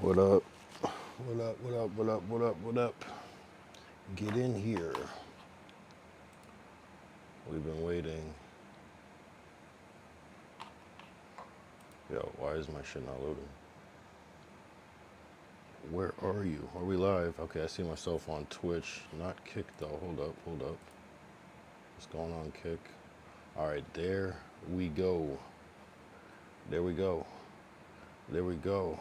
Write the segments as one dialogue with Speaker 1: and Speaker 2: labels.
Speaker 1: What up? What up? What up? What up? What up? What up? Get in here. We've been waiting. Yo, why is my shit not loading? Where are you? Are we live? Okay, I see myself on Twitch. Not Kick though. Hold up, hold up. What's going on, Kick? Alright, there we go. There we go. There we go.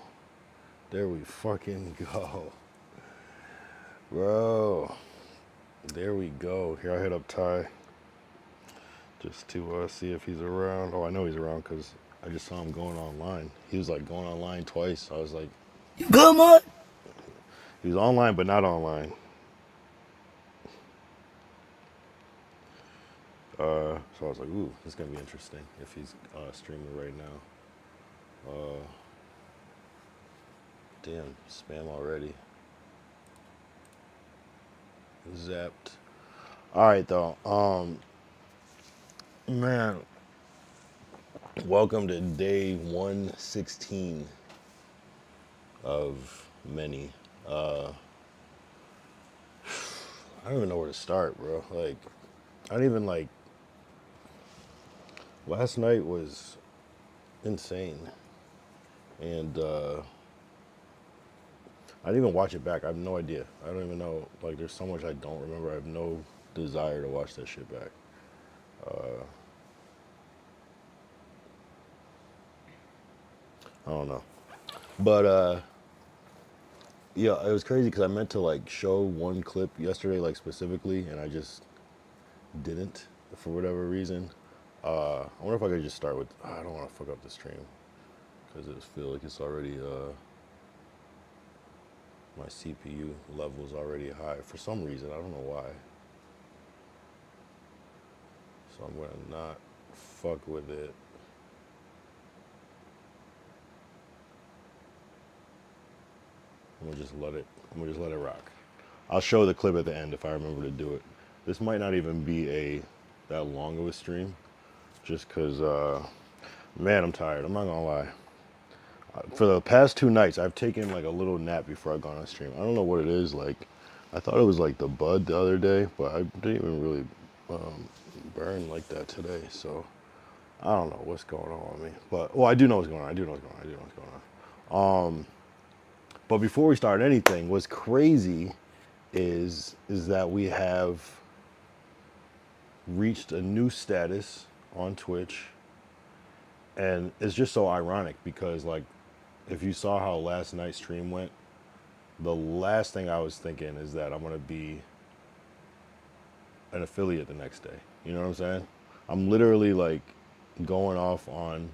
Speaker 1: There we fucking go. Bro. There we go. Here I hit up Ty. Just to see if he's around. Oh, I know he's around because I just saw him going online. He was like going online twice. I was like,
Speaker 2: You good, man?
Speaker 1: he was online but not online. So I was like, ooh, this is gonna be interesting if he's streaming right now. Damn, spam already. Zapped. All right, though. Man, welcome to day 116 of many. I don't even know where to start, bro. Like, I don't even like. Last night was insane, and I didn't even watch it back. I have no idea. I don't even know. Like, there's so much I don't remember. I have no desire to watch that shit back. I don't know. But yeah, it was crazy because I meant to like show one clip yesterday, like specifically, and I just didn't for whatever reason. I wonder if I could just start with. I don't want to fuck up the stream because I feel like it's already my CPU level is already high for some reason. I don't know why. So I'm gonna not fuck with it. I'm gonna just let it rock. I'll show the clip at the end if I remember to do it. This might not even be that long of a stream, just cause man, I'm tired. I'm not gonna lie. For the past 2 nights, I've taken like a little nap before I've gone on stream. I don't know what it is. Like, I thought it was like the bud the other day, but I didn't even really burn like that today. So I don't know what's going on with me. But well, I do know what's going on. I do know what's going on. I do know what's going on. But before we start anything, what's crazy is that we have reached a new status on Twitch, and it's just so ironic because like if you saw how last night's stream went, the last thing I was thinking is that I'm gonna be an affiliate the next day. You know what I'm saying? I'm literally like going off on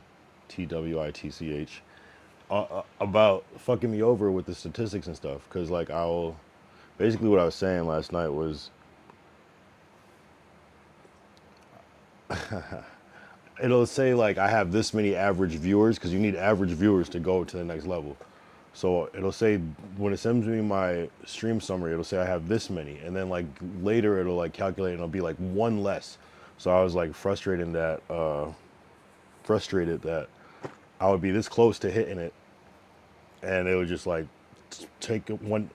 Speaker 1: TWITCH about fucking me over with the statistics and stuff. Cause like basically what I was saying last night was it'll say like I have this many average viewers because you need average viewers to go to the next level. So it'll say when it sends me my stream summary, it'll say I have this many, and then like later it'll like calculate and it'll be like one less. So I was like frustrated that I would be this close to hitting it, and it would just like take one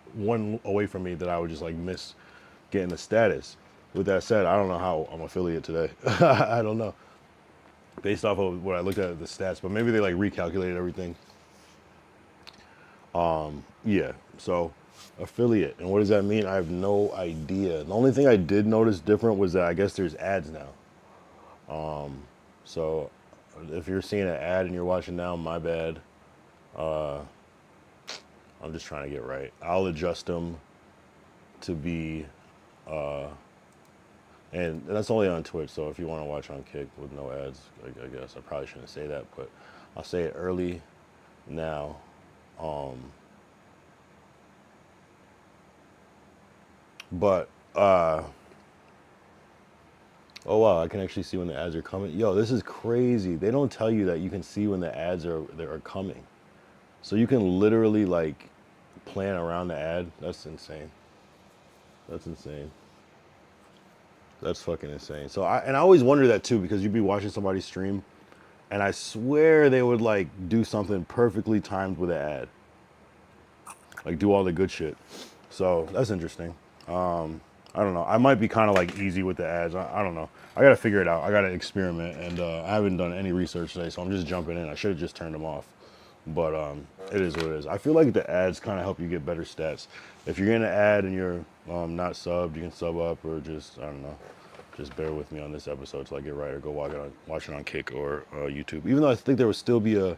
Speaker 1: away from me that I would just like miss getting the status. With that said, I don't know how I'm affiliate today. I don't know. Based off of what I looked at the stats, but maybe they like recalculated everything. Yeah, so affiliate. And what does that mean? I have no idea. The only thing I did notice different was that I guess there's ads now. So if you're seeing an ad and you're watching now, my bad. I'm just trying to get right. I'll adjust them to be, and that's only on Twitch. So if you want to watch on Kick with no ads, I guess I probably shouldn't say that, but I'll say it early now. But oh wow, I can actually see when the ads are coming. Yo, this is crazy. They don't tell you that you can see when the ads are coming. So you can literally like plan around the ad. That's insane. That's insane. That's fucking insane. So I always wonder that too because you'd be watching somebody stream and I swear they would like do something perfectly timed with an ad. like do all the good shit. So that's interesting. I don't know. I might be kind of like easy with the ads. I don't know. I got to figure it out. I got to experiment, and I haven't done any research today, so I'm just jumping in. I should have just turned them off, but it is what it is. I feel like the ads kind of help you get better stats. If you're getting an ad and you're not subbed, you can sub up or just, I don't know, just bear with me on this episode till I get right, or go watch it on Kick or YouTube. Even though I think there would still be a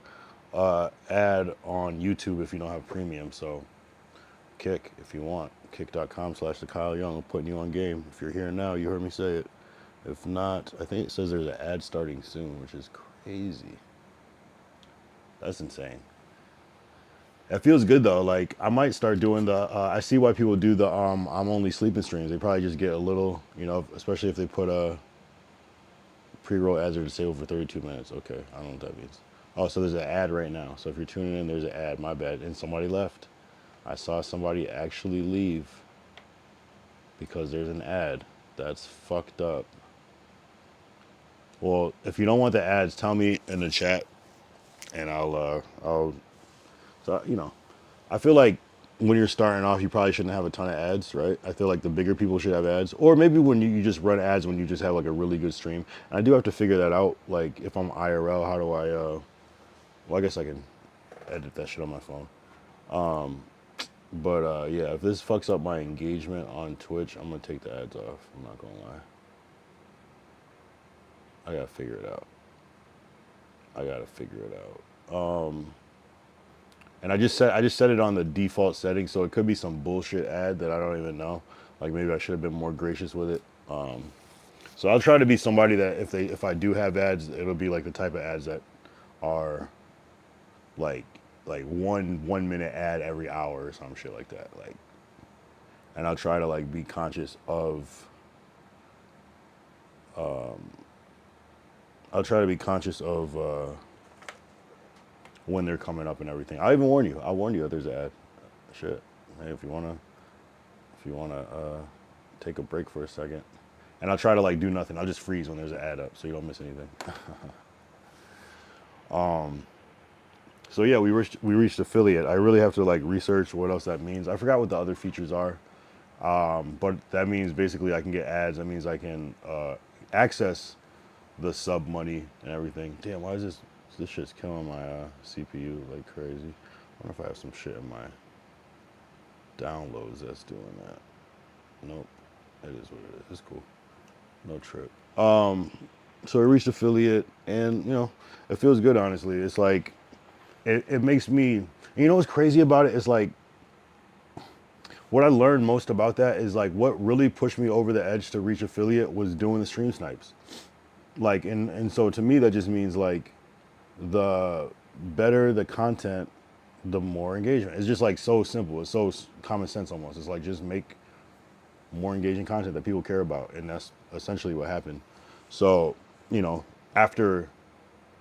Speaker 1: ad on YouTube if you don't have premium. So Kick if you want. Kick.com/the Kyle Young. I'm putting you on game. If you're here now, you heard me say it. If not, I think it says there's an ad starting soon, which is crazy. That's insane. It feels good though. Like I might start doing the. I see why people do the I'm only sleeping streams. They probably just get a little, you know, especially if they put a pre-roll ads are to say over 32 minutes. Okay, I don't know what that means. Oh, so there's an ad right now. So if you're tuning in, there's an ad. My bad. And somebody left. I saw somebody actually leave because there's an ad. That's fucked up. Well, if you don't want the ads, tell me in the chat, and so you know, I feel like when you're starting off, you probably shouldn't have a ton of ads, right? I feel like the bigger people should have ads, or maybe when you just run ads when you just have like a really good stream. And I do have to figure that out. Like if I'm IRL, how do I? Well, I guess I can edit that shit on my phone. But yeah, if this fucks up my engagement on Twitch, I'm gonna take the ads off. I'm not gonna lie. I gotta figure it out. And I just set it on the default setting, so it could be some bullshit ad that I don't even know. Like maybe I should have been more gracious with it. So I'll try to be somebody that if I do have ads, it'll be like the type of ads that are like 1 minute ad every hour or some shit like that. Like, and I'll try to like be conscious of. I'll try to be conscious of when they're coming up and everything. I'll even warn you. I'll warn you if there's an ad. Shit. Hey, if you wanna take a break for a second, and I'll try to like do nothing. I'll just freeze when there's an ad up, so you don't miss anything. So yeah, we reached affiliate. I really have to like research what else that means. I forgot what the other features are, but that means basically I can get ads. That means I can access the sub money and everything. Damn, why is this shit's killing my CPU like crazy? I wonder if I have some shit in my downloads that's doing that. Nope, it is what it is. It's cool. No trip. So I reached affiliate, and you know, it feels good. Honestly, it's like it makes me. You know what's crazy about it is like what I learned most about that is like what really pushed me over the edge to reach affiliate was doing the stream snipes. Like and so to me that just means like the better the content, the more engagement. It's just like so simple. It's so common sense almost. It's like just make more engaging content that people care about, and that's essentially what happened. So, you know, after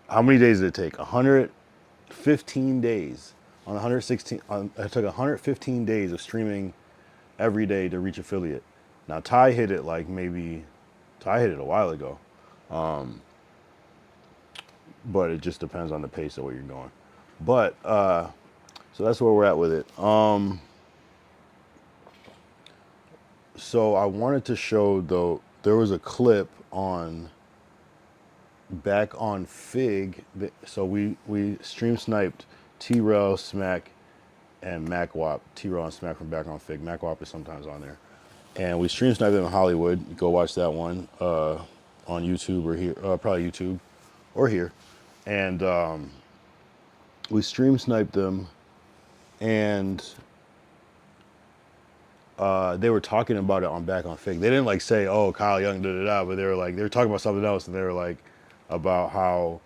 Speaker 1: how many days did it take? 115 days. On 116, it took 115 days of streaming every day to reach affiliate. Now Ty hit it like Ty hit it a while ago, but it just depends on the pace of what you're going. But so that's where we're at with it. So I wanted to show though, there was a clip back on Fig. So we stream sniped T-Rel, Smack, and MacWop. T-Rel and Smack from back on Fig. MacWop is sometimes on there. And we stream sniped them in Hollywood. Go watch that one on YouTube or here, probably YouTube or here. And we stream sniped them, and they were talking about it on back on Fig. They didn't like say, "Oh, Kyle Young da da da," but they were talking about something else, and they were like about how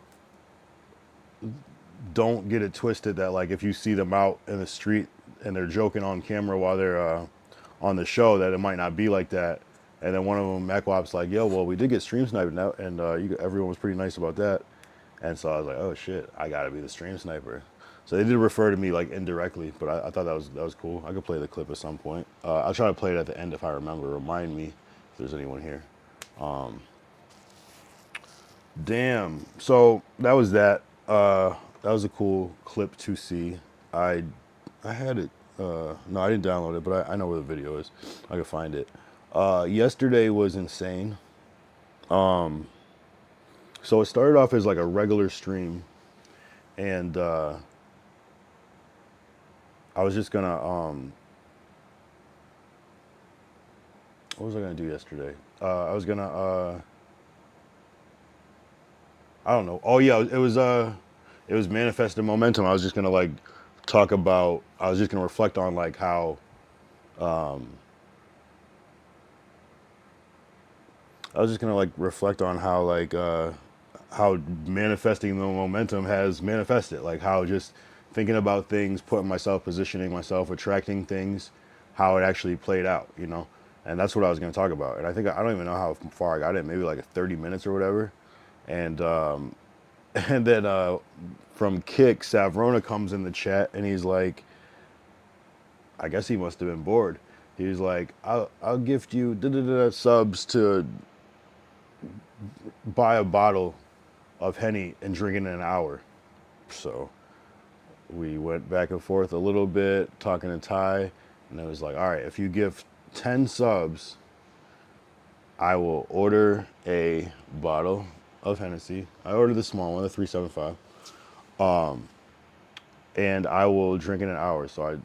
Speaker 1: don't get it twisted that like if you see them out in the street and they're joking on camera while they're on the show, that it might not be like that. And then one of them, MacWop's like, "Yo, well, we did get stream sniped out, and everyone was pretty nice about that." And so I was like, "Oh shit, I gotta be the stream sniper." So they did refer to me like indirectly, but I thought that was cool. I could play the clip at some point. I'll try to play it at the end if I remember. Remind me if there's anyone here. Damn. So that was that. That was a cool clip to see. I had it No, I didn't download it, but I know where the video is. I can find it. Yesterday was insane. So it started off as like a regular stream, and I was just gonna what was I gonna do yesterday? I was gonna I don't know. Oh yeah, it was manifesting momentum. I was just gonna like talk about. I was just gonna reflect on like how. I was just gonna like reflect on how manifesting the momentum has manifested. Like how just thinking about things, putting myself, positioning myself, attracting things, how it actually played out. You know, and that's what I was gonna talk about. And I think I don't even know how far I got it. Maybe like 30 minutes or whatever. And and then from Kick, Savrona comes in the chat and he's like, I guess he must have been bored. He's like, I'll gift you subs to buy a bottle of Henny and drink it in an hour. So we went back and forth a little bit, talking to Ty, and it was like, all right, if you give 10 subs, I will order a bottle of Hennessy. I ordered the small one, the 375. And I will drink in an hour. So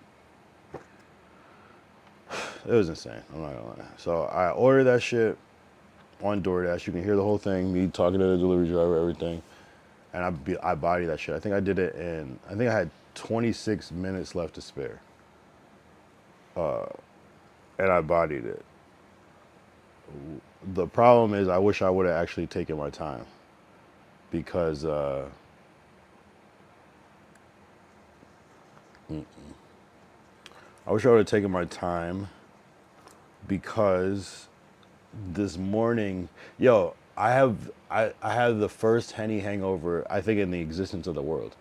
Speaker 1: it was insane. I'm not gonna lie. So I ordered that shit on DoorDash. You can hear the whole thing, me talking to the delivery driver, everything. And I bodied that shit. I think I did it I think I had 26 minutes left to spare. And I bodied it. The problem is I wish I would have actually taken my time. Because I wish I would have taken my time because this morning, yo, I have the first Henny hangover I think in the existence of the world.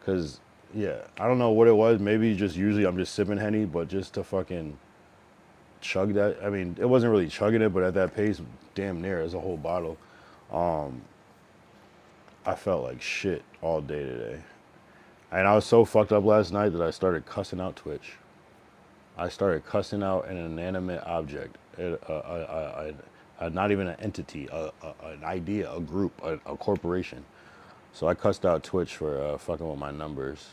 Speaker 1: Cause yeah, I don't know what it was. Maybe just usually I'm just sipping Henny, but just to fucking chug that. I mean, it wasn't really chugging it, but at that pace, damn near as a whole bottle. I felt like shit all day today. And I was so fucked up last night that I started cussing out Twitch. I started cussing out an inanimate object, not even an entity, an idea, a group, a corporation. So I cussed out Twitch for fucking with my numbers.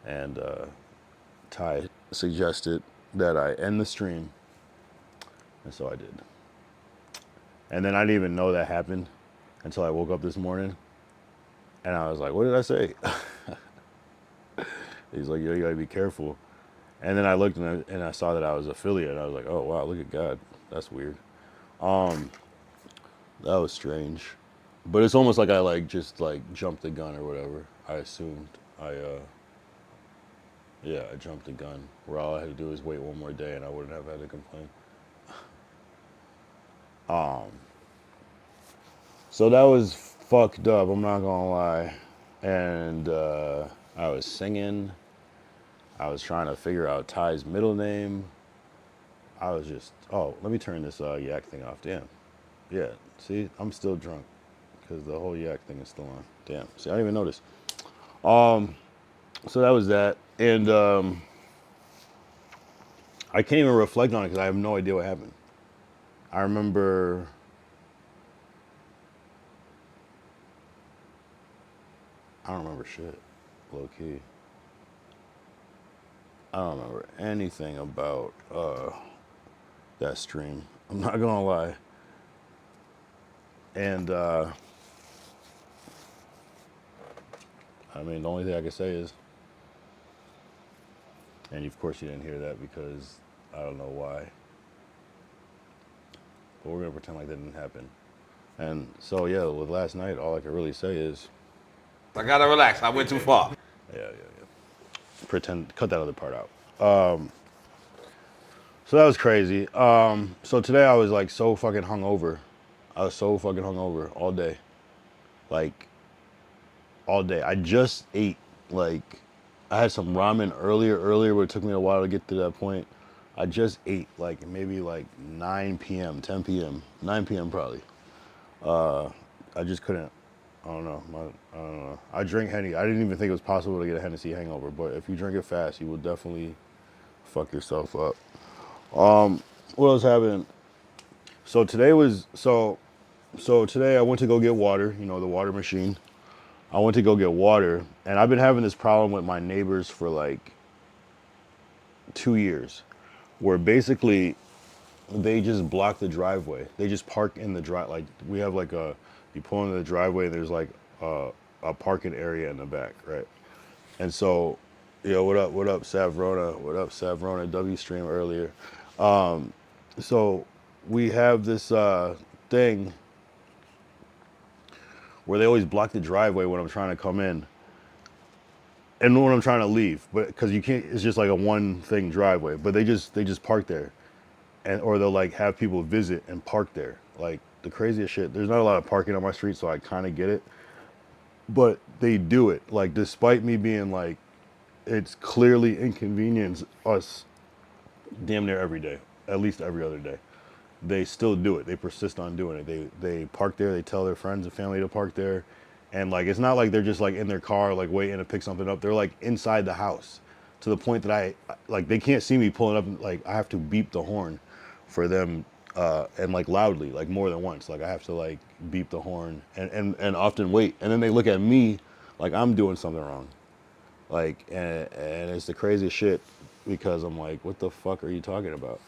Speaker 1: And Ty suggested that I end the stream, and so I did. And then I didn't even know that happened until I woke up this morning, and I was like, what did I say? He's like, yo, you gotta be careful. And then I looked and I saw that I was affiliate, and I was like, oh wow, look at God, that's weird. That was strange, but it's almost like I like just like jumped the gun or whatever. I assumed yeah, I jumped the gun where all I had to do was wait one more day and I wouldn't have had to complain. So that was fucked up, I'm not gonna lie. And I was singing. I was trying to figure out Ty's middle name. I was just, oh, let me turn this yak thing off. Damn. Yeah, see, I'm still drunk because the whole yak thing is still on. Damn, see, I didn't even notice. So that was that. And I can't even reflect on it because I have no idea what happened. I remember I don't remember shit, low key. I don't remember anything about that stream. I'm not gonna lie. And I mean, the only thing I can say is, and of course you didn't hear that because I don't know why. But we're gonna pretend like that didn't happen. And so yeah, with last night, all I can really say is,
Speaker 2: I gotta relax. I went too far.
Speaker 1: yeah. Pretend, cut that other part out. So that was crazy. So today I was like so fucking hungover. I was so fucking hungover all day. Like, all day. I just ate, like, I had some ramen earlier, but it took me a while to get to that point. I just ate, like, maybe like 9 p.m., 10 p.m., 9 p.m. probably. I just couldn't I don't know. I don't know. I drink Henny. I didn't even think it was possible to get a Hennessy hangover, but if you drink it fast, you will definitely fuck yourself up. What else happened? So today was so today I went to go get water. You know, the water machine. I went to go get water, and I've been having this problem with my neighbors for like 2 years, where basically they just block the driveway. They just park in the drive. Like we have like you pull into the driveway. There's like a parking area in the back, right? And so, yo, what up, Savrona? What up, Savrona? W stream earlier. So we have this thing where they always block the driveway when I'm trying to come in, and when I'm trying to leave, but because you can't, it's just like a one thing driveway. But they just park there, and or they'll like have people visit and park there. Like the craziest shit. There's not a lot of parking on my street, so I kind of get it. But they do it, like despite me being like, it's clearly inconvenience us damn near every day, at least every other day. They still do it. They persist on doing it. They park there. They tell their friends and family to park there, and like it's not like they're just like in their car like waiting to pick something up. They're like inside the house, to the point that I like they can't see me pulling up. Like I have to beep the horn for them, and like loudly, like more than once. Like I have to like beep the horn and often wait, and then they look at me like I'm doing something wrong. Like and it's the craziest shit because I'm like, what the fuck are you talking about?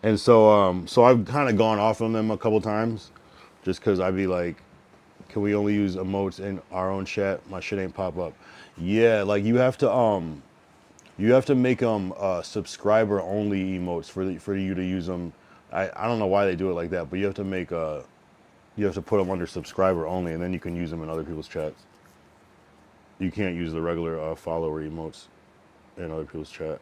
Speaker 1: And so I've kind of gone off on them a couple times, just because I'd be like, can we only use emotes in our own chat? My shit ain't pop up. Yeah, like you have to make them subscriber only emotes for you to use them. I don't know why they do it like that, but you have to put them under subscriber only, and then you can use them in other people's chats. You can't use the regular follower emotes in other people's chat.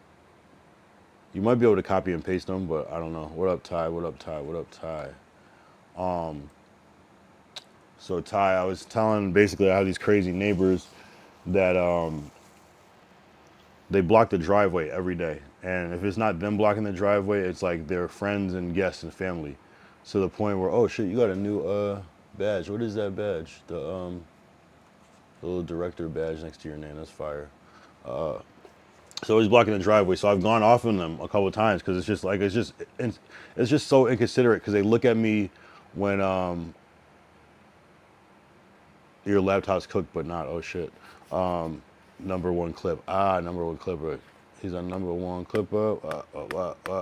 Speaker 1: You might be able to copy and paste them, but I don't know. What up, Ty? What up, Ty? What up, Ty? So Ty, I was telling basically I have these crazy neighbors that they block the driveway every day, and if it's not them blocking the driveway, it's like their friends and guests and family. To the point where, oh shit, you got a new badge. What is that badge? The little director badge next to your name. That's fire. So he's blocking the driveway. So I've gone off on them a couple of times because it's just like it's just so inconsiderate because they look at me when your laptop's cooked but not. Oh shit. Number one clip. Number one clipper. He's a number one clipper.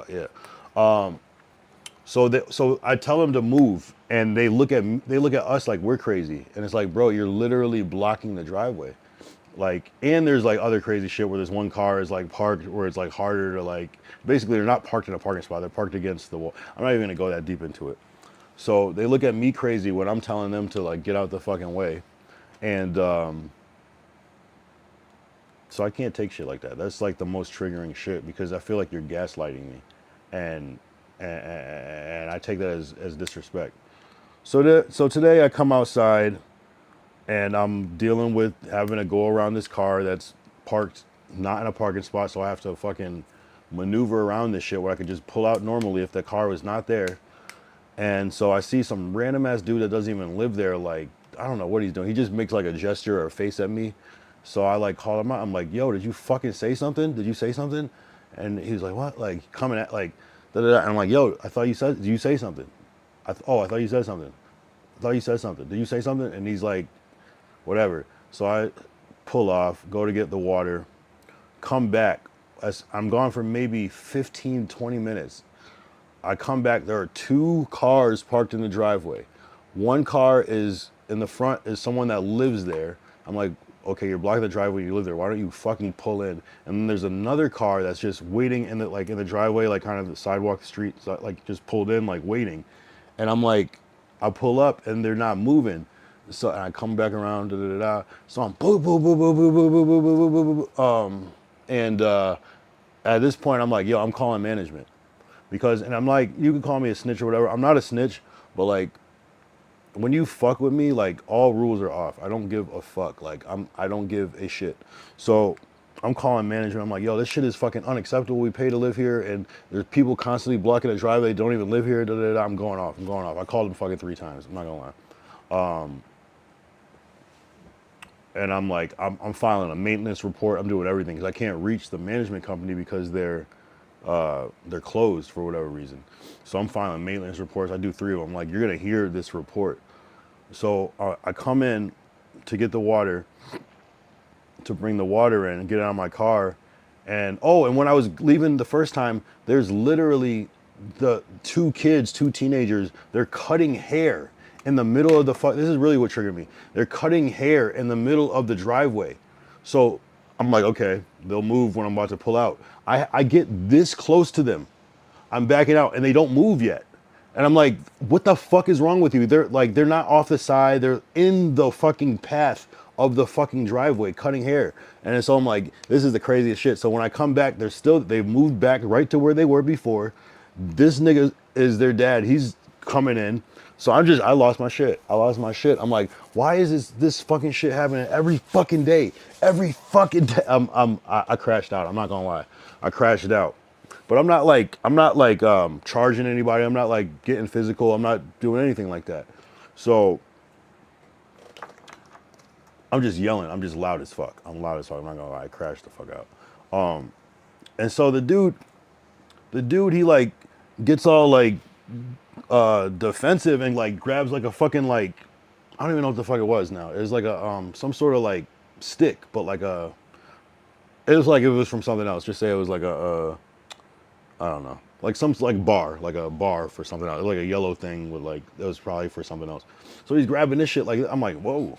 Speaker 1: Yeah. So I tell them to move, and they look at us like we're crazy, and it's like, bro, you're literally blocking the driveway. Like, and there's like other crazy shit where this one car is like parked where it's like harder to like, basically they're not parked in a parking spot, they're parked against the wall. I'm not even gonna go that deep into it. So they look at me crazy when I'm telling them to like get out the fucking way. And so I can't take shit like that. That's like the most triggering shit because I feel like you're gaslighting me. And I take that as disrespect. So today I come outside and I'm dealing with having to go around this car that's parked not in a parking spot, so I have to fucking maneuver around this shit where I could just pull out normally if the car was not there. And so I see some random ass dude that doesn't even live there, like, I don't know what he's doing. He just makes like a gesture or a face at me. So I like call him out. I'm like, yo, did you fucking say something? Did you say something? And he's like, what? Like coming at like, da da da. And I'm like, yo, I thought you said, did you say something? I thought you said something. I thought you said something. Did you say something? And he's like, whatever. So I pull off, go to get the water, come back. As I'm gone for maybe 15, 20 minutes. I come back, there are two cars parked in the driveway. One car is in the front, is someone that lives there. I'm like, okay, you're blocking the driveway, you live there. Why don't you fucking pull in? And then there's another car that's just waiting in the driveway, like kind of the sidewalk, the street, so like just pulled in, like waiting. And I'm like, I pull up and they're not moving. So and I come back around, da da da da. So I'm boo boo boo boo boo boo boo boo boo boo boo. And at this point, I'm like, yo, I'm calling management because, and I'm like, you can call me a snitch or whatever. I'm not a snitch, but like, when you fuck with me, like all rules are off. I don't give a fuck. Like I don't give a shit. So I'm calling management. I'm like, yo, this shit is fucking unacceptable. We pay to live here, and there's people constantly blocking the driveway. They don't even live here. Da, da, da. I'm going off. I called them fucking 3 times. I'm not gonna lie. and I'm like, I'm filing a maintenance report. I'm doing everything because I can't reach the management company because they're closed for whatever reason. So I'm filing maintenance reports. I do 3 of them. I'm like, you're gonna hear this report. So I come in to get the water, to bring the water in and get out of my car, and and when I was leaving the first time, there's literally the 2 kids, 2 teenagers. They're cutting hair in the middle of the this is really what triggered me. They're cutting hair in the middle of the driveway. So I'm like, okay, they'll move when I'm about to pull out. I get this close to them. I'm backing out and they don't move yet. And I'm like, what the fuck is wrong with you? They're not off the side. They're in the fucking path of the fucking driveway cutting hair. And so I'm like, this is the craziest shit. So when I come back, they've moved back right to where they were before. This nigga is their dad. He's coming in. So I lost my shit. I'm like, why is this fucking shit happening every fucking day? Every fucking day. I crashed out. I'm not gonna lie. I crashed out. But I'm not like charging anybody. I'm not like getting physical. I'm not doing anything like that. So I'm just yelling. I'm just loud as fuck. I'm loud as fuck. I'm not gonna lie. I crashed the fuck out. And so the dude he like gets all like defensive and like grabs like a fucking like, I don't even know what the fuck it was now. It was like a some sort of like stick, but like it was like it was from something else. Just say it was like I don't know, like some like bar, like a bar for something else, like a yellow thing with like, it was probably for something else. So he's grabbing this shit like, I'm like, whoa,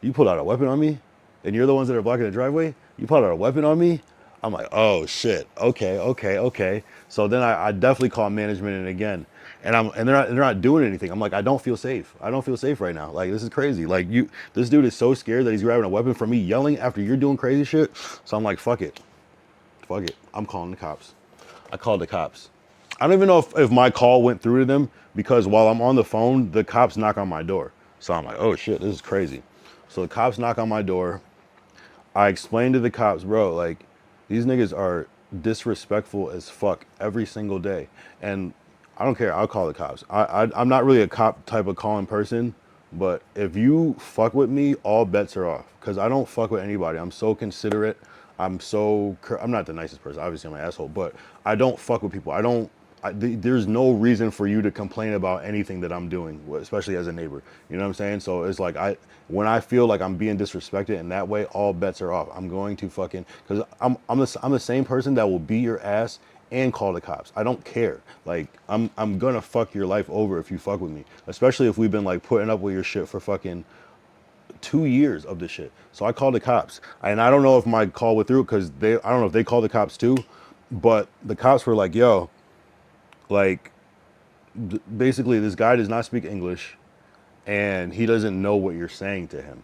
Speaker 1: you pulled out a weapon on me? And you're the ones that are blocking the driveway? You pulled out a weapon on me? I'm like, oh shit, okay. So then I definitely call management in again. And they're not doing anything. I'm like, I don't feel safe. I don't feel safe right now. Like, this is crazy. Like, this dude is so scared that he's grabbing a weapon from me, yelling after you're doing crazy shit. So I'm like, fuck it. I'm calling the cops. I called the cops. I don't even know if my call went through to them, because while I'm on the phone, the cops knock on my door. So I'm like, oh shit, this is crazy. So the cops knock on my door. I explained to the cops, bro, like, these niggas are disrespectful as fuck every single day. And I don't care, I'll call the cops. I'm not really a cop type of calling person, but if you fuck with me, all bets are off. Because I don't fuck with anybody. I'm so considerate. I'm not the nicest person, obviously I'm an asshole, but I don't fuck with people. There's no reason for you to complain about anything that I'm doing, especially as a neighbor. You know what I'm saying? So it's like, when I feel like I'm being disrespected in that way, all bets are off. I'm going to fucking, because I'm the same person that will beat your ass and call the cops. I don't care. Like, I'm gonna fuck your life over if you fuck with me, especially if we've been like putting up with your shit for fucking 2 years of this shit. So I called the cops, and I don't know if my call went through, because I don't know if they called the cops too, but the cops were like, yo, like, basically this guy does not speak English and he doesn't know what you're saying to him.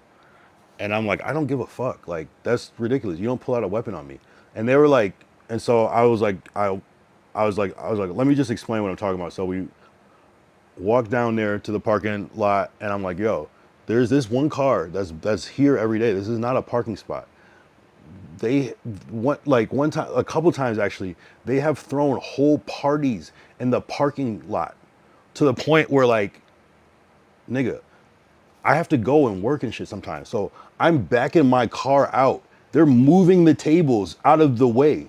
Speaker 1: And I'm like, I don't give a fuck. Like, that's ridiculous. You don't pull out a weapon on me. And they were like, and so I was like, let me just explain what I'm talking about. So we walked down there to the parking lot, and I'm like, yo, there's this one car that's here every day. This is not a parking spot. One time, a couple times actually, they have thrown whole parties in the parking lot, to the point where, like, nigga, I have to go and work and shit sometimes. So I'm backing my car out. They're moving the tables out of the way.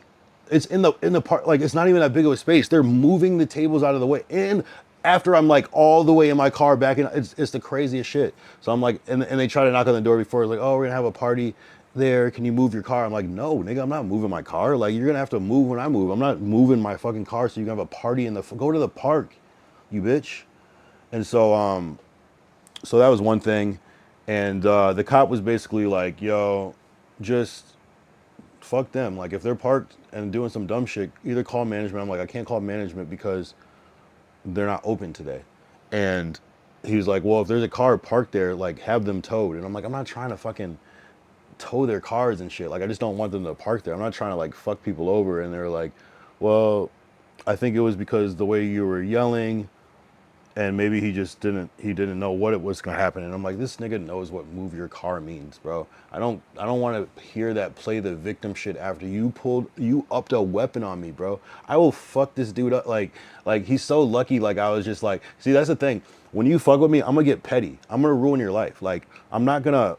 Speaker 1: It's in the park, like, it's not even that big of a space. They're moving the tables out of the way. And after I'm like all the way in my car backing, it's the craziest shit. So I'm like, and they try to knock on the door before, like, oh, we're gonna have a party there. Can you move your car? I'm like, no, nigga, I'm not moving my car. Like, you're gonna have to move when I move. I'm not moving my fucking car so you can have a party go to the park, you bitch. And so, so that was one thing. And the cop was basically like, yo, just fuck them. Like, if they're parked and doing some dumb shit, either call management. I'm like, I can't call management because they're not open today. And he was like, well, if there's a car parked there, like, have them towed. And I'm like, I'm not trying to fucking tow their cars and shit. Like, I just don't want them to park there. I'm not trying to like fuck people over. And they're like, well, I think it was because the way you were yelling, and maybe he didn't know what it was gonna happen. And I'm like, this nigga knows what move your car means, bro. I don't want to hear that play the victim shit after you upped a weapon on me, bro. I will fuck this dude up. Like he's so lucky. Like, I was just like, see, that's the thing. When you fuck with me, I'm gonna get petty. I'm gonna ruin your life. Like, I'm not gonna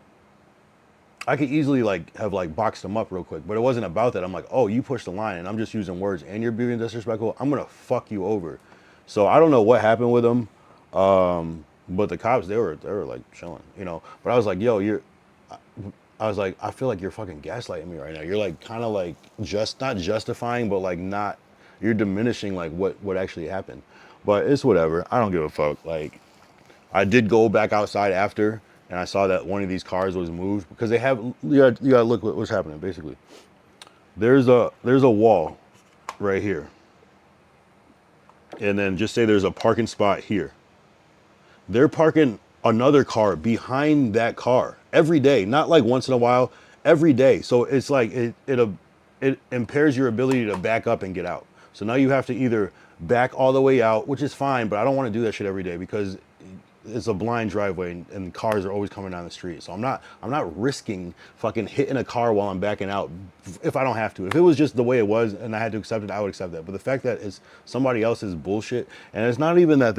Speaker 1: I could easily like have like boxed them up real quick, but it wasn't about that. I'm like, oh, you pushed the line, and I'm just using words, and you're being disrespectful. I'm gonna fuck you over. So I don't know what happened with them, but the cops they were like chilling, you know. But I was like, yo, I was like, I feel like you're fucking gaslighting me right now. You're like kind of like just not justifying, but like not. You're diminishing like what actually happened. But it's whatever. I don't give a fuck. Like I did go back outside after, and I saw that one of these cars was moved because they have. You gotta look what's happening. Basically, there's a wall right here, and then just say there's a parking spot here. They're parking another car behind that car every day, not like once in a while, every day. So it's like it impairs your ability to back up and get out. So now you have to either back all the way out, which is fine, but I don't want to do that shit every day because it's a blind driveway and cars are always coming down the street. So I'm not risking fucking hitting a car while I'm backing out if I don't have to. If it was just the way it was and I had to accept it, I would accept that. But the fact that it's somebody else's bullshit, and it's not even that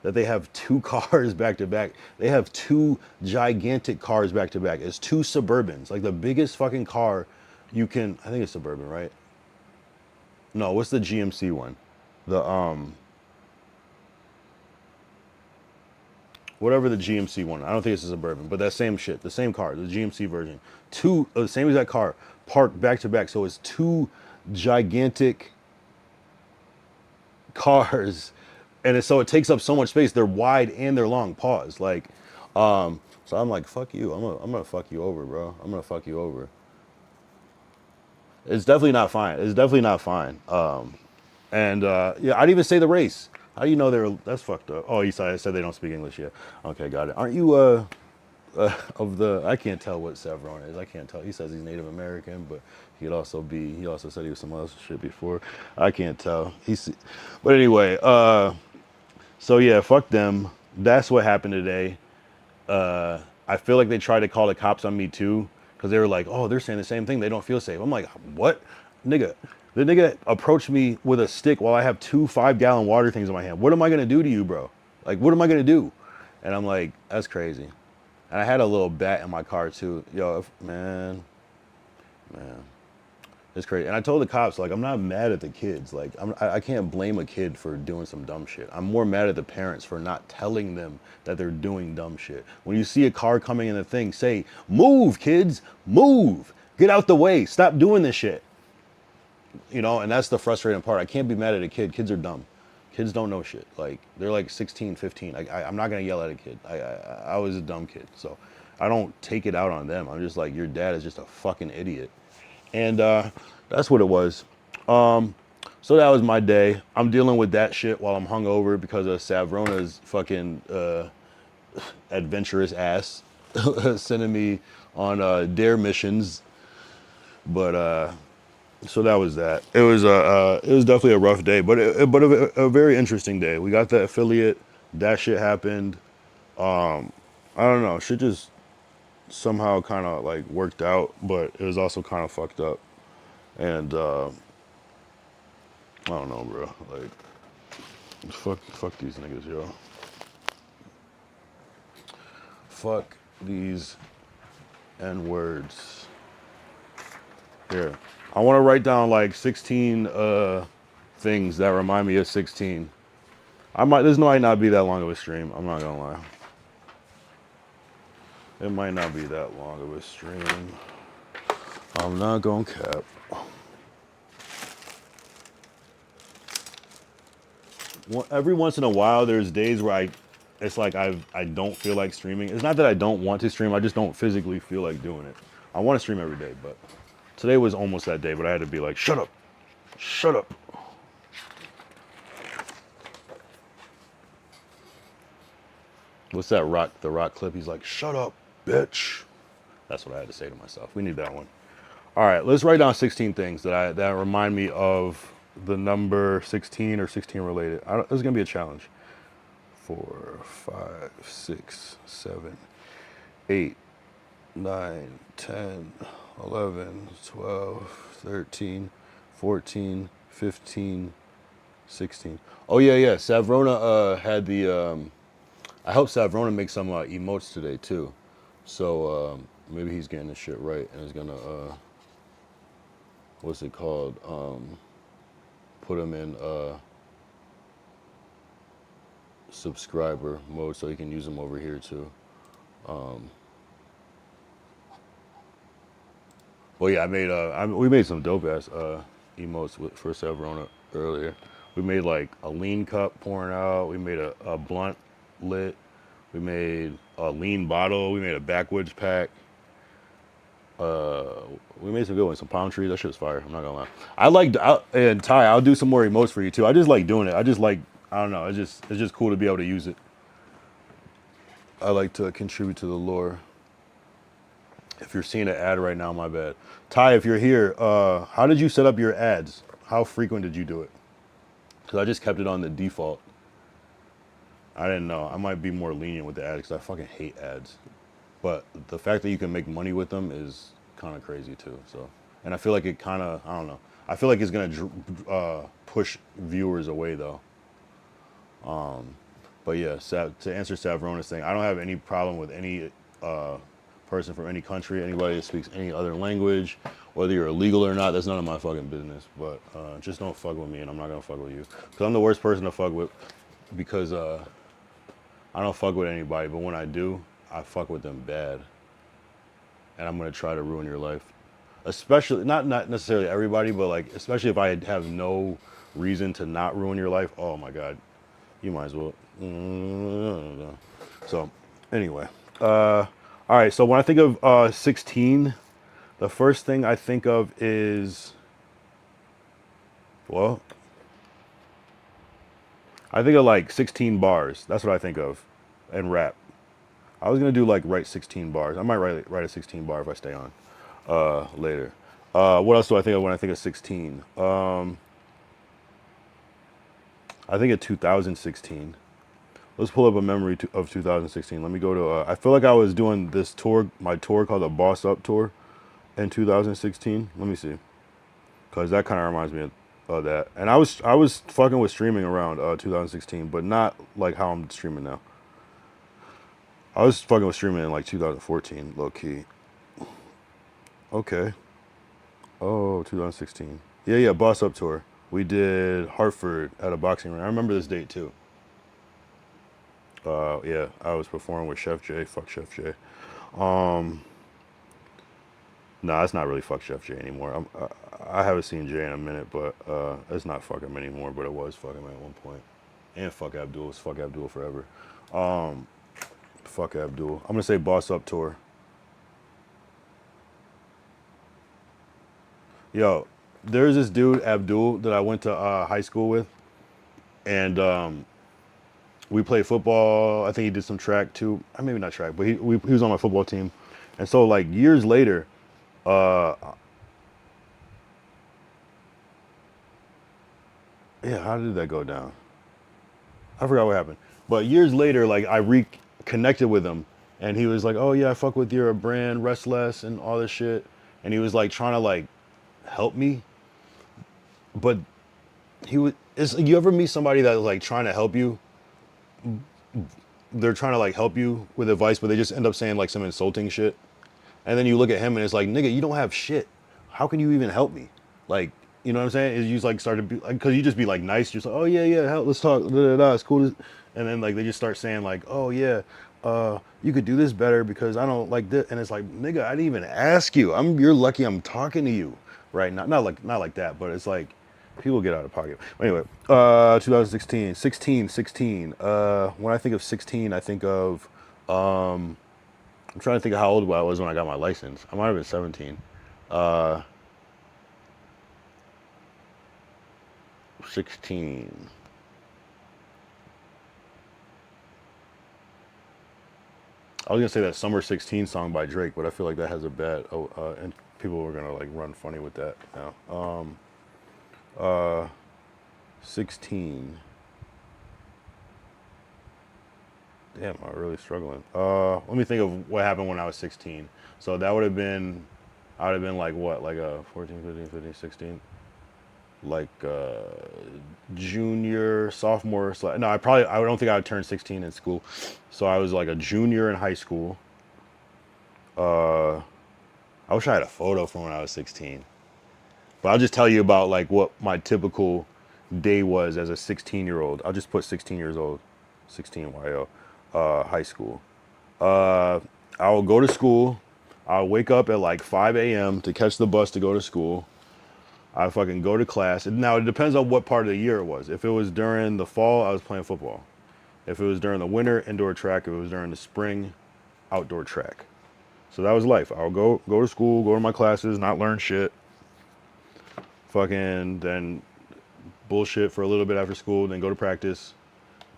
Speaker 1: they have two cars back to back. They have two gigantic cars back to back. It's two Suburbans, like the biggest fucking car you can. I think it's Suburban, right? No, what's the GMC one? The whatever the GMC one. I don't think it's a Suburban, but that same shit, the same car, the GMC version. Two, the same exact car, parked back to back. So it's two gigantic cars, and so it takes up so much space. They're wide and they're long. Pause. Like, so I'm like, fuck you. I'm gonna fuck you over, bro. I'm gonna fuck you over. It's definitely not fine. It's definitely not fine. And yeah, I'd even say the race. How do you know they're? That's fucked up. Oh, you said they don't speak English yet. Okay, got it. Aren't you of the? I can't tell what Savron is. I can't tell. He says he's Native American, but he also said he was some other shit before. I can't tell. But anyway. So yeah, fuck them. That's what happened today. I feel like they tried to call the cops on me too, because they were like, "Oh, they're saying the same thing. They don't feel safe." I'm like, "What, nigga?" The nigga approached me with a stick while I have two 5-gallon water things in my hand. What am I gonna do to you, bro? Like, what am I gonna do? And I'm like, that's crazy. And I had a little bat in my car too. Yo, man. It's crazy. And I told the cops, like, I'm not mad at the kids. Like, I can't blame a kid for doing some dumb shit. I'm more mad at the parents for not telling them that they're doing dumb shit. When you see a car coming in the thing, say, move, kids, move. Get out the way. Stop doing this shit. You know, and that's the frustrating part. I can't be mad at a kid. Kids are dumb. Kids don't know shit. Like, they're like 16, 15. I'm not going to yell at a kid. I was a dumb kid. So I don't take it out on them. I'm just like, your dad is just a fucking idiot. And that's what it was. So that was my day. I'm dealing with that shit while I'm hungover because of Savrona's fucking adventurous ass sending me on dare missions. But so that was that. It was definitely a rough day, but a very interesting day. We got the affiliate. That shit happened. I don't know. Shit just somehow kind of like worked out, but it was also kind of fucked up. And I don't know, bro. Like, fuck these niggas, yo. Fuck these N-words. Here, I want to write down like 16 things that remind me of 16. This might not be that long of a stream. I'm not gonna lie. It might not be that long of a stream. I'm not gonna cap. Every once in a while, there's days where it's like I don't feel like streaming. It's not that I don't want to stream. I just don't physically feel like doing it. I want to stream every day, but today was almost that day. But I had to be like, shut up, shut up. What's that The Rock clip? He's like, shut up, bitch. That's what I had to say to myself. We need that one. All right, let's write down 16 things that remind me of the number 16 or 16 related. This is gonna be a challenge. 4, 5, 6, 7, 8, 9, 10, 11, 12, 13, 14, 15, 16. Oh yeah. Savrona had I helped Savrona make some emotes today too. So maybe he's getting this shit right and is gonna what's it called? Put him in subscriber mode so he can use them over here too. Well, yeah, we made some dope ass emotes for Savrona earlier. We made like a lean cup pouring out. We made a blunt lit. We made a lean bottle. We made a backwoods pack. We made some good ones. Some palm trees. That shit was fire. I'm not gonna lie. And Ty, I'll do some more emotes for you too. I just like doing it. I don't know. It's just cool to be able to use it. I like to contribute to the lore. If you're seeing an ad right now, my bad. Ty, if you're here, how did you set up your ads? How frequent did you do it? Because I just kept it on the default. I didn't know. I might be more lenient with the ads because I fucking hate ads. But the fact that you can make money with them is kind of crazy too. So, and I feel like it kind of, I don't know. I feel like it's gonna push viewers away though. But yeah, to answer Savrona's thing, I don't have any problem with any person from any country, anybody that speaks any other language, whether you're illegal or not. That's none of my fucking business. But just don't fuck with me, and I'm not gonna fuck with you, because I'm the worst person to fuck with. Because I don't fuck with anybody, but when I do, I fuck with them bad, and I'm gonna try to ruin your life. Especially not necessarily everybody, but like especially if I have no reason to not ruin your life. Oh my god, you might as well. So anyway, all right. So when I think of 16, the first thing I think of is, well, I think of like 16 bars. That's what I think of, and rap. I was gonna do like write 16 bars. I might write a 16 bar if I stay on later. What else do I think of when I think of 16? I think of 2016. Let's pull up a memory of 2016. Let me go to. I feel like I was doing this tour, my tour called the Boss Up Tour, in 2016. Let me see, because that kind of reminds me of that. And I was fucking with streaming around 2016, but not like how I'm streaming now. I was fucking with streaming in like 2014, low key. Okay. Oh, 2016. Yeah, Boss Up Tour. We did Hartford at a boxing ring. I remember this date too. Yeah, I was performing with Chef J. Fuck Chef J. Nah, it's not really Fuck Chef J anymore. I haven't seen Jay in a minute, but it's not fuck him anymore. But it was fuck him at one point. And fuck Abdul. It's fuck Abdul forever. Fuck Abdul. I'm gonna say Boss Up Tour. Yo, there's this dude Abdul that I went to high school with, and we played football. I think he did some track too. Maybe not track, but he was on my football team. And so like years later, yeah, how did that go down? I forgot what happened. But years later, like I reconnected with him, and he was like, "Oh yeah, I fuck with your brand, Restless, and all this shit." And he was like trying to like help me, but he was. You ever meet somebody that was like trying to help you? They're trying to like help you with advice, but they just end up saying like some insulting shit. And then you look at him and it's like, nigga, you don't have shit. How can you even help me? Like, you know what I'm saying? You just like start to be like, cause you just be like nice. You're just like, oh yeah, hell, let's talk. Da, da, da, it's cool. And then like they just start saying like, oh yeah, you could do this better because I don't like this. And it's like, nigga, I didn't even ask you. You're lucky I'm talking to you, right? Not like that, but it's like people get out of pocket. Anyway, 2016, 16. When I think of 16, I think of I'm trying to think of how old I was when I got my license. I might have been 17. 16. I was gonna say that Summer 16 song by Drake, but I feel like that has a bad. And people were gonna like run funny with that now. 16. Damn, I'm really struggling. Let me think of what happened when I was 16. So that would have been, I would have been like what, like 14, 15, 15, 16? Like junior, sophomore. No, I don't think I would turn 16 in school. So I was like a junior in high school. I wish I had a photo from when I was 16. But I'll just tell you about like what my typical day was as a 16-year-old. I'll just put 16 years old, 16 YO, high school. I will go to school. I'll wake up at like 5 a.m. to catch the bus to go to school. I fucking go to class. Now, it depends on what part of the year it was. If it was during the fall, I was playing football. If it was during the winter, indoor track. If it was during the spring, outdoor track. So that was life. I'll go to school, go to my classes, not learn shit. Fucking then bullshit for a little bit after school, then go to practice,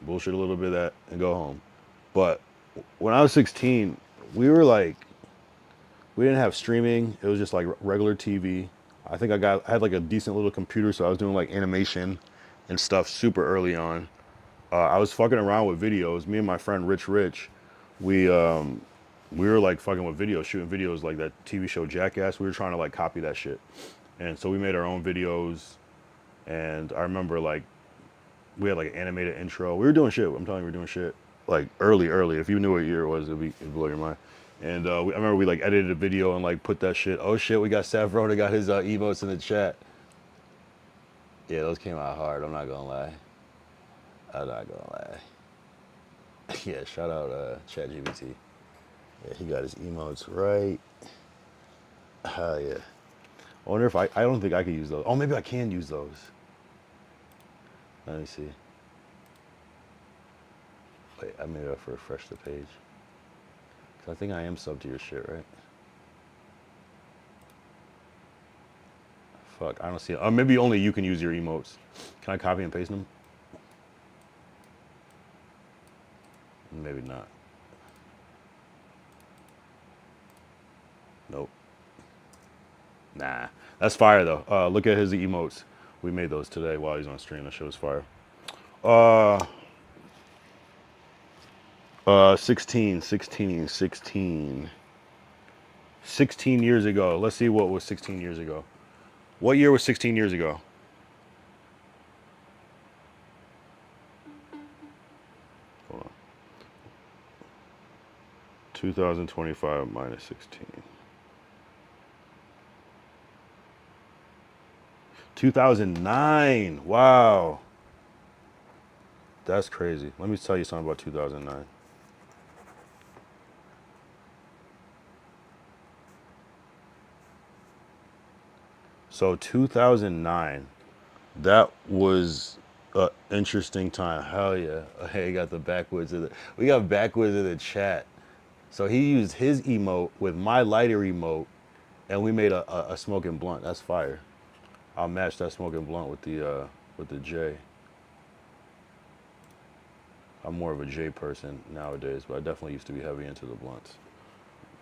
Speaker 1: bullshit a little bit of that, and go home. But when I was 16, we didn't have streaming. It was just like regular TV. I think I had like a decent little computer, so I was doing like animation and stuff super early on. I was fucking around with videos. Me and my friend Rich, we were like fucking with videos, shooting videos like that TV show Jackass. We were trying to like copy that shit. And so we made our own videos. And I remember like we had like an animated intro. We were doing shit. I'm telling you, we were doing shit like early. If you knew what year it was, it'd blow your mind. And I remember we like edited a video and like put that shit. Oh shit, we got Savrona got his emotes in the chat. Yeah, those came out hard. I'm not gonna lie. Yeah, shout out ChatGPT. Yeah, he got his emotes right. Hell yeah. I wonder if I don't think I could use those. Oh, maybe I can use those. Let me see. Wait, I maybe I have to refresh the page. Cause I think I am subbed to your shit, right? Fuck, I don't see it. Maybe only you can use your emotes. Can I copy and paste them? Maybe not. Nope. Nah. That's fire though. Look at his emotes. We made those today while he's on stream. That shit was fire. 16 years ago. Let's see what was 16 years ago. What year was 16 years ago? Hold on. 2025 minus 16. 2009. Wow. That's crazy. Let me tell you something about 2009. So 2009, that was an interesting time. Hell yeah. Hey, got the backwoods of we got backwoods of the chat. So he used his emote with my lighter emote, and we made a smoking blunt. That's fire. I'll match that smoking blunt with the J. I'm more of a J person nowadays, but I definitely used to be heavy into the blunts.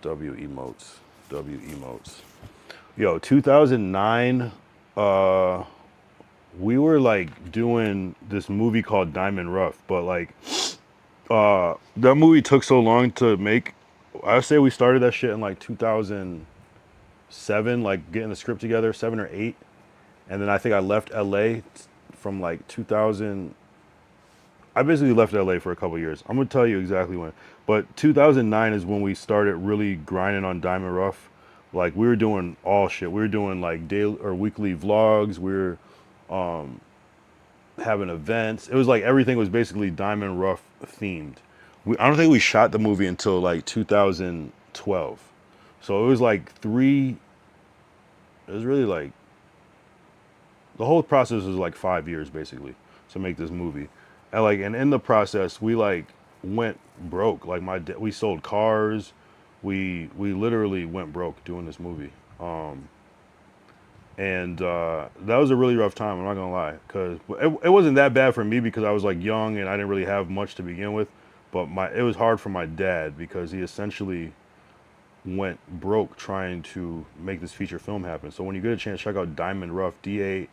Speaker 1: W emotes. Yo, 2009, we were like doing this movie called Diamond Rough, but like that movie took so long to make. I say we started that shit in like 2007, like getting the script together, 7 or 8. And then I think I left LA from like 2000. I basically left LA for a couple years. I'm gonna tell you exactly when. But 2009 is when we started really grinding on Diamond Rough. Like we were doing all shit. We were doing like daily or weekly vlogs. We were having events. It was like everything was basically Diamond Rough themed. I don't think we shot the movie until like 2012. So it was like it was really like, the whole process was like 5 years basically to make this movie. And in the process, we like went broke. Like we sold cars. We literally went broke doing this movie. And that was a really rough time. I'm not gonna lie, because it wasn't that bad for me because I was like young and I didn't really have much to begin with. But it was hard for my dad because he essentially went broke trying to make this feature film happen. So when you get a chance, check out Diamond Rough, DIAMOND.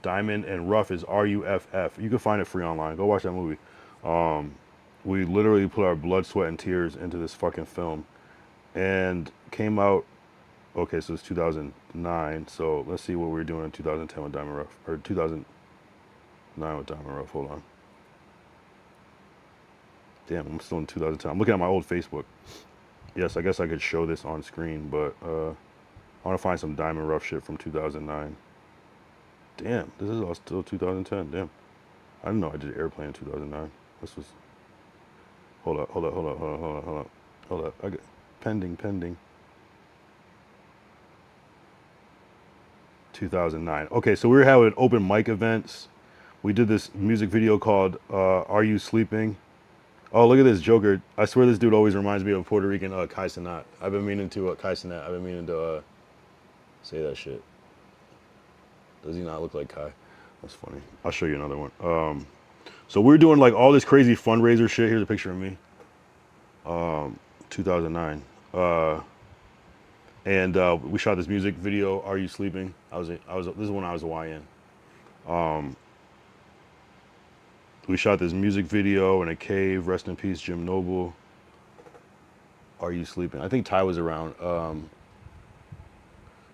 Speaker 1: Diamond and Rough is RUFF. You can find it free online. Go watch that movie. We literally put our blood, sweat, and tears into this fucking film, and came out. Okay, so it's 2009. So let's see what we were doing in 2010 with Diamond Rough, or 2009 with Diamond Rough. Hold on. Damn, I'm still in 2010. I'm looking at my old Facebook. Yes, I guess I could show this on screen, but I want to find some Diamond Rough shit from 2009. Damn, this is all still 2010. Damn. I didn't know I did Airplane in 2009. This was... Hold up. I got... Pending. 2009. Okay, so we were having open mic events. We did this music video called Are You Sleeping? Oh, look at this Joker. I swear this dude always reminds me of Puerto Rican Kai Cenat. I've been meaning to, Kai Cenat. I've been meaning to say that shit. Does he not look like Kai? That's funny. I'll show you another one. So we're doing like all this crazy fundraiser shit. Here's a picture of me. 2009. And we shot this music video, Are You Sleeping? This is when I was a YN. We shot this music video in a cave, rest in peace, Jim Noble. Are You Sleeping? I think Ty was around.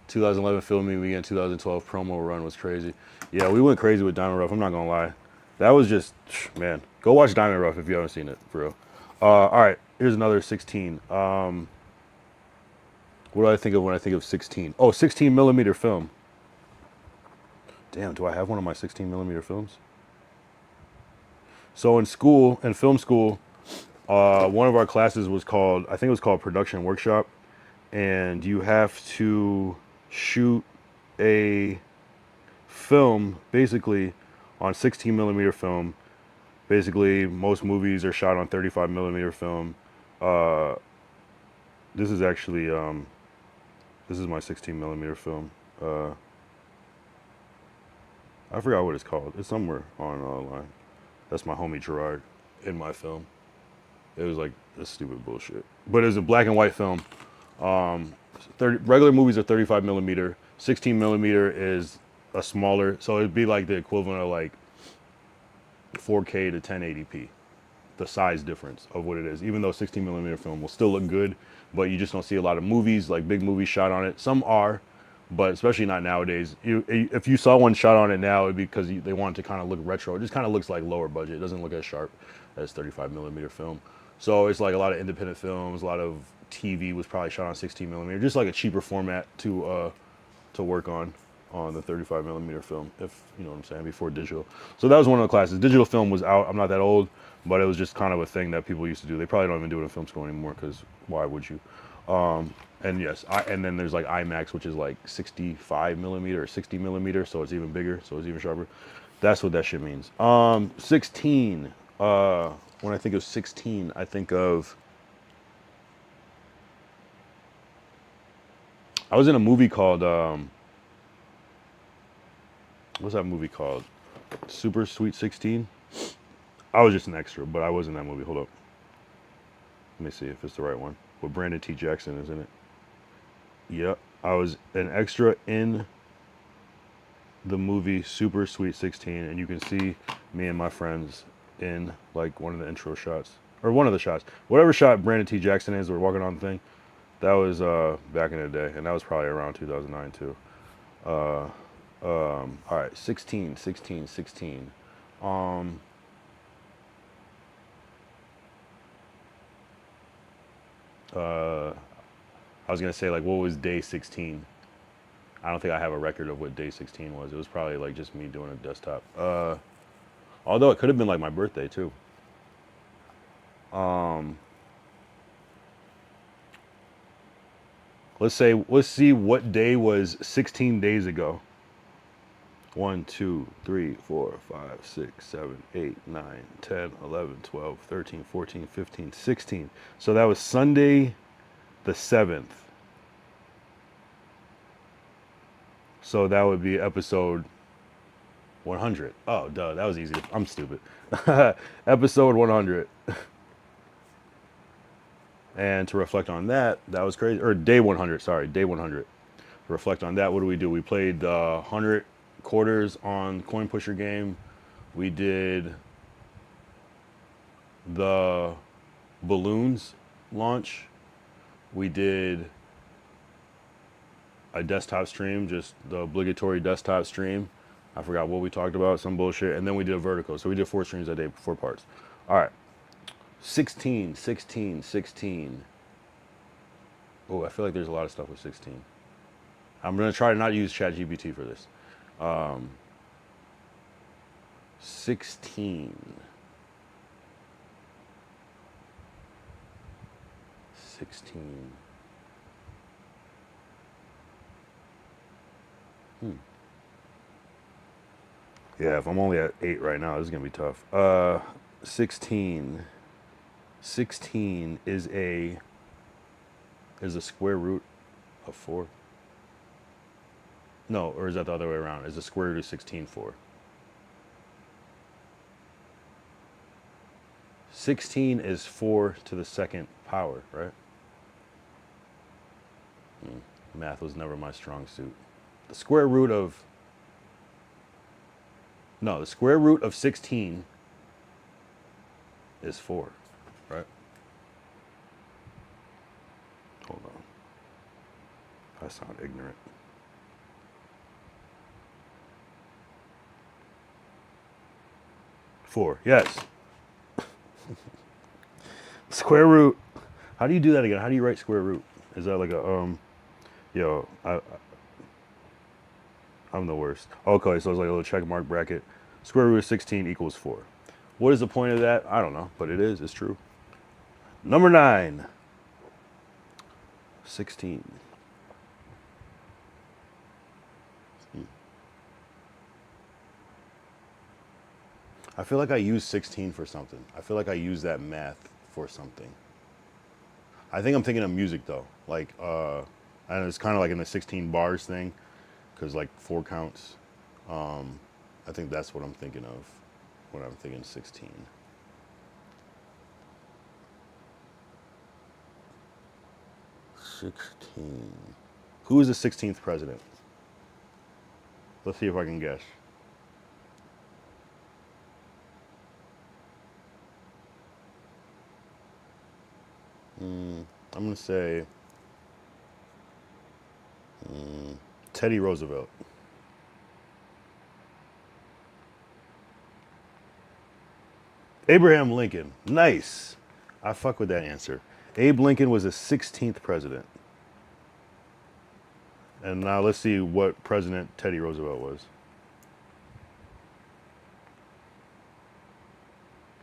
Speaker 1: 2011 filming weekend, 2012 promo run was crazy. Yeah, we went crazy with Diamond Rough, I'm not gonna lie. That was just, man, go watch Diamond Rough if you haven't seen it, for real. All right, here's another 16. What do I think of when I think of 16? Oh, 16 millimeter film. Damn, do I have one of my 16 millimeter films? So in school, in film school, one of our classes was called, I think it was called Production Workshop. And you have to shoot a film, basically, on 16 millimeter film. Basically, most movies are shot on 35 millimeter film. This is actually, this is my 16 millimeter film. I forgot what it's called. It's somewhere online. That's my homie Gerard in my film. It was like this stupid bullshit. But it was a black and white film. Regular movies are 35 millimeter. 16 millimeter is a smaller, so it'd be like the equivalent of like 4K to 1080p. The size difference of what it is. Even though 16 millimeter film will still look good, but you just don't see a lot of movies, like big movies shot on it. Some are, but especially not nowadays. If you saw one shot on it now, it'd be because they want it to kind of look retro. It just kind of looks like lower budget. It doesn't look as sharp as 35 millimeter film. So it's like a lot of independent films, a lot of TV was probably shot on 16 millimeter, just like a cheaper format to work on the 35 millimeter film, if you know what I'm saying, before digital. So that was one of the classes. Digital film was out. I'm not that old, but it was just kind of a thing that people used to do. They probably don't even do it in film school anymore, because why would you? And yes, and then there's like IMAX, which is like 65 millimeter or 60 millimeter, so it's even bigger, so it's even sharper. That's what that shit means. 16. When I think of 16, I think of, I was in a movie called, what's that movie called? Super Sweet 16? I was just an extra, but I was in that movie. Hold up. Let me see if it's the right one. With Brandon T. Jackson is in it. Yep. I was an extra in the movie Super Sweet 16, and you can see me and my friends in like one of the intro shots, or one of the shots. Whatever shot Brandon T. Jackson is, we're walking on the thing. That was back in the day, and that was probably around 2009 too. All right, 16. I was gonna say, like, what was day 16? I don't think I have a record of what day 16 was. It was probably like just me doing a desktop. Although it could have been like my birthday too. Let's see what day was 16 days ago. 1, 2, 3, 4, 5, 6, 7, 8, 9, 10, 11, 12, 13, 14, 15, 16. So that was Sunday the 7th. So that would be episode 100. Oh, duh, that was easy. I'm stupid. Episode 100. And to reflect on that, that was crazy. Or day 100, sorry, day 100. To reflect on that, what do? We played 100 quarters on Coin Pusher game. We did the balloons launch. We did a desktop stream, just the obligatory desktop stream. I forgot what we talked about, some bullshit. And then we did a vertical. So we did 4 streams that day, 4 parts. All right. 16, 16, 16. Oh, I feel like there's a lot of stuff with 16. I'm going to try to not use ChatGPT for this. 16. 16. Yeah, if I'm only at 8 right now, this is going to be tough. 16. 16 is a square root of 4. No, or is that the other way around? Is the square root of 16 4? 16 is 4 to the second power, right? Math was never my strong suit. The square root of... No, the square root of 16 is 4, right? Hold on. I sound ignorant. Four, yes. Square root. How do you do that again? How do you write square root? Is that like a Yo, I'm the worst. Okay, so it's like a little check mark bracket. Square root of 16 equals 4. What is the point of that? I don't know, but it is. It's true. Number 9. 16. I feel like I use 16 for something. I feel like I use that math for something. I think I'm thinking of music though. Like, and it's kind of like in the 16 bars thing, because like 4 counts. I think that's what I'm thinking of when I'm thinking 16. Who is the 16th president? Let's see if I can guess. I'm going to say Teddy Roosevelt. Abraham Lincoln. Nice. I fuck with that answer. Abe Lincoln was the 16th president. And now let's see what president Teddy Roosevelt was.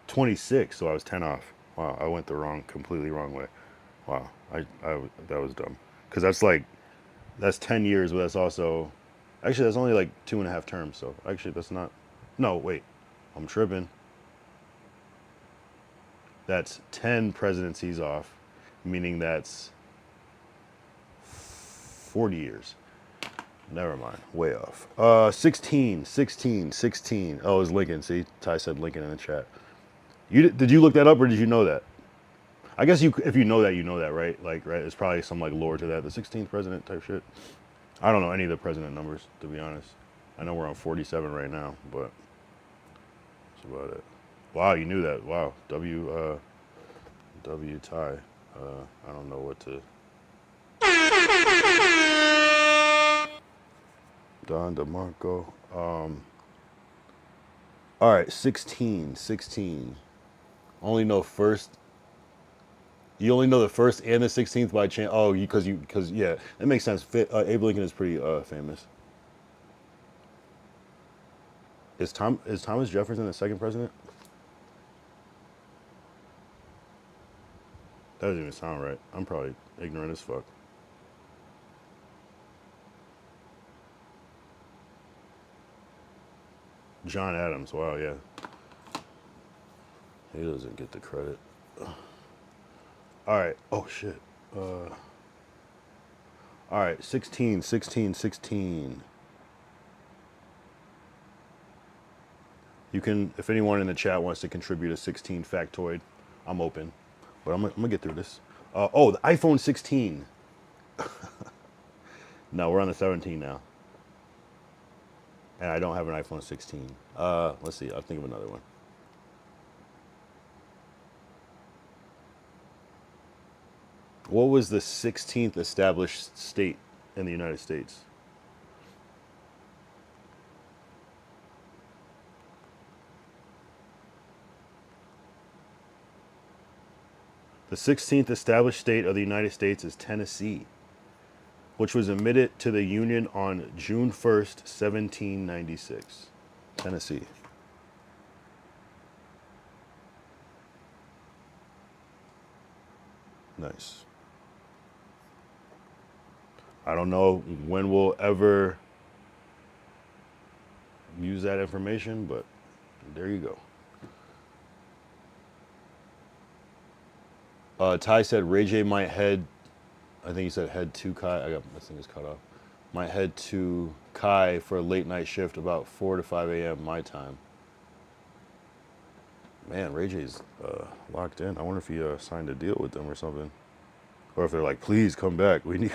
Speaker 1: 26, so I was 10 off. Wow, I went the completely wrong way. Wow, that was dumb. Because that's 10 years, but that's also, actually that's only like 2.5 terms. So actually that's not, no, wait, I'm tripping. That's 10 presidencies off, meaning that's 40 years. Never mind, way off. 16. Oh, it was Lincoln. See, Ty said Lincoln in the chat. Did you look that up or did you know that? I guess if you know that, right? Like, right? It's probably some like lore to that. The 16th president type shit. I don't know any of the president numbers, to be honest. I know we're on 47 right now, but that's about it. Wow, you knew that. Wow. W Ty. I don't know what to. Don DeMarco. All right, 16. Only know first. You only know the first and the 16th by chance. Oh, because yeah, that makes sense. Abe Lincoln is pretty famous. Is Thomas Jefferson the second president? That doesn't even sound right. I'm probably ignorant as fuck. John Adams. Wow, yeah. He doesn't get the credit. All right. Oh shit. All right. 16. You can, if anyone in the chat wants to contribute a 16 factoid, I'm open. But I'm gonna get through this. Oh, the iPhone 16. No, we're on the 17 now. And I don't have an iPhone 16. Let's see. I'll think of another one. What was the 16th established state in the United States? The 16th established state of the United States is Tennessee, which was admitted to the Union on June 1st, 1796. Tennessee. Nice. I don't know when we'll ever use that information, but there you go. Ty said Ray J might head, I think he said head to Kai. I got my thing is cut off. Might head to Kai for a late night shift about 4 to 5 a.m. my time. Man, Ray J's locked in. I wonder if he signed a deal with them or something. Or if they're like, please come back. We need.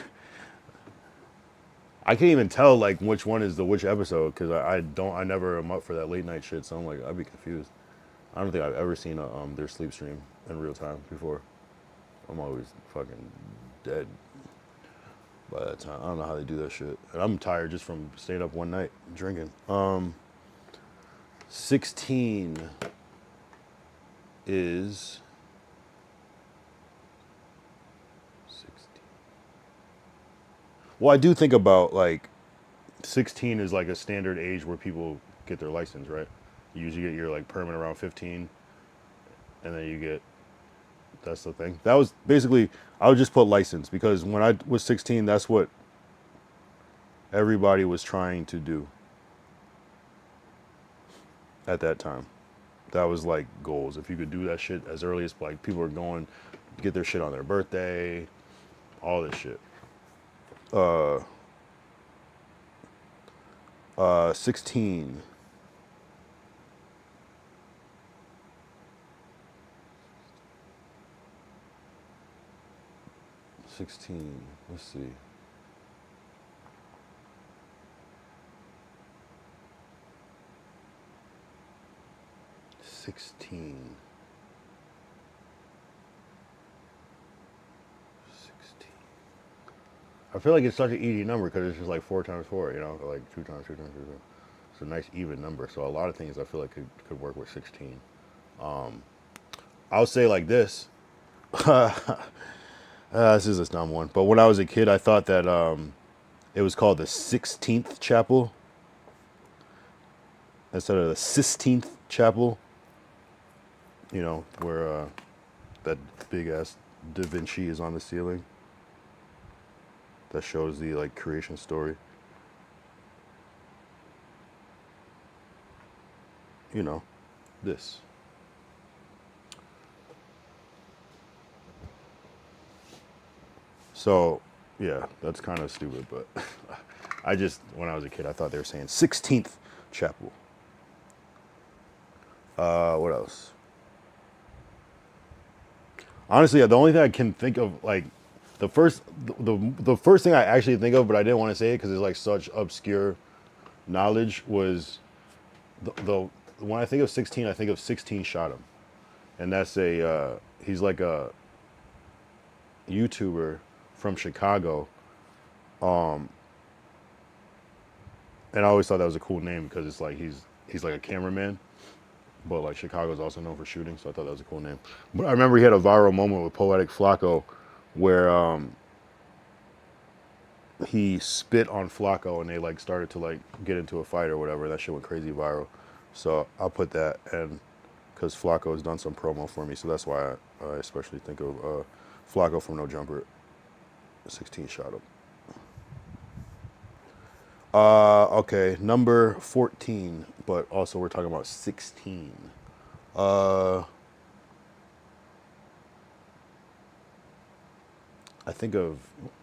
Speaker 1: I can't even tell like which one is which episode because I never am up for that late night shit. So I'm like, I'd be confused. I don't think I've ever seen their sleep stream in real time before. I'm always fucking dead by that time. I don't know how they do that shit. And I'm tired just from staying up one night drinking. 16 is 16. Well, I do think about like 16 is like a standard age where people get their license, right? You usually get your like permit around 15, and then you get. That's the thing. That was basically, I would just put license because when I was 16, that's what everybody was trying to do at that time. That was like goals. If you could do that shit as early as like people are going to get their shit on their birthday, all this shit. 16. Let's see. I feel like it's such an easy number because it's just like 4 times 4, you know, like 2 times 2 times 2 times. It's a nice even number. So a lot of things I feel like could work with 16. I'll say like this. This is a dumb one. But when I was a kid, I thought that it was called the 16th Chapel instead of the 16th Chapel. You know, where that big ass Da Vinci is on the ceiling. That shows the like creation story. You know, this. So, yeah, that's kind of stupid, but I just, when I was a kid, I thought they were saying 16th Chapel. What else? Honestly, the only thing I can think of, like, the first thing I actually think of, but I didn't want to say it because it's like such obscure knowledge, was when I think of 16, I think of 16 Shot 'Em, and that's he's like a YouTuber from Chicago, and I always thought that was a cool name because it's like he's like a cameraman, but like Chicago's also known for shooting, so I thought that was a cool name. But I remember he had a viral moment with Poetic Flacco where he spit on Flacco and they like started to like get into a fight or whatever. That shit went crazy viral. So I'll put that, and because Flacco has done some promo for me, so that's why I especially think of Flacco from No Jumper. 16 Shot 'Em. Okay, number 14, but also we're talking about 16. I think of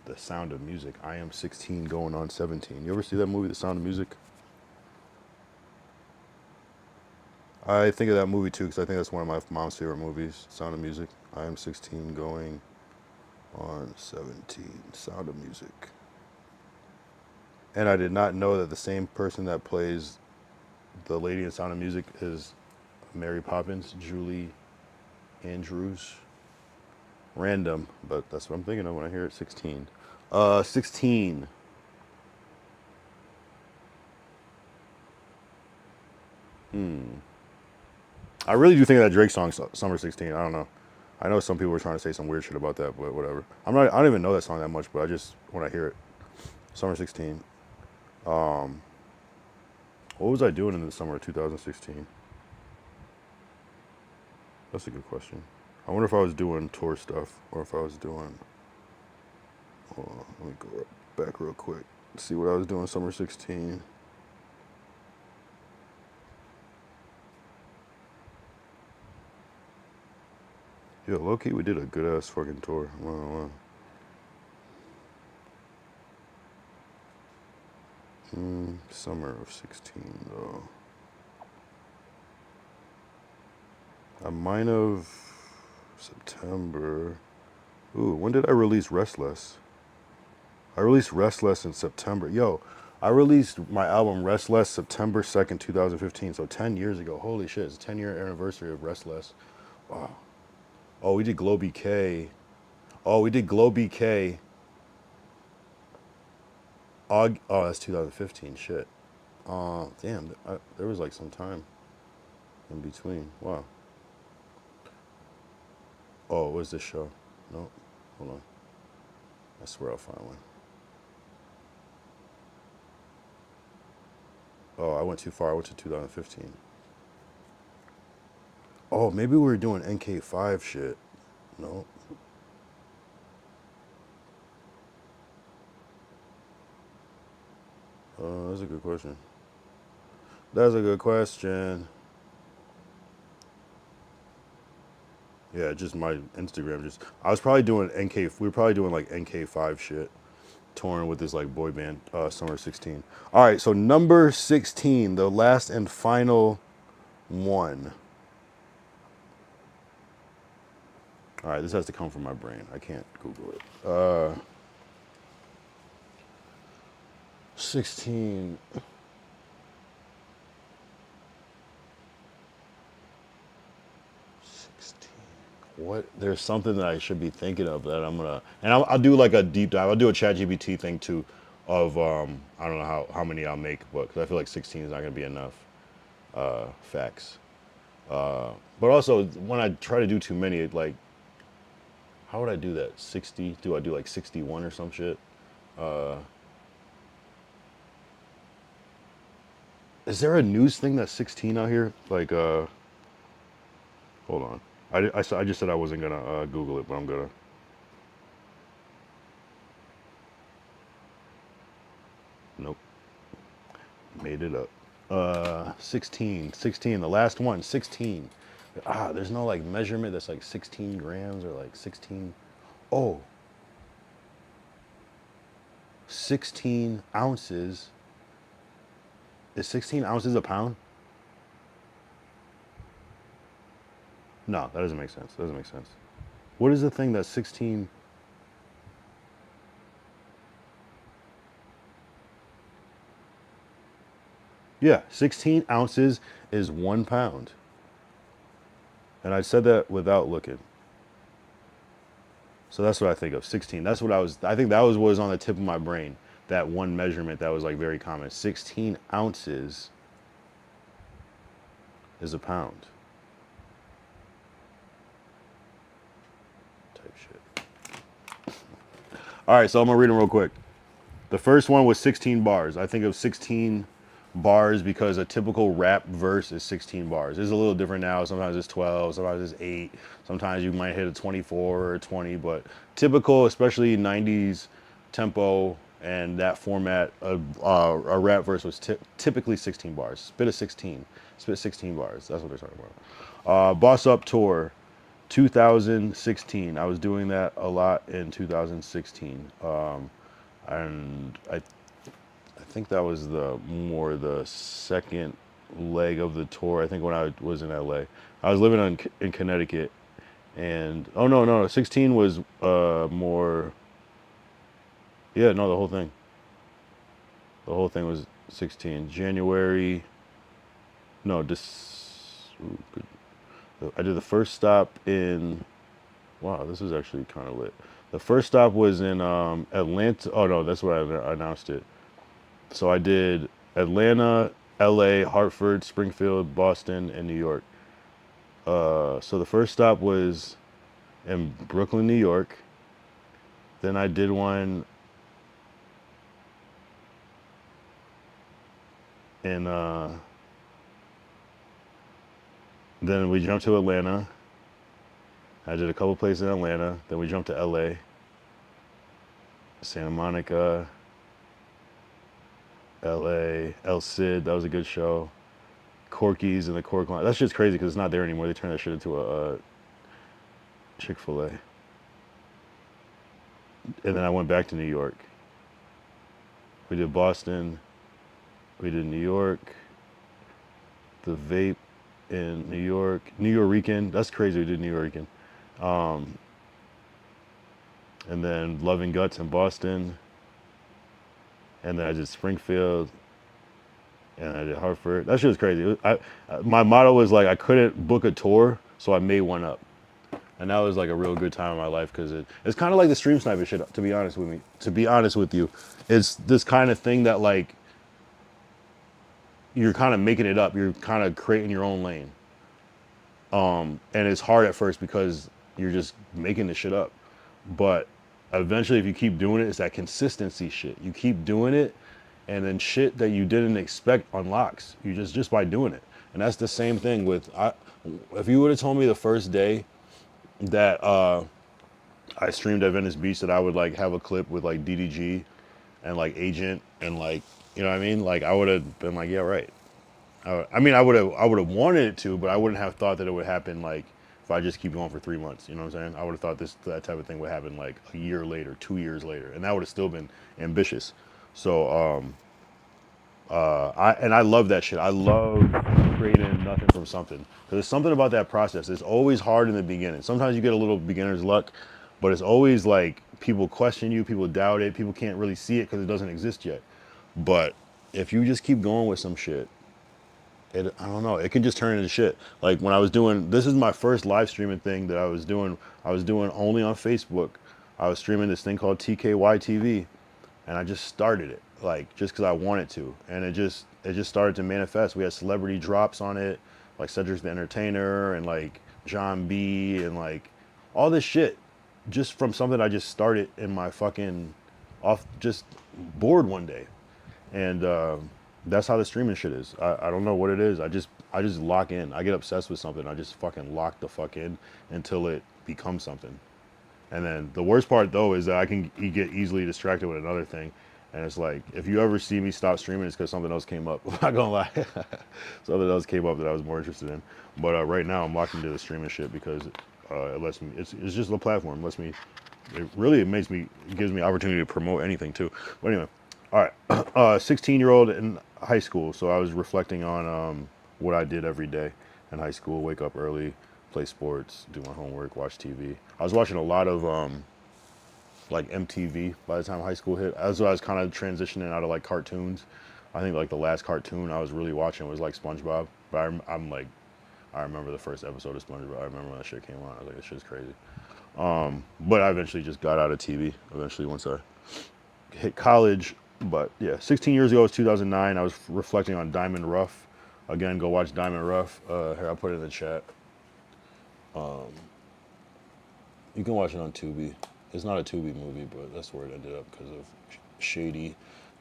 Speaker 1: The Sound of Music. I am 16 going on 17. You ever see that movie, The Sound of Music? I think of that movie too because I think that's one of my mom's favorite movies, Sound of Music. I am 16 going on 17. Sound of Music. And I did not know that the same person that plays the lady in Sound of Music is Mary Poppins, Julie Andrews. Random, but that's what I'm thinking of when I hear it. 16. 16. I really do think of that Drake song, Summer 16. I don't know. I know some people were trying to say some weird shit about that, but whatever. I don't even know that song that much, but I just, when I hear it. Summer 16. What was I doing in the summer of 2016? That's a good question. I wonder if I was doing tour stuff or if I was doing. Hold on, let me go back real quick. See what I was doing summer 16. Yo, low-key, we did a good-ass fucking tour. Wow. Summer of 16, though. I might have September. Ooh, when did I release Restless? I released Restless in September. Yo, I released my album Restless September 2nd, 2015. So 10 years ago. Holy shit, it's a 10-year anniversary of Restless. Wow. Oh, we did Glow BK. Oh, that's 2015. Shit. Damn. There was like some time in between. Wow. Oh, what's this show? No. Hold on. I swear I'll find one. Oh, I went too far. I went to 2015. Oh, maybe we were doing NK5 shit. No. That's a good question. Yeah, just my Instagram. I was probably doing NK. We were probably doing like NK5 shit, touring with this like boy band. Summer 16. All right, so number 16, the last and final one. All right, this has to come from my brain. I can't Google it. 16. What? There's something that I should be thinking of that I'm gonna, and I'll do like a deep dive. I'll do a ChatGPT thing too, of I don't know how many I'll make, but because I feel like 16 is not gonna be enough facts. But also when I try to do too many, like, how would I do that? 60? Do I do like 61 or some shit? Is there a news thing that's 16 out here? Like, hold on. I just said I wasn't gonna Google it, but I'm gonna. Nope. Made it up. 16, the last one, 16. There's no like measurement that's like 16 grams or like 16. Oh, 16 ounces. Is 16 ounces a pound? No, that doesn't make sense. What is the thing that's 16? Yeah, 16 ounces is 1 pound. And I said that without looking. So that's what I think of, 16. That's what I think that was what was on the tip of my brain. That one measurement that was like very common. 16 ounces is a pound. Type shit. All right, so I'm gonna read them real quick. The first one was 16 bars. I think of 16 bars because a typical rap verse is 16 bars. It's a little different now. Sometimes it's 12, sometimes it's 8. Sometimes you might hit a 24 or a 20, but typical, especially 90s tempo and that format, a rap verse was typically 16 bars. Spit 16 bars. That's what they're talking about. Boss Up Tour, 2016. I was doing that a lot in 2016. And I think that was the second leg of the tour. I think when I was in LA, I was living in Connecticut, and no, 16 was more. Yeah, no, the whole thing. The whole thing was 16. January. No, I did the first stop in. Wow, this is actually kind of lit. The first stop was in Atlanta. Oh no, that's where I announced it. So I did Atlanta, LA, Hartford, Springfield, Boston, and New York. So the first stop was in Brooklyn, New York. Then I did one in, then we jumped to Atlanta. I did a couple places in Atlanta. Then we jumped to LA, Santa Monica, LA, El Cid. That was a good show. Corky's and the Cork line. That shit's crazy because it's not there anymore. They turned that shit into a Chick-fil-A. And then I went back to New York. We did Boston. We did New York. The Vape in New York. New Yorican. That's crazy. We did New Yorican. And then Loving Guts in Boston. And then I did Springfield. And I did Hartford. That shit was crazy. My motto was like, I couldn't book a tour, so I made one up. And that was like a real good time in my life because it's kind of like the Stream-snipe shit, to be honest with me. To be honest with you, it's this kind of thing that like, you're kind of making it up. You're kind of creating your own lane. And it's hard at first because you're just making this shit up. But eventually, if you keep doing it, it's that consistency shit. You keep doing it, and then shit that you didn't expect unlocks. You just by doing it. And that's the same thing with, if you would have told me the first day that I streamed at Venice Beach that I would like have a clip with like DDG and like Agent and like, you know what I mean? Like I would have been like, yeah, right. I mean, I would have wanted it to, but I wouldn't have thought that it would happen like if I just keep going for 3 months. You know what I'm saying? I would have thought that type of thing would happen like a year later, 2 years later, and that would have still been ambitious. So I love that shit. I love creating nothing from something because there's something about that process. It's always hard in the beginning. Sometimes you get a little beginner's luck, but it's always like people question you, people doubt it, people can't really see it because it doesn't exist yet. But if you just keep going with some shit, I don't know, it can just turn into shit. Like when I was doing, this is my first live streaming thing that I was doing only on Facebook. I was streaming this thing called TKY TV, and I just started it, like just because I wanted to, and it just started to manifest. We had celebrity drops on it, like Cedric the Entertainer and like John B and like all this shit, just from something I just started in my fucking just bored one day, and that's how the streaming shit is. I don't know what it is. I just lock in. I get obsessed with something. I just fucking lock the fuck in until it becomes something. And then the worst part though is that I can get easily distracted with another thing. And it's like, if you ever see me stop streaming, it's because something else came up. I'm not gonna lie. Something else came up that I was more interested in. But right now I'm locked into the streaming shit because it lets me, it's just the platform. It lets me, it gives me opportunity to promote anything too. But anyway, all right. 16-year-old in high school. So I was reflecting on what I did every day in high school. Wake up early, play sports, do my homework, watch TV. I was watching a lot of like MTV by the time high school hit. As I was kind of transitioning out of like cartoons. I think like the last cartoon I was really watching was like SpongeBob. But I'm like, I remember the first episode of SpongeBob. I remember when that shit came on. I was like, this shit's crazy. But I eventually just got out of TV. Eventually once I hit college. But yeah, 16 years ago, it was 2009. I was reflecting on Diamond Rough. Again, go watch Diamond Rough. Here, I'll put it in the chat. You can watch it on Tubi. It's not a Tubi movie, but that's where it ended up because of shady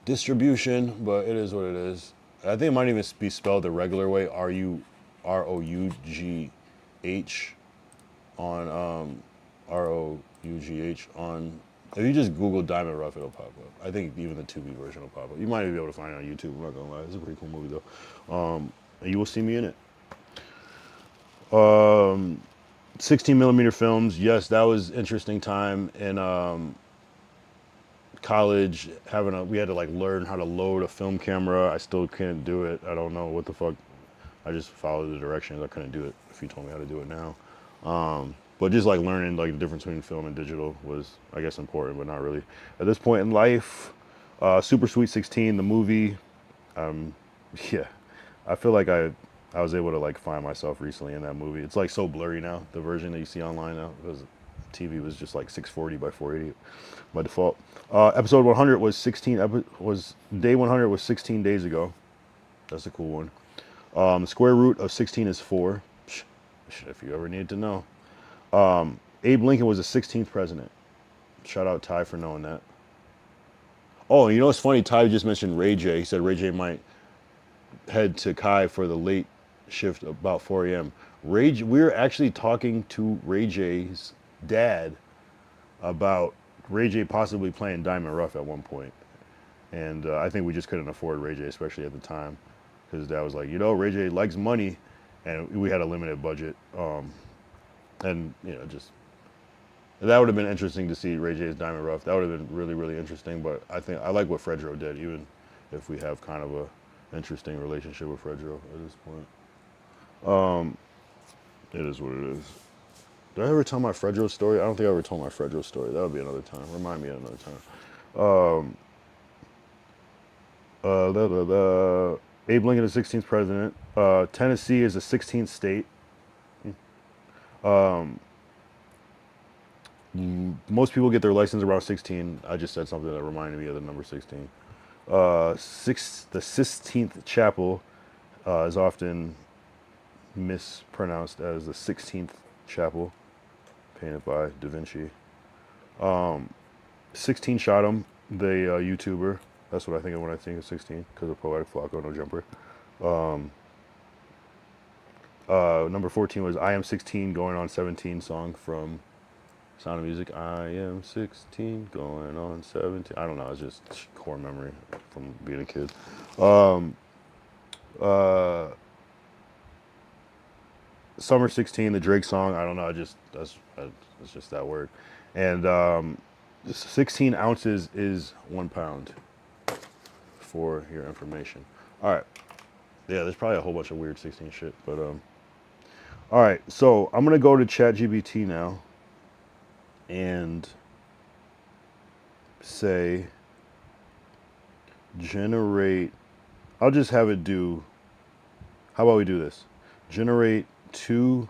Speaker 1: distribution. But it is what it is. I think it might even be spelled the regular way, R-O-U-G-H on R-O-U-G-H on. If you just Google Diamond Rough, it'll pop up. I think even the Tubi version will pop up. You might even be able to find it on YouTube. I'm not gonna lie, it's a pretty cool movie though. And you will see me in it. 16 millimeter films. Yes, that was interesting time in college. We had to like learn how to load a film camera. I still can't do it. I don't know what the fuck. I just followed the directions. I couldn't do it if you told me how to do it now. But just like learning like the difference between film and digital was, I guess, important, but not really. At this point in life, Super Sweet 16, the movie, yeah, I feel like I was able to like find myself recently in that movie. It's like so blurry now, the version that you see online now, because TV was just like 640 by 480 by default. Episode 100 was day 100 was 16 days ago. That's a cool one. The square root of 16 is 4. If you ever need to know. Abe Lincoln was the 16th president. Shout out Ty for knowing that. Oh, you know what's funny? Ty just mentioned Ray J. He said Ray J might head to Kai for the late shift about 4 a.m. We were actually talking to Ray J's dad about Ray J possibly playing Diamond Rough at one point. And I think we just couldn't afford Ray J, especially at the time. Because his dad was like, you know, Ray J likes money. And we had a limited budget. And, you know, just... That would have been interesting to see Ray J's Diamond Rough. That would have been really, really interesting. But I think I like what Fredro did, even if we have kind of a interesting relationship with Fredro at this point. It is what it is. Did I ever tell my Fredro story? I don't think I ever told my Fredro story. That would be another time. Remind me at another time. Abe Lincoln is the 16th president. Tennessee is the 16th state. Most people get their license around 16. I just said something that reminded me of the number 16. The 16th chapel is often mispronounced as the 16th chapel, painted by Da Vinci. 16 shot him, the YouTuber. That's what I think of when I think of 16, because of Poetic Flacco, No Jumper. Number 14 was I Am 16 Going on 17 song from Sound of Music. I am 16 going on 17. I don't know, it's just core memory from being a kid. Summer 16, the Drake song. I don't know, it's just that word. And 16 ounces is 1 pound, for your information. All right. Yeah, there's probably a whole bunch of weird 16 shit, but all right. So I'm gonna go to ChatGPT now and say generate. I'll just have it do. How about we do this? Generate two.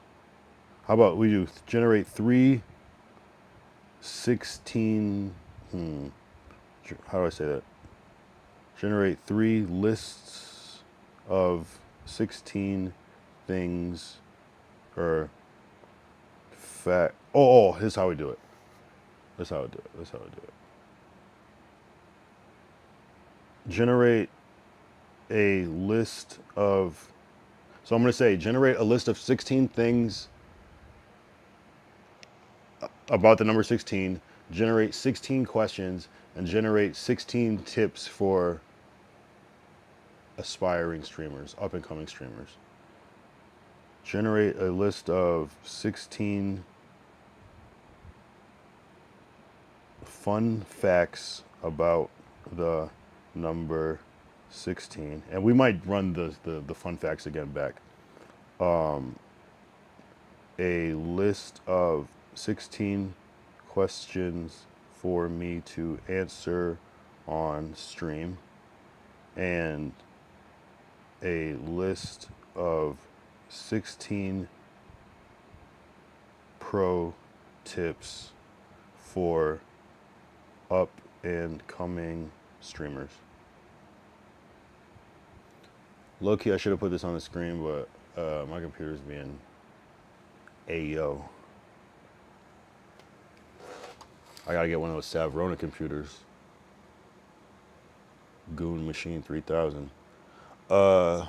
Speaker 1: How about we do generate 3 16. How do I say that? Generate 3 lists of 16 things or fact. Oh, here's how we do it. That's how I do it. Generate a list of. So I'm going to say generate a list of 16 things about the number 16. Generate 16 questions and generate 16 tips for aspiring streamers, up and coming streamers. Generate a list of 16 fun facts about the number 16. And we might run the fun facts again back. A list of 16 questions for me to answer on stream, and a list of 16 pro tips for up and coming streamers. Low-key, I should have put this on the screen, but my computer's being Ayo. I gotta get one of those Savrona computers. Goon Machine 3000. All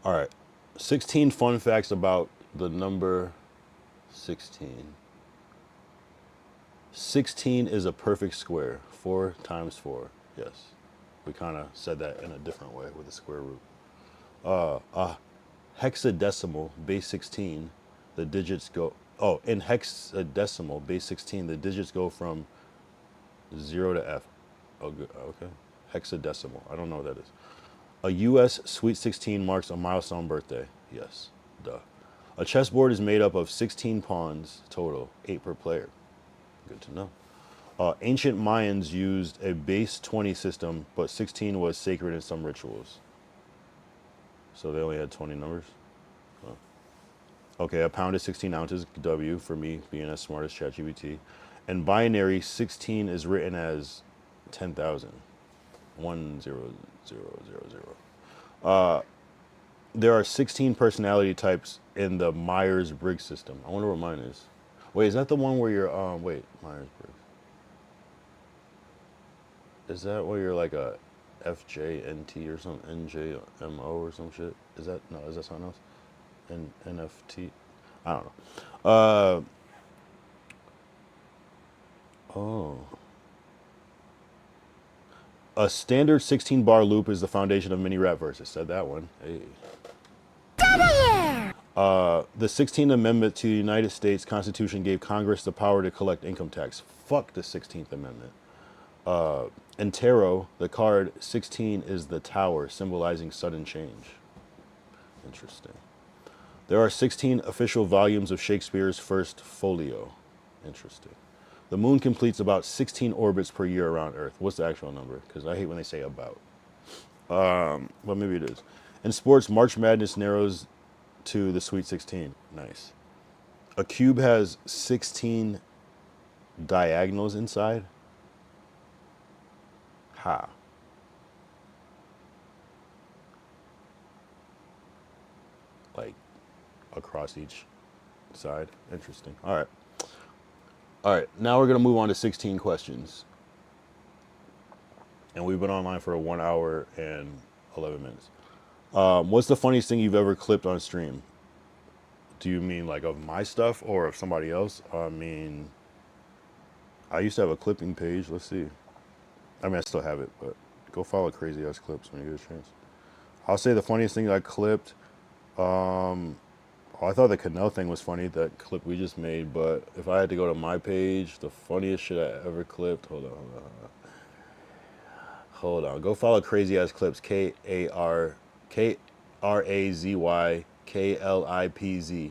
Speaker 1: right. 16 fun facts about the number 16. 16 is a perfect square. 4 times 4. Yes. We kind of said that in a different way with the square root. Hexadecimal, base 16, the digits go... Oh, in hexadecimal, base 16, the digits go from 0 to F. Oh, good. Okay. Hexadecimal. I don't know what that is. A U.S. Sweet 16 marks a milestone birthday. Yes. Duh. A chessboard is made up of 16 pawns total, 8 per player. Good to know. Ancient Mayans used a base 20 system, but 16 was sacred in some rituals. So they only had 20 numbers? Oh. Okay, a pound is 16 ounces, W, for me being as smart as ChatGPT. And binary, 16 is written as 10,000. 10000. There are 16 personality types in the Myers-Briggs system. I wonder what mine is. Wait, is that the one where you're, wait, Myers-Briggs. Is that where you're like a FJNT or some NJMO or some shit? Is that, no, is that something else? NFT? I don't know. Oh. A standard 16 bar loop is the foundation of mini rap verses. Said that one. Hey. The 16th Amendment to the United States Constitution gave Congress the power to collect income tax. Fuck the 16th Amendment. In tarot, the card 16 is the tower, symbolizing sudden change. Interesting. There are 16 official volumes of Shakespeare's first folio. Interesting. The moon completes about 16 orbits per year around Earth. What's the actual number? Because I hate when they say about. But maybe it is. In sports, March Madness narrows to the Sweet 16. Nice. A cube has 16 diagonals inside. Ha. Like across each side. Interesting. All right. All right. Now we're going to move on to 16 questions. And we've been online for 1 hour and 11 minutes. What's the funniest thing you've ever clipped on stream? Do you mean like of my stuff or of somebody else? I mean, I used to have a clipping page. Let's see. I mean, I still have it, but go follow Crazy Ass Clips when you get a chance. I'll say the funniest thing I clipped. I thought the Canal thing was funny, that clip we just made. But if I had to go to my page, the funniest shit I ever clipped. Hold on. Go follow Crazy Ass Clips. KRAZYKLIPZ.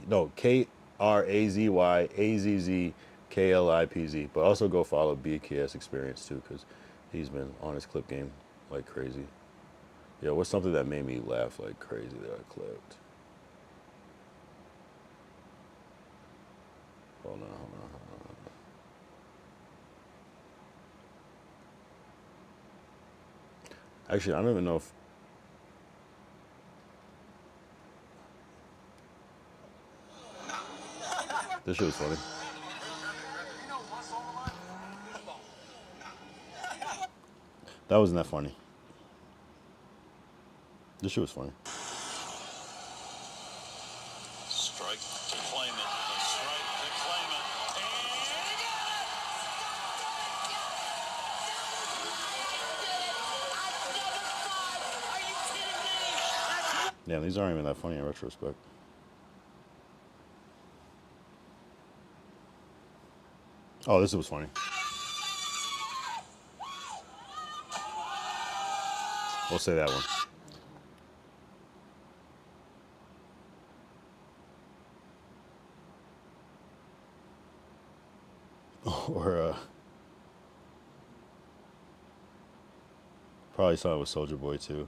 Speaker 1: No, KRAZYAZZKLIPZ. But also go follow BKS Experience too, because he's been on his clip game like crazy. Yeah, what's something that made me laugh like crazy that I clipped? Hold on. Actually, I don't even know if... This shit was funny. That wasn't that funny. This shit was funny.
Speaker 3: Strike to claim it. A strike to claim it.
Speaker 1: Yeah, these aren't even that funny in retrospect. Oh, this was funny. We'll say that one. Or probably saw it with Soldier Boy too.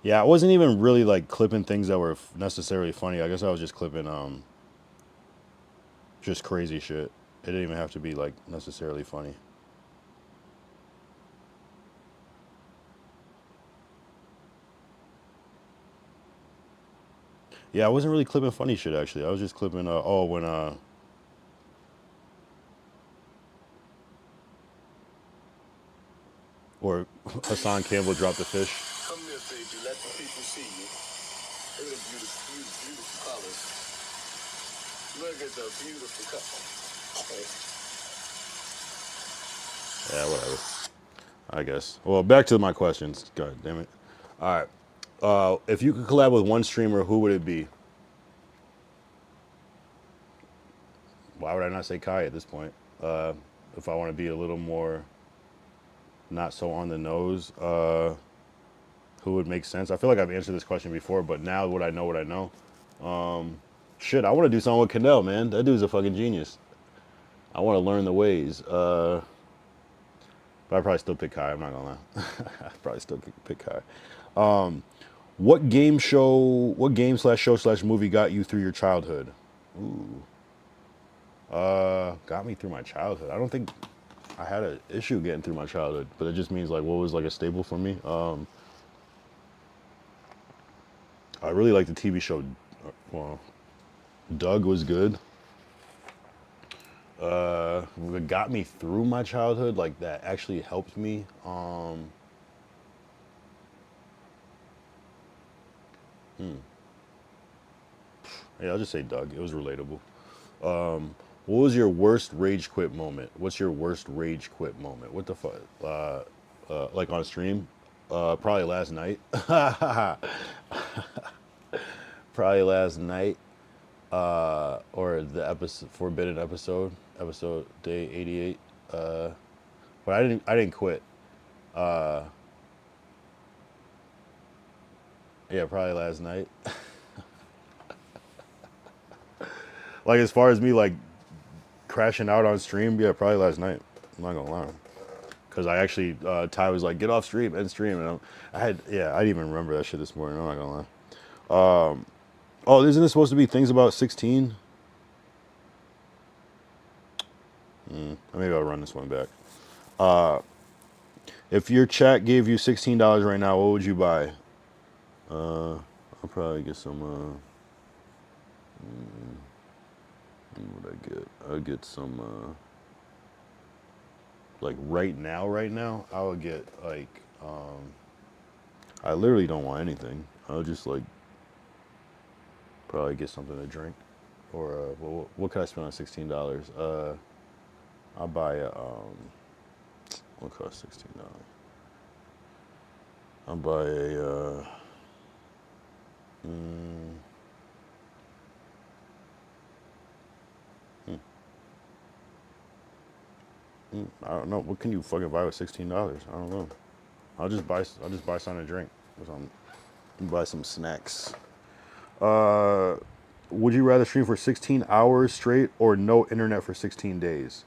Speaker 1: Yeah, I wasn't even really like clipping things that were necessarily funny. I guess I was just clipping just crazy shit. It didn't even have to be like necessarily funny. Yeah, I wasn't really clipping funny shit actually. I was just clipping when or Hassan Campbell dropped the fish.
Speaker 3: Come here, baby. Let the people see you. Look at beautiful, beautiful colors. Look at the beautiful colors.
Speaker 1: Yeah, whatever. I guess. Well, back to my questions. God damn it. All right. If you could collab with one streamer, who would it be? Why would I not say Kai at this point? If I want to be a little more not so on the nose, who would make sense? I feel like I've answered this question before, but now what I know. Shit, I want to do something with Canel, man. That dude's a fucking genius. I want to learn the ways. But I'd probably still pick Kai, I'm not gonna lie. I'd probably still pick Kai. What game / show / movie got you through your childhood? Ooh. Got me through my childhood. I don't think I had an issue getting through my childhood, but it just means like what was like a staple for me. I really liked the TV show. Well, Doug was good. What got me through my childhood, like that actually helped me. Yeah, I'll just say Doug. It was relatable. What was your worst rage quit moment? What's your worst rage quit moment? What the fuck? Like on stream? Probably last night. Probably last night. Or the episode forbidden episode day 88. But I didn't quit. Yeah, probably last night. Like as far as me like crashing out on stream, yeah, probably last night. I'm not gonna lie. Cause I actually Ty was like, get off stream, end stream, and I didn't even remember that shit this morning. I'm not gonna lie. Oh, isn't it supposed to be things about 16? Maybe I'll run this one back. If your chat gave you $16 right now, what would you buy? I'll probably get some. What would I get? I'd get some. Like right now, I would get like. I literally don't want anything. I'll just like. Probably get something to drink, or what could I spend on $16? I'll buy a. What costs $16? I'll buy a. I don't know. What can you fucking buy with $16? I don't know. I'll just buy something to drink. Or something. Buy some snacks. Would you rather stream for 16 hours straight or no internet for 16 days?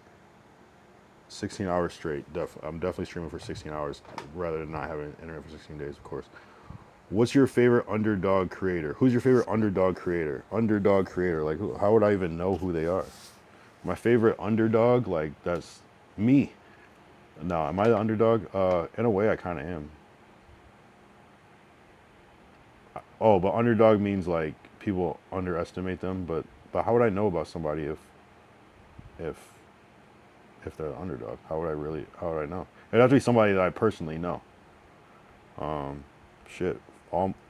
Speaker 1: 16 hours straight. I'm definitely streaming for 16 hours rather than not having internet for 16 days, of course. What's your favorite underdog creator? Who's your favorite underdog creator? Underdog creator. Like, how would I even know who they are? My favorite underdog, like, that's me. No, am I the underdog? In a way, I kind of am. Oh, but underdog means like people underestimate them. But how would I know about somebody if they're the underdog? How would I know? It'd have to be somebody that I personally know. Shit,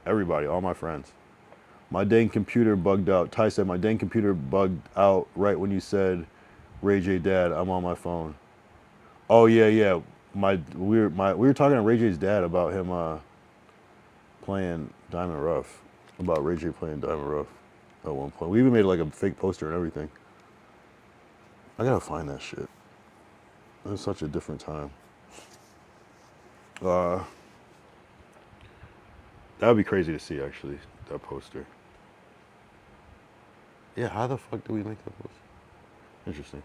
Speaker 1: everybody, all my friends. My dang computer bugged out. Ty said my dang computer bugged out right when you said, Ray J dad, I'm on my phone. Oh yeah. We were talking to Ray J's dad about him playing Diamond Rough. About Ray J playing Diamond Rough at one point. We even made like a fake poster and everything. I gotta find that shit. It was such a different time. That would be crazy to see actually, that poster. Yeah, how the fuck do we make that poster? Interesting.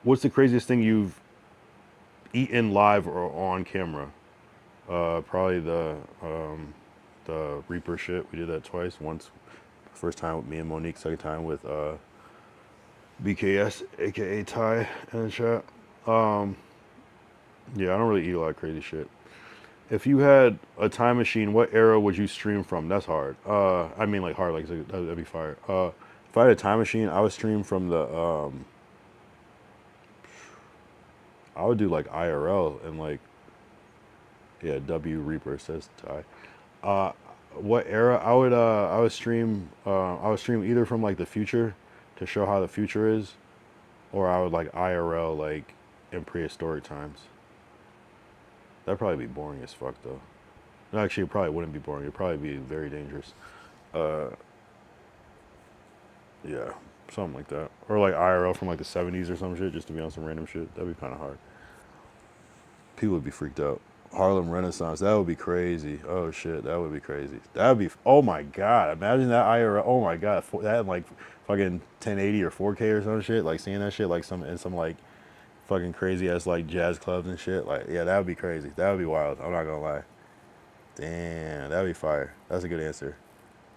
Speaker 1: What's the craziest thing you've eaten live or on camera? Probably the Reaper shit. We did that twice. Once, first time with me and Monique. Second time with BKS, aka Ty, in the chat. Yeah, I don't really eat a lot of crazy shit. If you had a time machine, what era would you stream from? That's hard. I mean, like hard, like that'd be fire. If I had a time machine, I would stream from the. I would do like IRL and like. Yeah, W Reaper says Ty. What era? I would stream. I would stream either from like the future, to show how the future is, or I would like IRL like in prehistoric times. That'd probably be boring as fuck though. No, actually, it probably wouldn't be boring. It'd probably be very dangerous. Yeah, something like that. Or like IRL from like the 70s or some shit, just to be on some random shit. That'd be kind of hard. People would be freaked out. Harlem Renaissance, that would be crazy. Oh shit, that would be crazy. That would be, oh my god, imagine that IRL, oh my god, that in like fucking 1080 or 4K or some shit, like seeing that shit like in some like fucking crazy ass like jazz clubs and shit. Like, yeah, that would be crazy. That would be wild. I'm not gonna lie. Damn, that would be fire. That's a good answer.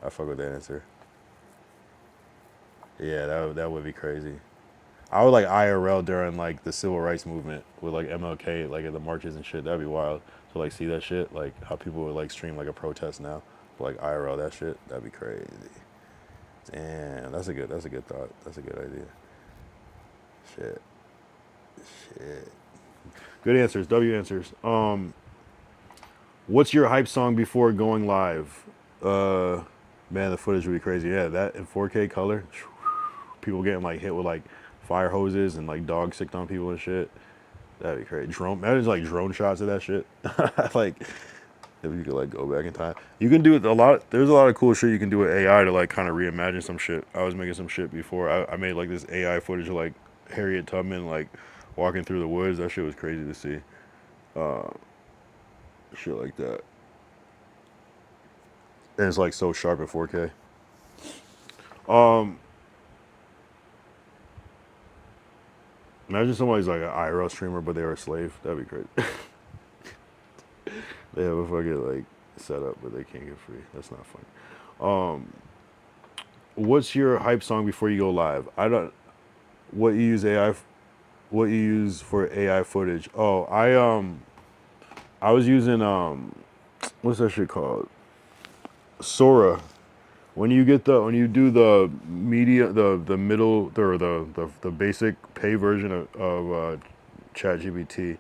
Speaker 1: I fuck with that answer. Yeah, that would be crazy. I would like IRL during like the civil rights movement with like MLK, like at the marches and shit. That'd be wild to like see that shit, like how people would like stream like a protest now, but, like IRL that shit. That'd be crazy. Damn, that's a good thought. That's a good idea. Shit, shit. Good answers. W answers. What's your hype song before going live? Man, the footage would be crazy. Yeah, that in 4K color. People getting like hit with like fire hoses and like dogs sicked on people and shit. That'd be crazy. Drone, imagine like drone shots of that shit. Like if you could like go back in time, you can do it a lot. There's a lot of cool shit you can do with AI to like kind of reimagine some shit. I was making some shit before. I made like this AI footage of like Harriet Tubman like walking through the woods. That shit was crazy to see. Shit like that. And it's like so sharp in 4K. Imagine somebody's like an IRL streamer, but they're a slave. That'd be crazy. They have a fucking like setup, but they can't get free. That's not funny. What's your hype song before you go live? I don't. What you use AI? What you use for AI footage? Oh, I was using what's that shit called? Sora. When you do the media, the middle, or the basic pay version of ChatGPT,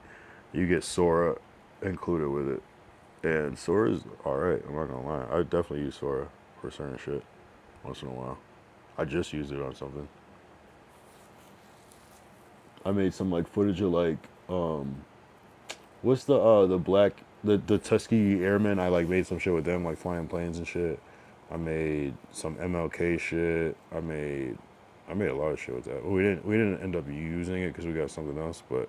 Speaker 1: you get Sora included with it, and Sora's all right. I'm not gonna lie, I definitely use Sora for certain shit once in a while. I just used it on something. I made some like footage of like what's the black the Tuskegee Airmen. I like made some shit with them, like flying planes and shit. I made some MLK shit. I made a lot of shit with that. We didn't end up using it because we got something else, but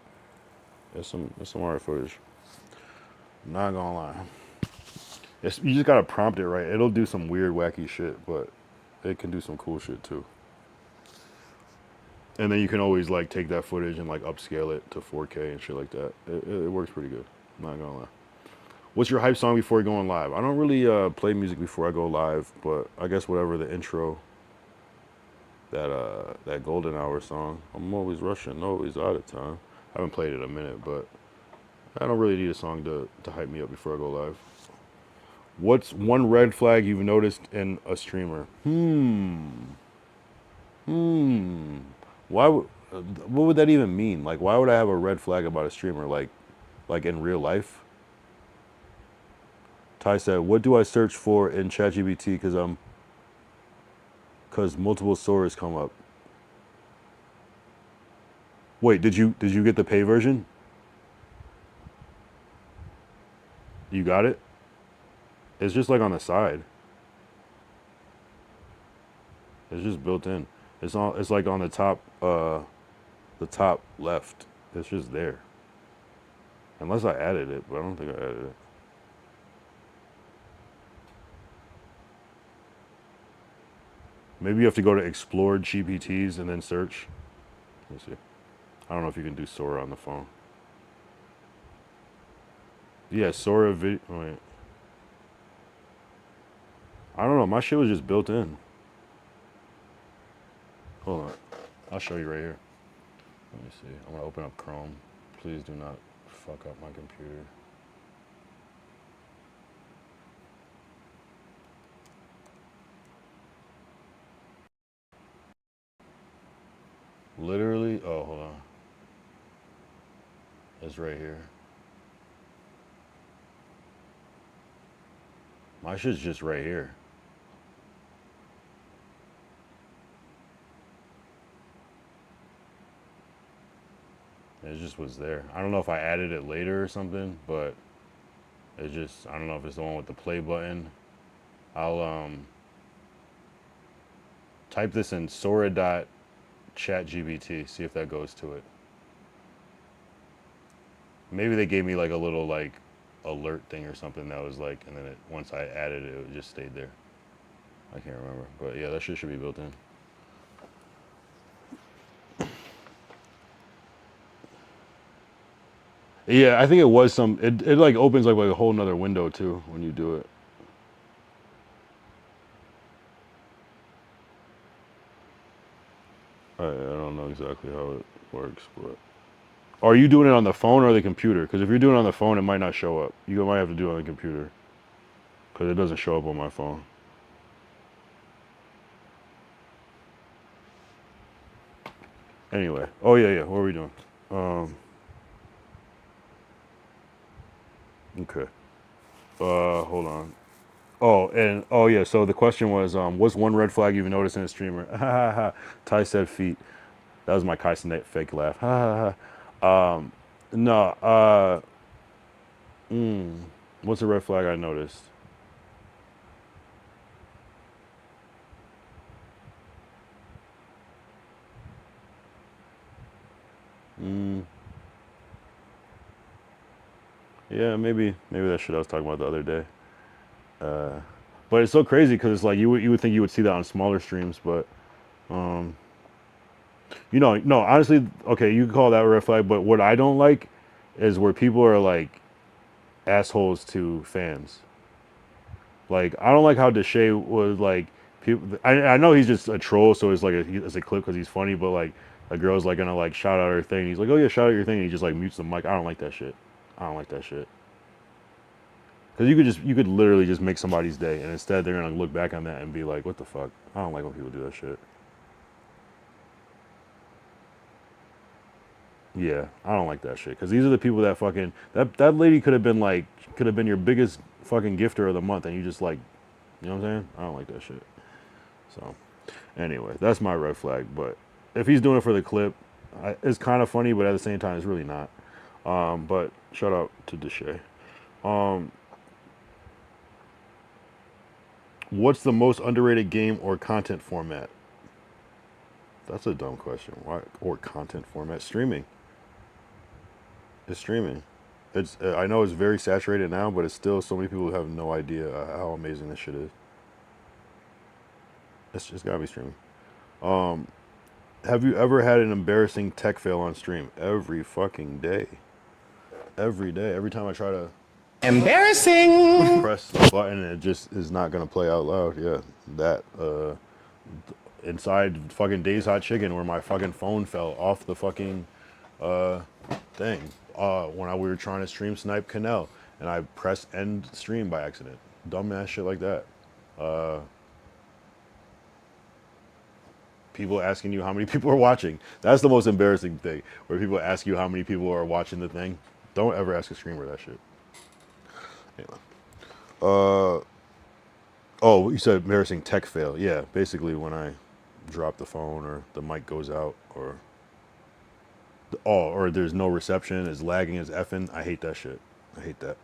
Speaker 1: there's some alright footage. Not gonna lie, you just gotta prompt it right. It'll do some weird wacky shit, but it can do some cool shit too. And then you can always like take that footage and like upscale it to 4K and shit like that. It works pretty good. Not gonna lie. What's your hype song before going live? I don't really play music before I go live, but I guess whatever the intro, that golden hour song. I'm always rushing, always out of time. I haven't played it in a minute, but I don't really need a song to hype me up before I go live. What's one red flag you've noticed in a streamer? Why what would that even mean? Like, why would I have a red flag about a streamer? Like in real life? Ty said, "What do I search for in ChatGPT? Because multiple sources come up." Wait, did you get the pay version? You got it? It's just like on the side. It's just built in. It's like on the top left. It's just there. Unless I added it, but I don't think I added it. Maybe you have to go to explore GPTs and then search. Let me see. I don't know if you can do Sora on the phone. Yeah, Sora video. Oh, wait. I don't know. My shit was just built in. Hold on. I'll show you right here. Let me see. I'm gonna open up Chrome. Please do not fuck up my computer. Literally, oh, hold on. It's right here. My shit's just right here. It just was there. I don't know if I added it later or something, but it just, I don't know if it's the one with the play button. I'll type this in Sora.chatGPT, see if that goes to it. Maybe they gave me like a little like alert thing or something that was like, and then once I added it, it just stayed there. I can't remember, but yeah, that shit should be built in. Yeah, I think it was some. It like opens like a whole nother window too when you do it. I don't know exactly how it works, but are you doing it on the phone or the computer? Because if you're doing it on the phone, it might not show up. You might have to do it on the computer because it doesn't show up on my phone. Anyway, oh yeah, what are we doing? Okay. Hold on. Oh yeah. So the question was, what's one red flag you've noticed in a streamer? Ha ha ha. Ty said feet. That was my Kai Cenat fake laugh. Ha ha ha. No. What's a red flag I noticed? Yeah, maybe that shit I was talking about the other day. But it's so crazy because it's like you would think you would see that on smaller streams, but no, honestly, okay, you can call that a red flag. But what I don't like is where people are like assholes to fans. Like I don't like how Deshae was like people. I know he's just a troll, so it's like it's a clip because he's funny. But like a girl's like gonna like shout out her thing. He's like, oh yeah, shout out your thing. And he just like mutes the mic. I don't like that shit. I don't like that shit. Because you could literally just make somebody's day, and instead they're gonna look back on that and be like, what the fuck? I don't like when people do that shit. Yeah, I don't like that shit. Because these are the people that fucking that lady could have been your biggest fucking gifter of the month, and you just like, you know what I'm saying? I don't like that shit. So, anyway, that's my red flag. But if he's doing it for the clip, it's kind of funny, but at the same time, it's really not. But shout out to Deshae. What's the most underrated game or content format? That's a dumb question. Why or content format? Streaming. It's streaming. It's I know it's very saturated now, but it's still so many people have no idea how amazing this shit is. It's just gotta be streaming. Have you ever had an embarrassing tech fail on stream? Every fucking day. Every day. Every time I try to
Speaker 4: Embarrassing.
Speaker 1: press the button, it just is not gonna play out loud. Yeah, that inside fucking Days Hot Chicken where my fucking phone fell off the fucking thing when we were trying to stream snipe Canal and I pressed end stream by accident. Dumbass shit like that. People asking you how many people are watching. That's the most embarrassing thing. Where people ask you how many people are watching the thing. Don't ever ask a streamer that shit. Anyway. Oh, you said embarrassing tech fail. Yeah, basically when I drop the phone or the mic goes out or there's no reception, it's lagging, it's effing. I hate that shit. I hate that.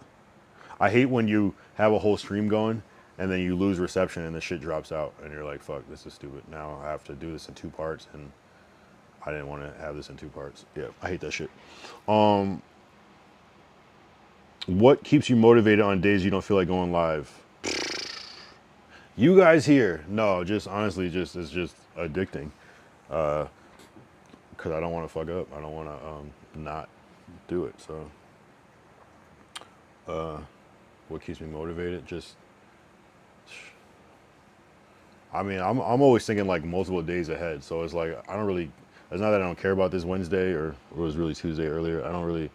Speaker 1: I hate when you have a whole stream going and then you lose reception and the shit drops out and you're like, fuck, this is stupid. Now I have to do this in 2 parts and I didn't want to have this in 2 parts. Yeah, I hate that shit. What keeps you motivated on days you don't feel like going live? You guys here? No, just honestly, it's just addicting. Cause I don't want to fuck up. I don't want to not do it. So, what keeps me motivated? Just, I mean, I'm always thinking like multiple days ahead. So it's like I don't really. It's not that I don't care about this Wednesday or it was really Tuesday earlier. I don't really.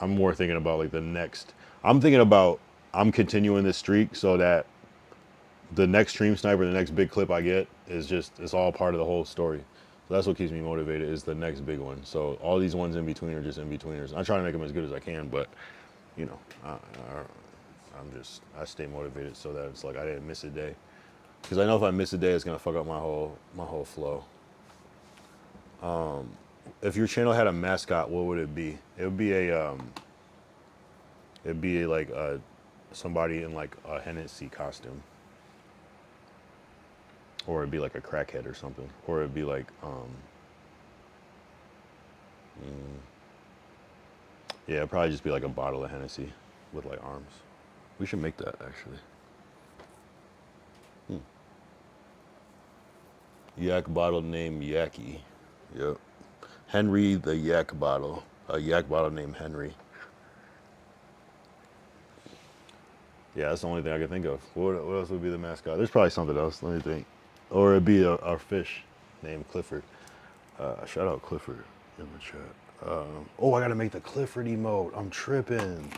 Speaker 1: I'm more thinking about like the next. I'm thinking about I'm continuing this streak so that the next stream sniper, the next big clip I get is just it's all part of the whole story. So that's what keeps me motivated is the next big one. So all these ones in between are just in betweeners. I try to make them as good as I can, but you know, I stay motivated so that it's like I didn't miss a day. Because I know if I miss a day, it's gonna fuck up my whole flow. If your channel had a mascot, what would it be? It would be like somebody in like a Hennessy costume, or it'd be like a crackhead or something, or it'd be like yeah, it'd probably just be like a bottle of Hennessy with like arms. We should make that actually. Yak bottle named Yaki. Yep. Henry the yak bottle. A yak bottle named Henry. Yeah, that's the only thing I can think of. What else would be the mascot? There's probably something else. Let me think. Or it'd be a fish. named Clifford. Shout out Clifford in the chat. Oh, I gotta make the Clifford emote. I'm tripping.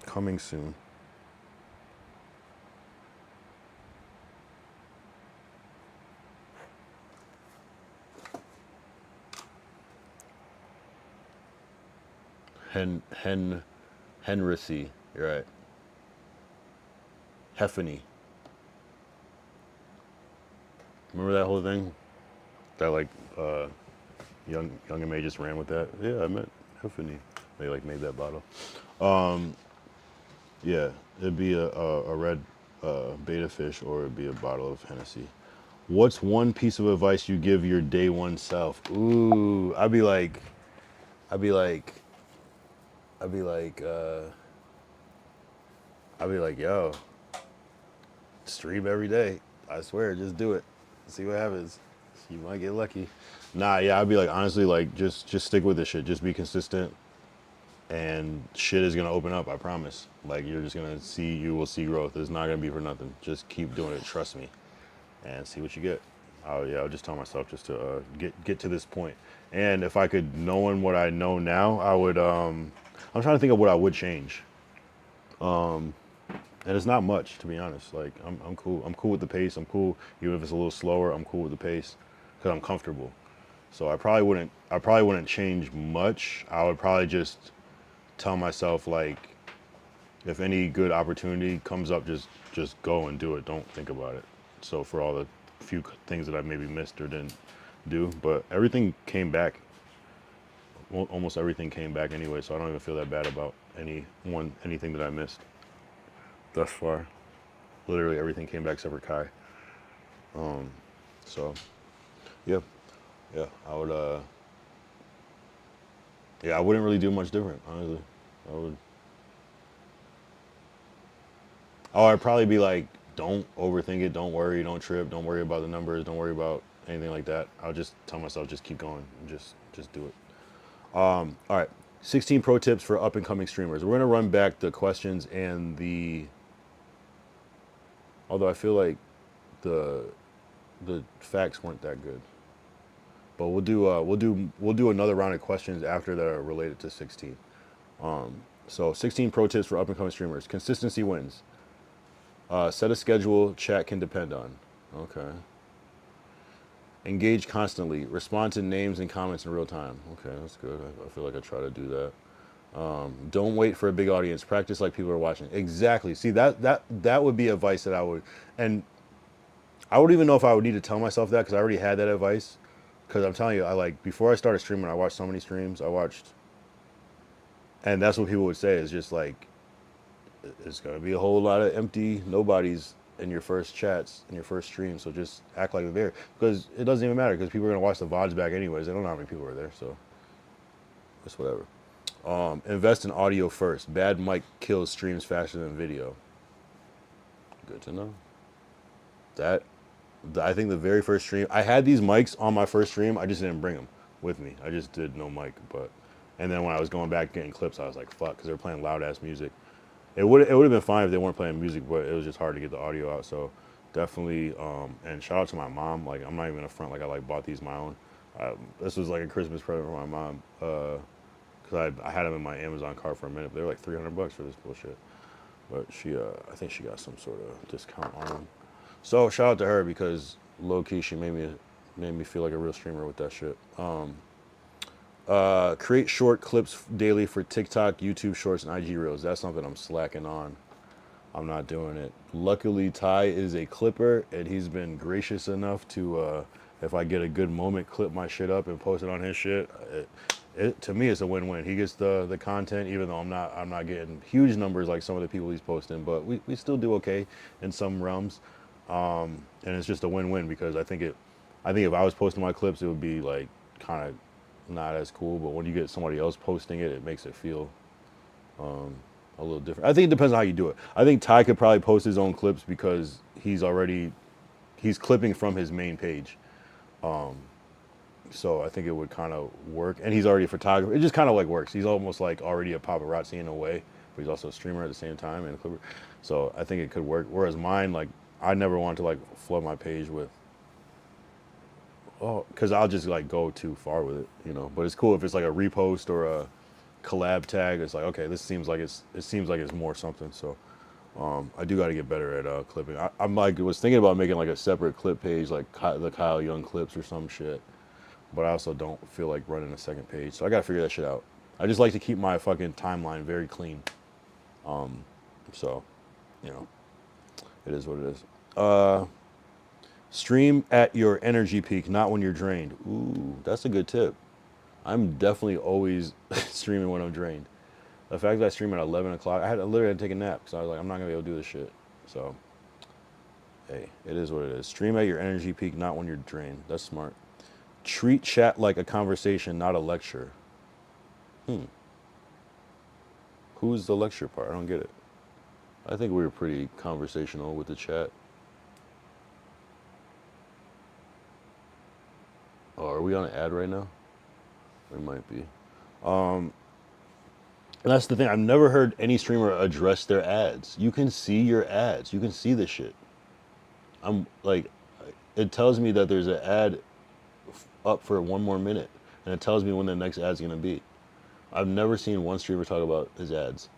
Speaker 1: Coming soon. Henry. You're right. Henny. Remember that whole thing? That like young and May just ran with that. Yeah, I meant Henny. They like made that bottle. Yeah, it'd be a red beta fish, or it'd be a bottle of Hennessy. What's one piece of advice you give your day one self? Ooh, I'd be like, yo, stream every day. I swear, just do it. See what happens. You might get lucky. Nah, yeah, I'd be like, honestly, like, just stick with this shit. Just be consistent, and shit is gonna open up. I promise. Like, you're just gonna see, you will see growth. It's not gonna be for nothing. Just keep doing it. Trust me, and see what you get. I'll just tell myself just to get to this point. And if I could, knowing what I know now, I would. I'm trying to think of what I would change. And it's not much, to be honest. Like, I'm cool. I'm cool with the pace. I'm cool even if it's a little slower. I'm cool with the pace because I'm comfortable. So I probably wouldn't change much. I would probably just tell myself, like, if any good opportunity comes up, just go and do it. Don't think about it. So for all the few things that I maybe missed or didn't do, but everything came back. Well, almost everything came back anyway, so I don't even feel that bad about anything that I missed thus far. Literally everything came back except for Kai. So yeah, I would I wouldn't really do much different, honestly. I'd probably be like, don't overthink it, don't worry, don't trip, don't worry about the numbers, don't worry about anything like that. I'll just tell myself, just keep going, just do it. All right, 16 pro tips for up and coming streamers. We're gonna run back the questions and although I feel like the facts weren't that good, but we'll do another round of questions after that are related to 16. So 16 pro tips for up and coming streamers. Consistency wins. Set a schedule chat can depend on. Okay. Engage constantly. Respond to names and comments in real time. Okay, that's good. I feel like I try to do that. Don't wait for a big audience. Practice like people are watching. Exactly. See, that would be advice that I would, and I wouldn't even know if I would need to tell myself that because I already had that advice. Because I'm telling you, before I started streaming, I watched so many streams. And that's what people would say is just like, it's gonna be a whole lot of empty nobodies in your first chats, in your first stream. So just act like they're there, because it doesn't even matter because people are gonna watch the VODs back anyways. They don't know how many people are there, so it's whatever. Invest in audio first. Bad mic kills streams faster than video. Good to know. I think the very first stream, I had these mics on my first stream. I just didn't bring them with me. I just did no mic. And then when I was going back getting clips, I was like, fuck, because they were playing loud ass music. It would have been fine if they weren't playing music, but it was just hard to get the audio out. So definitely, and shout out to my mom. Like, I'm not even gonna front, like, I bought these my own. This was like a Christmas present for my mom. Because I had them in my Amazon cart for a minute. But they were like $300 for this bullshit. But I think she got some sort of discount on them. So shout out to her, because low key she made me feel like a real streamer with that shit. Create short clips daily for TikTok, YouTube Shorts, and IG Reels. That's something I'm slacking on. I'm not doing it. Luckily, Ty is a clipper, and he's been gracious enough to, if I get a good moment, clip my shit up and post it on his shit. To me, it's a win-win. He gets the content, even though I'm not getting huge numbers like some of the people he's posting, but we still do okay in some realms. And it's just a win-win, because I think if I was posting my clips, it would be like kind of not as cool. But when you get somebody else posting it, it makes it feel a little different. I think it depends on how you do it. I think Ty could probably post his own clips because he's clipping from his main page. So I think it would kind of work. And he's already a photographer. It just kind of like works. He's almost like already a paparazzi in a way, but he's also a streamer at the same time and a clipper. So I think it could work. Whereas mine, like, I never wanted to like flood my page with Oh, because I'll just like go too far with it, you know. But it's cool if it's like a repost or a collab tag. It's like, okay, this seems like it seems like it's more something. So I do got to get better at clipping. I'm like was thinking about making like a separate clip page, like the Kyle Young clips or some shit. But I also don't feel like running a second page, so I gotta figure that shit out. I just like to keep my fucking timeline very clean. So, you know, it is what it is. Stream at your energy peak, not when you're drained. Ooh, that's a good tip. I'm definitely always streaming when I'm drained. The fact that I stream at 11 o'clock, I literally had to take a nap because I was like, I'm not gonna be able to do this shit. So, hey, it is what it is. Stream at your energy peak, not when you're drained. That's smart. Treat chat like a conversation, not a lecture. Who's the lecture part? I don't get it. I think we were pretty conversational with the chat. Oh, are we on an ad right now? We might be. And that's the thing. I've never heard any streamer address their ads. You can see your ads. You can see the shit. I'm like, it tells me that there's an ad up for 1 more minute, and it tells me when the next ad's gonna be. I've never seen one streamer talk about his ads.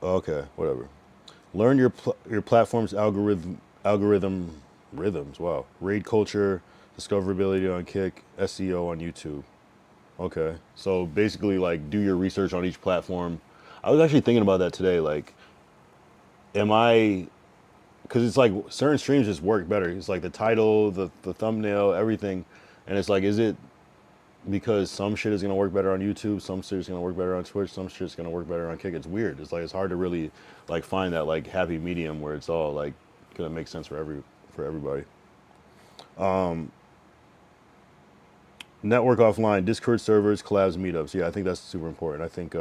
Speaker 1: Okay, whatever. Learn your platform's algorithm rhythms. Wow. Raid culture, discoverability on Kick, SEO on YouTube. Okay. So basically, like, do your research on each platform. I was actually thinking about that today. Like, am I? Because it's like certain streams just work better. It's like the title, the thumbnail, everything, and it's like, is it because some shit is gonna work better on YouTube, some shit is gonna work better on Twitch, some shit's gonna work better on Kick? It's weird. It's like it's hard to really like find that like happy medium where it's all like gonna make sense for everybody. Network offline, Discord servers, collabs, meetups. Yeah, I think that's super important. I think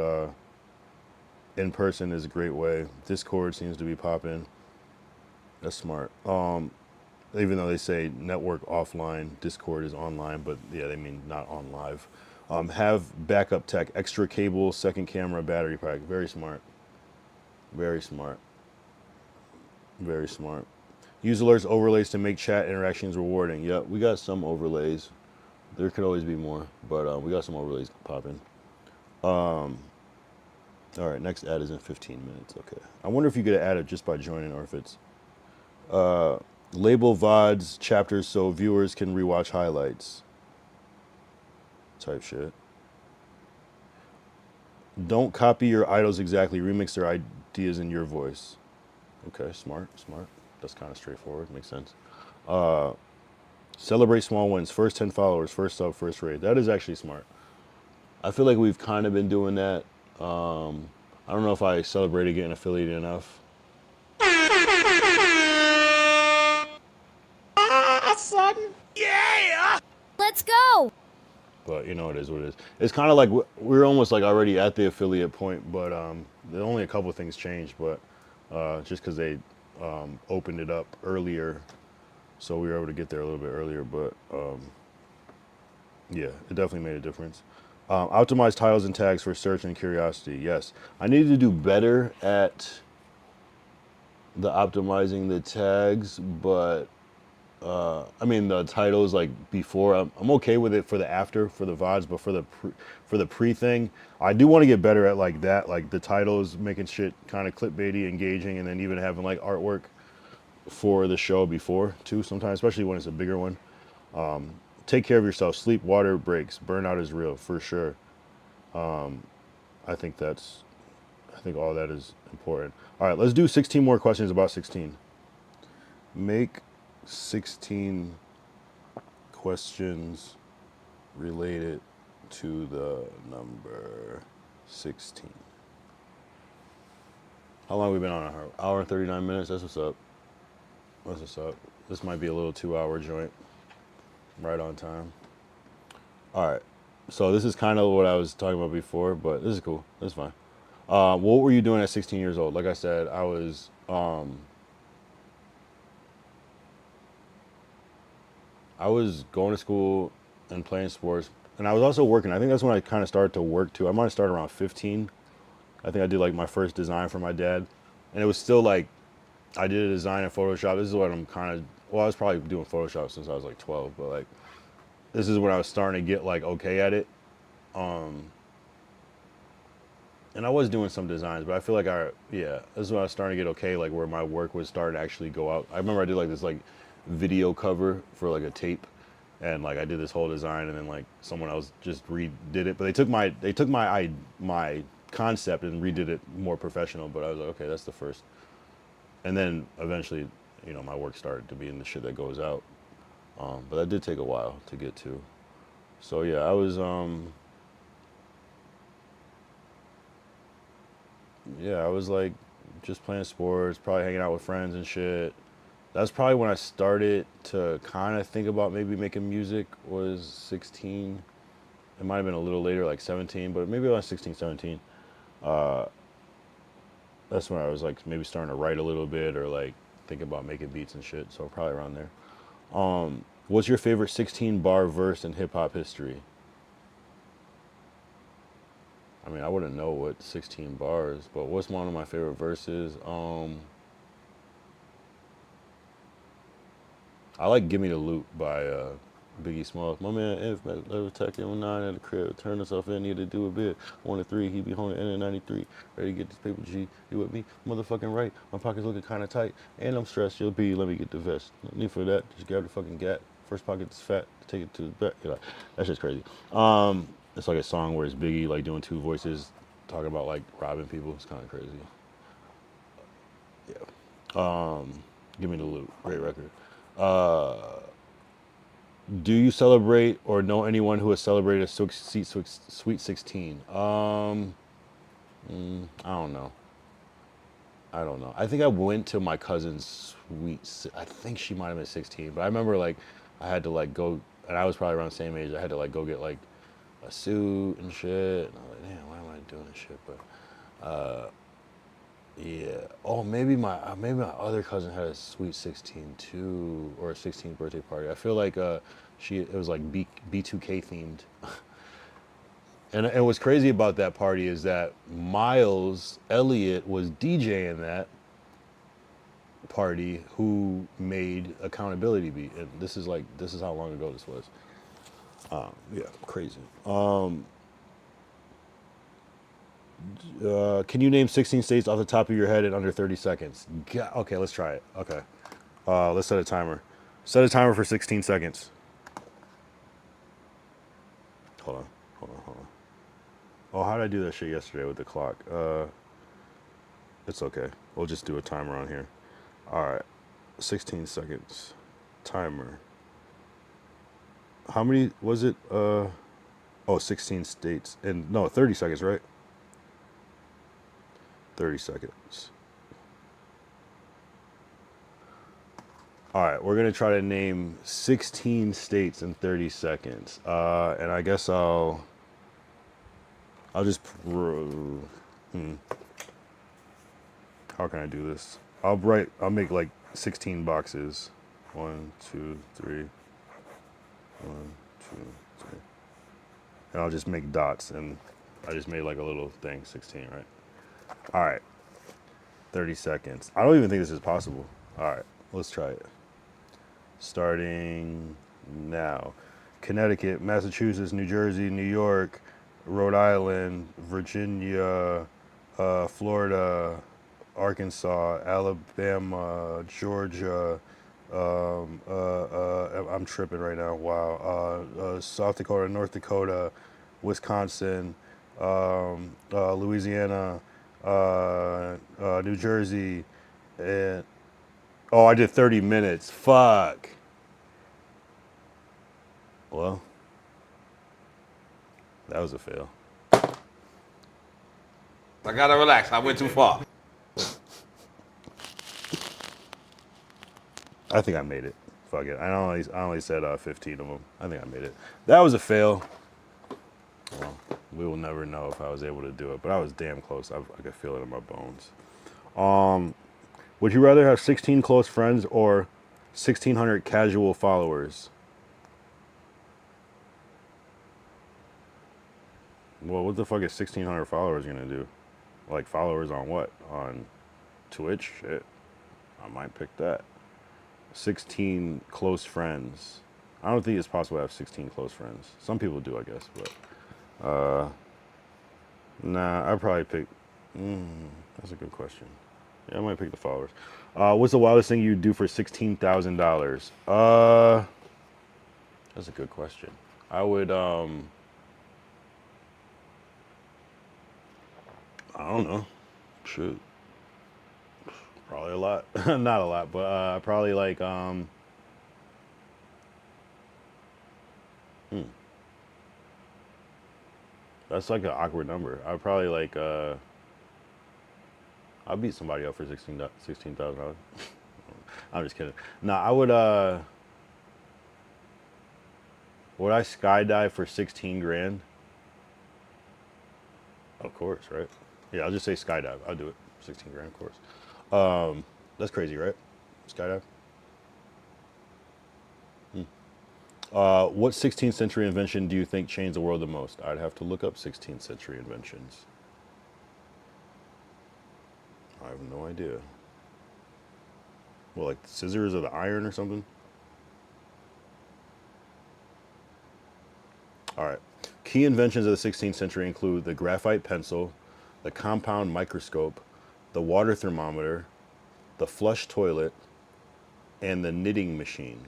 Speaker 1: in person is a great way. Discord seems to be popping. That's smart. Even though they say network offline, Discord is online, but yeah, they mean not on live. Have backup tech, extra cable, second camera, battery pack. Very smart. Very smart. Very smart. Use alerts, overlays to make chat interactions rewarding. Yep, we got some overlays. There could always be more, but we got some overlays popping. All right, next ad is in 15 minutes. Okay. I wonder if you get an ad just by joining, or if it's label VODs chapters so viewers can rewatch highlights. Type shit. Don't copy your idols exactly. Remix their ideas in your voice. Okay, smart. That's kind of straightforward. Makes sense. Celebrate small wins. First 10 followers, first sub, first raid. That is actually smart. I feel like we've kind of been doing that. I don't know if I celebrated getting affiliated enough.
Speaker 5: Yeah! Let's go!
Speaker 1: But you know, it is what it is. It's kind of like we're almost like already at the affiliate point, but there only a couple of things changed, but just because they opened it up earlier, so we were able to get there a little bit earlier. But yeah, it definitely made a difference. Optimize titles and tags for search and curiosity. Yes, I need to do better at the optimizing the tags, but I mean the titles like before. I'm okay with it for the after, for the VODs, but for the pre thing, I do want to get better at like that, like the titles, making shit kind of clickbaity, engaging, and then even having like artwork for the show before too. Sometimes, especially when it's a bigger one. Take care of yourself. Sleep, water breaks. Burnout is real for sure. I think all that is important. All right, let's do 16 more questions about 16. Make 16 questions related to the number 16. How long have we been on? An hour and 39 minutes? That's what's up. That's what's up. This might be a little 2-hour joint. Right on time. All right. So this is kind of what I was talking about before, but this is cool. This is fine. What were you doing at 16 years old? Like I said, I was going to school and playing sports, and I was also working. I think that's when I kind of started to work too. I might have started around 15. I think I did like my first design for my dad, and it was still like I did a design in Photoshop. This is what I'm kind of, well, I was probably doing Photoshop since I was like 12, but like, this is when I was starting to get like okay at it. And I was doing some designs, but I feel like this is when I was starting to get okay, like where my work was starting to actually go out. I remember I did like this like video cover for like a tape, and like I did this whole design, and then like someone else just redid it. But they took my concept and redid it more professional. But I was like, okay, that's the first. And then eventually, my work started to be in the shit that goes out. But that did take a while to get to. So yeah, I was I was like just playing sports, probably hanging out with friends and shit. That's probably when I started to kind of think about maybe making music, was 16. It might have been a little later, like 17, but maybe around 16, 17. That's when I was like maybe starting to write a little bit or like thinking about making beats and shit. So probably around there. What's your favorite 16 bar verse in hip hop history? I mean, I wouldn't know what 16 bars, but what's one of my favorite verses? I like "Give Me the Loot" by Biggie Smalls. My man F, level attack him 9 at the crib. Turn us in, need to do a bit. 1 to 3, he be home in 93. Ready to get this paper G. You with me? Motherfucking right. My pockets looking kind of tight, and I'm stressed. You'll be. Let me get the vest. No need for that. Just grab the fucking gat. First pocket is fat. Take it to the back. That's just crazy. It's like a song where it's Biggie like doing two voices, talking about like robbing people. It's kind of crazy. Yeah. Give Me the Loot. Great record. Do you celebrate or know anyone who has celebrated a Sweet 16? I don't know. I think I went to my cousin's I think she might have been 16, but I remember like I had to like go, and I was probably around the same age. I had to like go get like a suit and shit. And I was like, damn, why am I doing this shit? But yeah. Oh, maybe my other cousin had a Sweet 16 too, or a 16th birthday party. I feel like it was like B2K themed. And what's crazy about that party is that Miles Elliott was DJing that party, who made Accountability Beat, and this is how long ago this was. Yeah, crazy. Can you name 16 states off the top of your head in under 30 seconds? Okay, let's try it. Okay. Let's set a timer. Set a timer for 16 seconds. Hold on. Oh, how did I do that shit yesterday with the clock? It's okay. We'll just do a timer on here. All right. 16 seconds. Timer. How many was it? 16 states. And no, 30 seconds, right? 30 seconds. All right, we're going to try to name 16 states in 30 seconds. And I guess I'll just, how can I do this? I'll make like 16 boxes. 1, 2, 3. 1, 2, 3. And I'll just make dots, and I just made like a little thing, 16, right? All right, 30 seconds. I don't even think this is possible. All right, let's try it. Starting now. Connecticut, Massachusetts, New Jersey, New York, Rhode Island, Virginia, Florida, Arkansas, Alabama, Georgia. I'm tripping right now. Wow. South Dakota, North Dakota, Wisconsin, Louisiana, New Jersey, and I did 30 minutes. Fuck. Well, that was a fail.
Speaker 2: I gotta relax. I went too far.
Speaker 1: I think I made it. Fuck it. I only said 15 of them. I think I made it. That was a fail. Well, we will never know if I was able to do it, but I was damn close. I could feel it in my bones. Would you rather have 16 close friends or 1,600 casual followers? Well, what the fuck is 1,600 followers gonna do? Like followers on what? On Twitch? Shit. I might pick that. 16 close friends. I don't think it's possible to have 16 close friends. Some people do, I guess, but nah, I'd probably pick. That's a good question. Yeah, I might pick the followers. What's the wildest thing you'd do for $16,000? That's a good question. I would I don't know. Shoot. Probably a lot. Not a lot, but probably like that's like an awkward number. I'd probably like I'll beat somebody up for $16,000. I'm just kidding. Nah, I would I skydive for 16 grand? Of course, right? Yeah, I'll just say skydive. I'll do it. 16 grand, of course. That's crazy, right? Skydive. What 16th century invention do you think changed the world the most? I'd have to look up 16th century inventions. I have no idea. Well, like the scissors or the iron or something? All right. Key inventions of the 16th century include the graphite pencil, the compound microscope, the water thermometer, the flush toilet, and the knitting machine.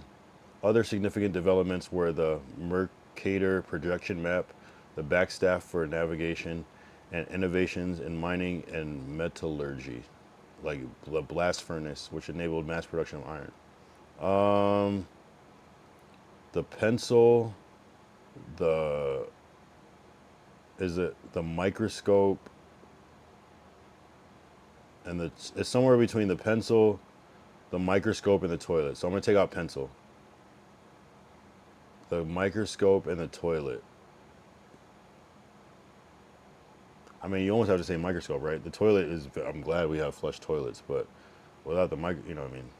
Speaker 1: Other significant developments were the Mercator projection map, the backstaff for navigation, and innovations in mining and metallurgy, like the blast furnace, which enabled mass production of iron. The pencil, the microscope, and it's somewhere between the pencil, the microscope, and the toilet. So I'm gonna take out pencil. The microscope and the toilet. I mean, you almost have to say microscope, right? The toilet is, I'm glad we have flush toilets, but without the you know what I mean?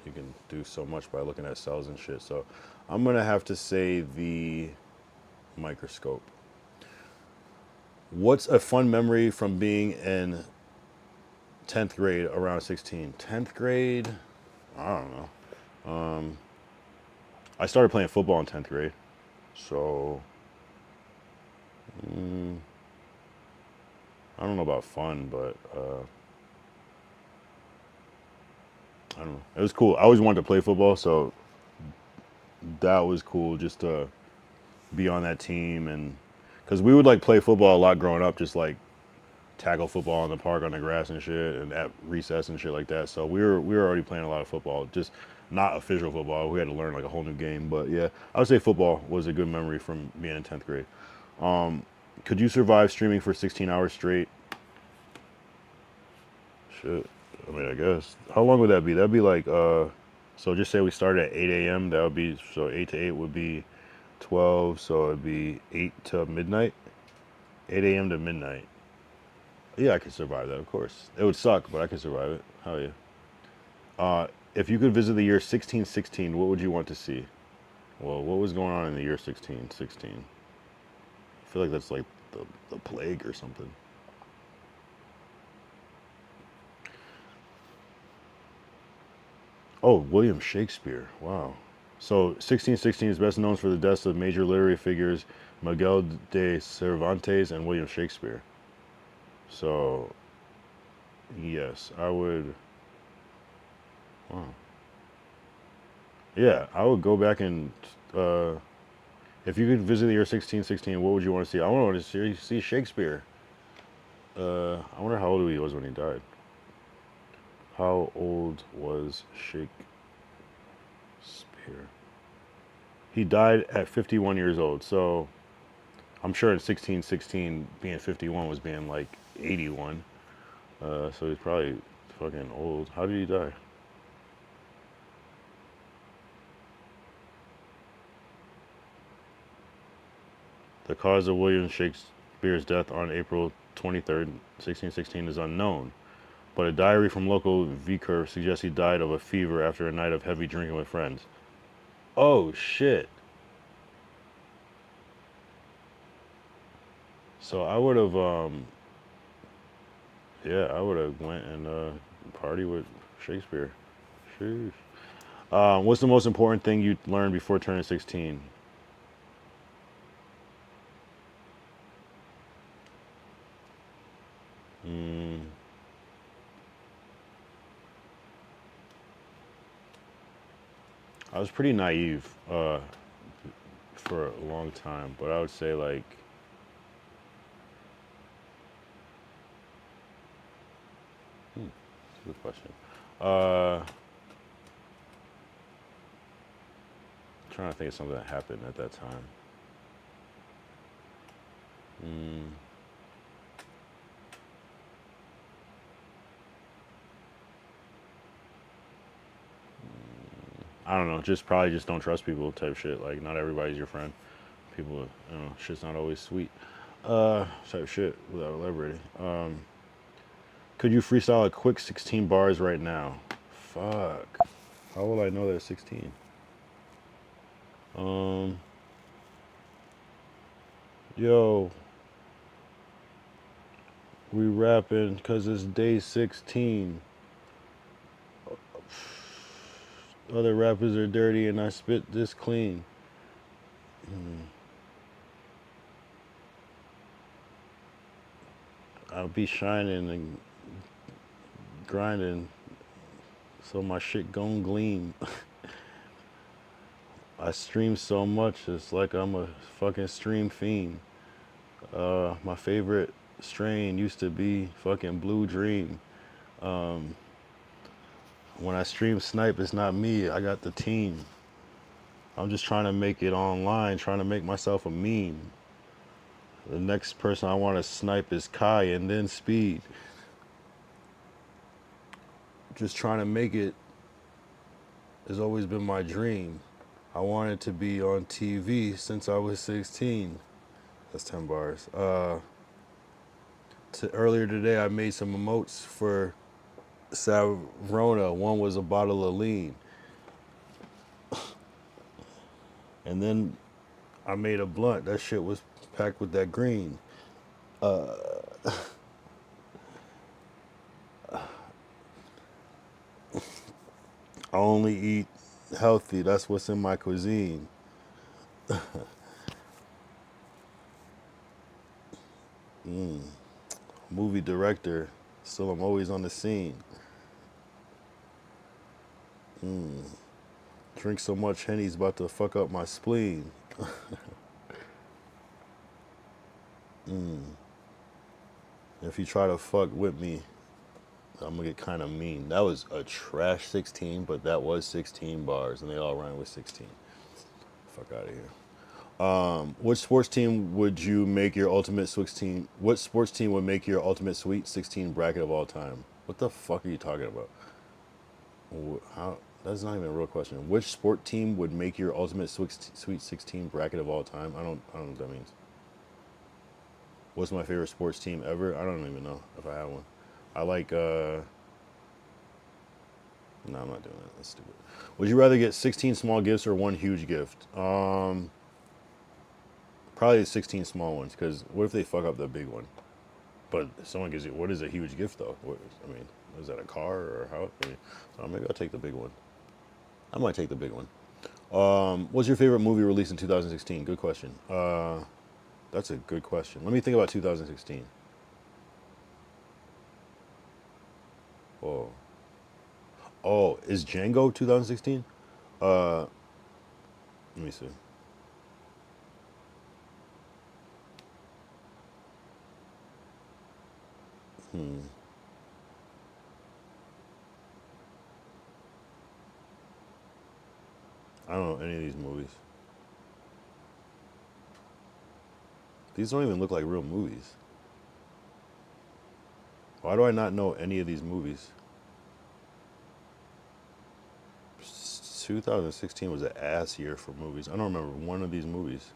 Speaker 1: You can do so much by looking at cells and shit. So I'm going to have to say the microscope. What's a fun memory from being in 10th grade around 16? 10th grade? I don't know. I started playing football in 10th grade. So I don't know about fun, but I don't know. It was cool. I always wanted to play football, so that was cool just to be on that team. And because we would like play football a lot growing up, just like tackle football in the park on the grass and shit, and at recess and shit like that. So we were already playing a lot of football, just not official football. We had to learn like a whole new game. But yeah, I would say football was a good memory from being in 10th grade. Could you survive streaming for 16 hours straight? Shit. I mean, I guess. How long would that be? That'd be like, so just say we started at 8 a.m. That would be, so 8 to 8 would be 12. So it'd be 8 to midnight. 8 a.m. to midnight. Yeah, I could survive that, of course. It would suck, but I could survive it. Hell yeah. If you could visit the year 1616, what would you want to see? Well, what was going on in the year 1616? I feel like that's like the plague or something. Oh, William Shakespeare. Wow. So 1616 is best known for the deaths of major literary figures Miguel de Cervantes and William Shakespeare. So, yes, I would. Wow. Yeah, I would go back and if you could visit the year 1616, what would you want to see? I want to see Shakespeare. I wonder how old he was when he died. How old was Shakespeare? He died at 51 years old. So I'm sure in 1616, being 51 was being like 81. So he's probably fucking old. How did he die? The cause of William Shakespeare's death on April 23rd, 1616 is unknown, but a diary from local vicar suggests he died of a fever after a night of heavy drinking with friends. Oh, shit. So I would have, yeah, I would have went and Party with Shakespeare. Sheesh. What's the most important thing you learned before turning 16? Mm, I was pretty naive for a long time, but I would say like, that's a good question. Trying to think of something that happened at that time. Mm, I don't know. Just probably just don't trust people type shit. Like not everybody's your friend. People, you know, shit's not always sweet. Type shit without elaborating. Could you freestyle a quick 16 bars right now? Fuck. How will I know that it's 16? Yo, we rapping cause it's day 16. Other rappers are dirty and I spit this clean. I'll be shining and grinding so my shit gon' gleam. I stream so much, it's like I'm a fucking stream fiend. My favorite strain used to be fucking Blue Dream. When I stream snipe, it's not me, I got the team. I'm just trying to make it online, trying to make myself a meme. The next person I want to snipe is Kai and then Speed. Just trying to make it has always been my dream. I wanted to be on TV since I was 16. That's 10 bars. Earlier today, I made some emotes for Savrona. One was a bottle of lean. And then I made a blunt. That shit was packed with that green. I only eat healthy. That's what's in my cuisine. Movie director. Still, I'm always on the scene. Drink so much Henny's about to fuck up my spleen. If you try to fuck with me, I'm gonna get kind of mean. That was a trash 16, but that was 16 bars, and they all rhyme with 16. Fuck out of here. What sports team would you make your ultimate 16? What sports team would make your ultimate Sweet 16 bracket of all time? What the fuck are you talking about? How? That's not even a real question. Which sport team would make your ultimate Sweet 16 bracket of all time? I don't know what that means. What's my favorite sports team ever? I don't even know if I have one. I like, no, I'm not doing that. That's stupid. Would you rather get 16 small gifts or one huge gift? Probably 16 small ones, because what if they fuck up the big one? But if someone gives you, what is a huge gift though? I mean, is that a car or a house? I mean, so maybe I'll take the big one. I might take the big one. What's your favorite movie released in 2016? Good question. That's a good question. Let me think about 2016. Oh. Oh, is Django 2016? Let me see. I don't know any of these movies. These don't even look like real movies. Why do I not know any of these movies? 2016 was an ass year for movies. I don't remember one of these movies.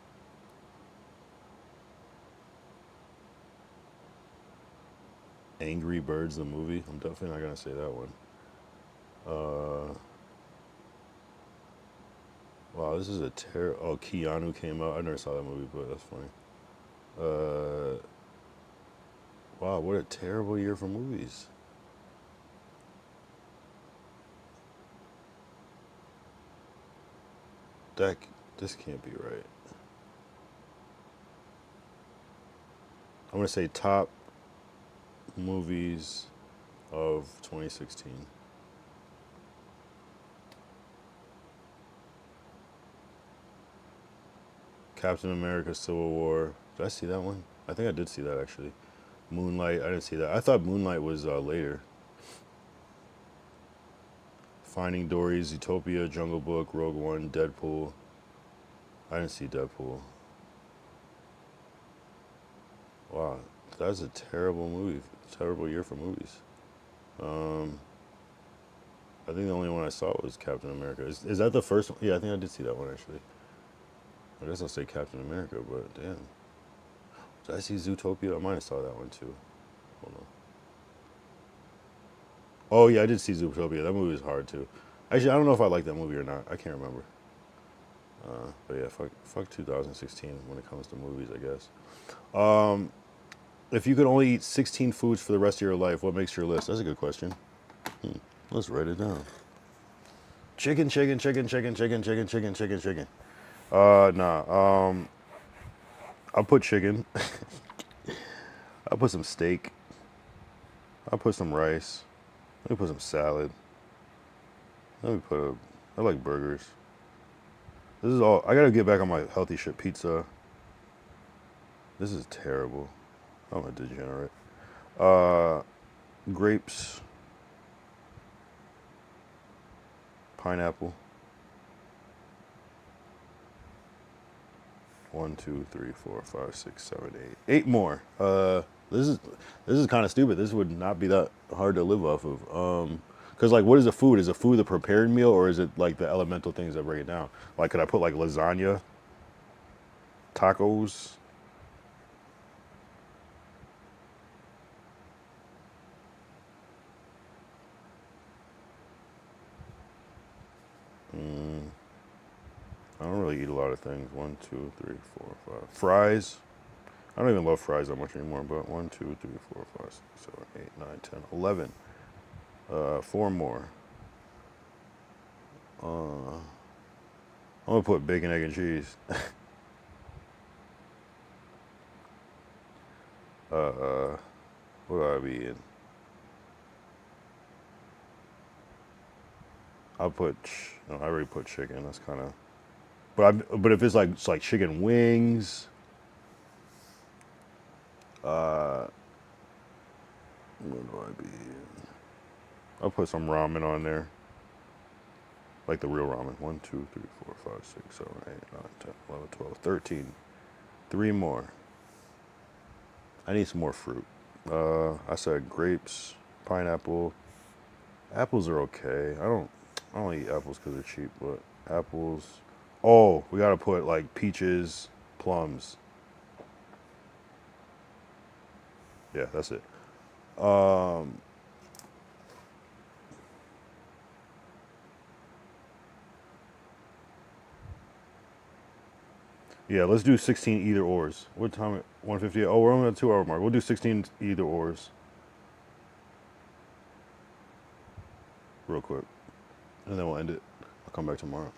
Speaker 1: Angry Birds, the movie. I'm definitely not gonna say that one. Wow, this is a oh, Keanu came out. I never saw that movie, but that's funny. Wow, what a terrible year for movies. This can't be right. I'm gonna say top movies of 2016. Captain America: Civil War. Did I see that one? I think I did see that actually. Moonlight. I didn't see that. I thought Moonlight was later. Finding Dory, Zootopia, Jungle Book, Rogue One, Deadpool. I didn't see Deadpool. Wow, that's a terrible movie. Terrible year for movies. I think the only one I saw was Captain America. Is that the first one? Yeah, I think I did see that one actually. I guess I'll say Captain America, but damn. Did I see Zootopia? I might have saw that one too. Hold on. Oh yeah, I did see Zootopia. That movie was hard too. Actually, I don't know if I like that movie or not. I can't remember. But yeah, fuck 2016 when it comes to movies, I guess. If you could only eat 16 foods for the rest of your life, what makes your list? That's a good question. Let's write it down. Chicken. Nah. I'll put chicken. I'll put some steak. I'll put some rice. Let me put some salad. I like burgers. This is all, I gotta get back on my healthy shit. Pizza. This is terrible. I'm a degenerate. Grapes. Pineapple. 1, 2, 3, 4, 5, 6, 7, 8. 8 more. This is kind of stupid. This would not be that hard to live off of. Cause like, what is a food? Is a food the prepared meal, or is it like the elemental things that break it down? Like, could I put like lasagna, tacos? I don't really eat a lot of things. 1, 2, 3, 4, 5. Fries. I don't even love fries that much anymore, but 1, 2, 3, 4, 5, 6, 7, 8, 9, 10, 11. 4 more. I'm gonna put bacon, egg, and cheese. What do I be eating? I already put chicken. That's kind of. But if it's like chicken wings. What do I be eating? I'll put some ramen on there. Like the real ramen. 1, 2, 3, 4, 5, 6, 7, 8, 9, 10, 11, 12, 13. 3 more. I need some more fruit. I said grapes, pineapple. Apples are okay. I don't eat apples because they're cheap, but apples. Oh, we gotta put like peaches, plums. Yeah, that's it. Yeah, let's do 16 either ors. What time? 1:50. Oh, we're on the 2-hour mark. We'll do 16 either ors. Real quick. And then we'll end it. I'll come back tomorrow.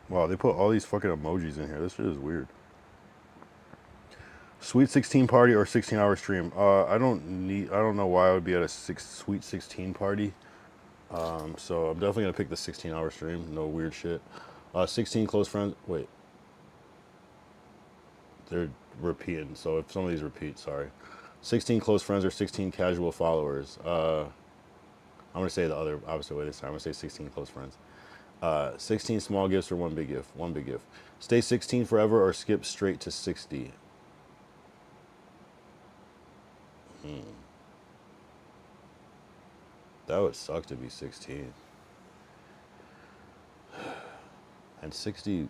Speaker 1: Wow, they put all these fucking emojis in here. This shit is weird. Sweet 16 party or 16-hour stream. I don't know why I would be at a sweet 16 party. So I'm definitely gonna pick the 16-hour stream. No weird shit. 16 close friends. Wait. They're repeating. So if some of these repeat, sorry. 16 close friends or 16 casual followers. I'm gonna say the other opposite way this time. I'm gonna say 16 close friends. 16 small gifts or one big gift. One big gift. Stay 16 forever or skip straight to 60. That would suck to be 16. And 60,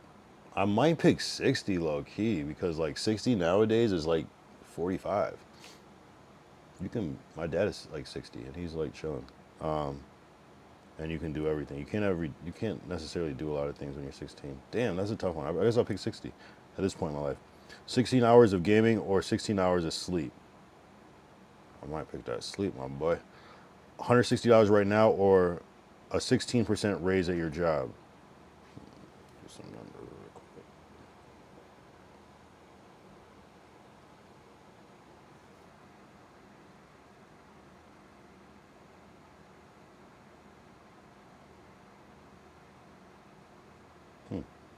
Speaker 1: I might pick 60 low key because like 60 nowadays is like 45. My dad is like 60 and he's like chilling. And you can do everything. You can't necessarily do a lot of things when you're 16. Damn, that's a tough one. I guess I'll pick 60 at this point in my life. 16 hours of gaming or 16 hours of sleep. I might pick that sleep, my boy. $160 right now or a 16% raise at your job. Do some numbers real quick.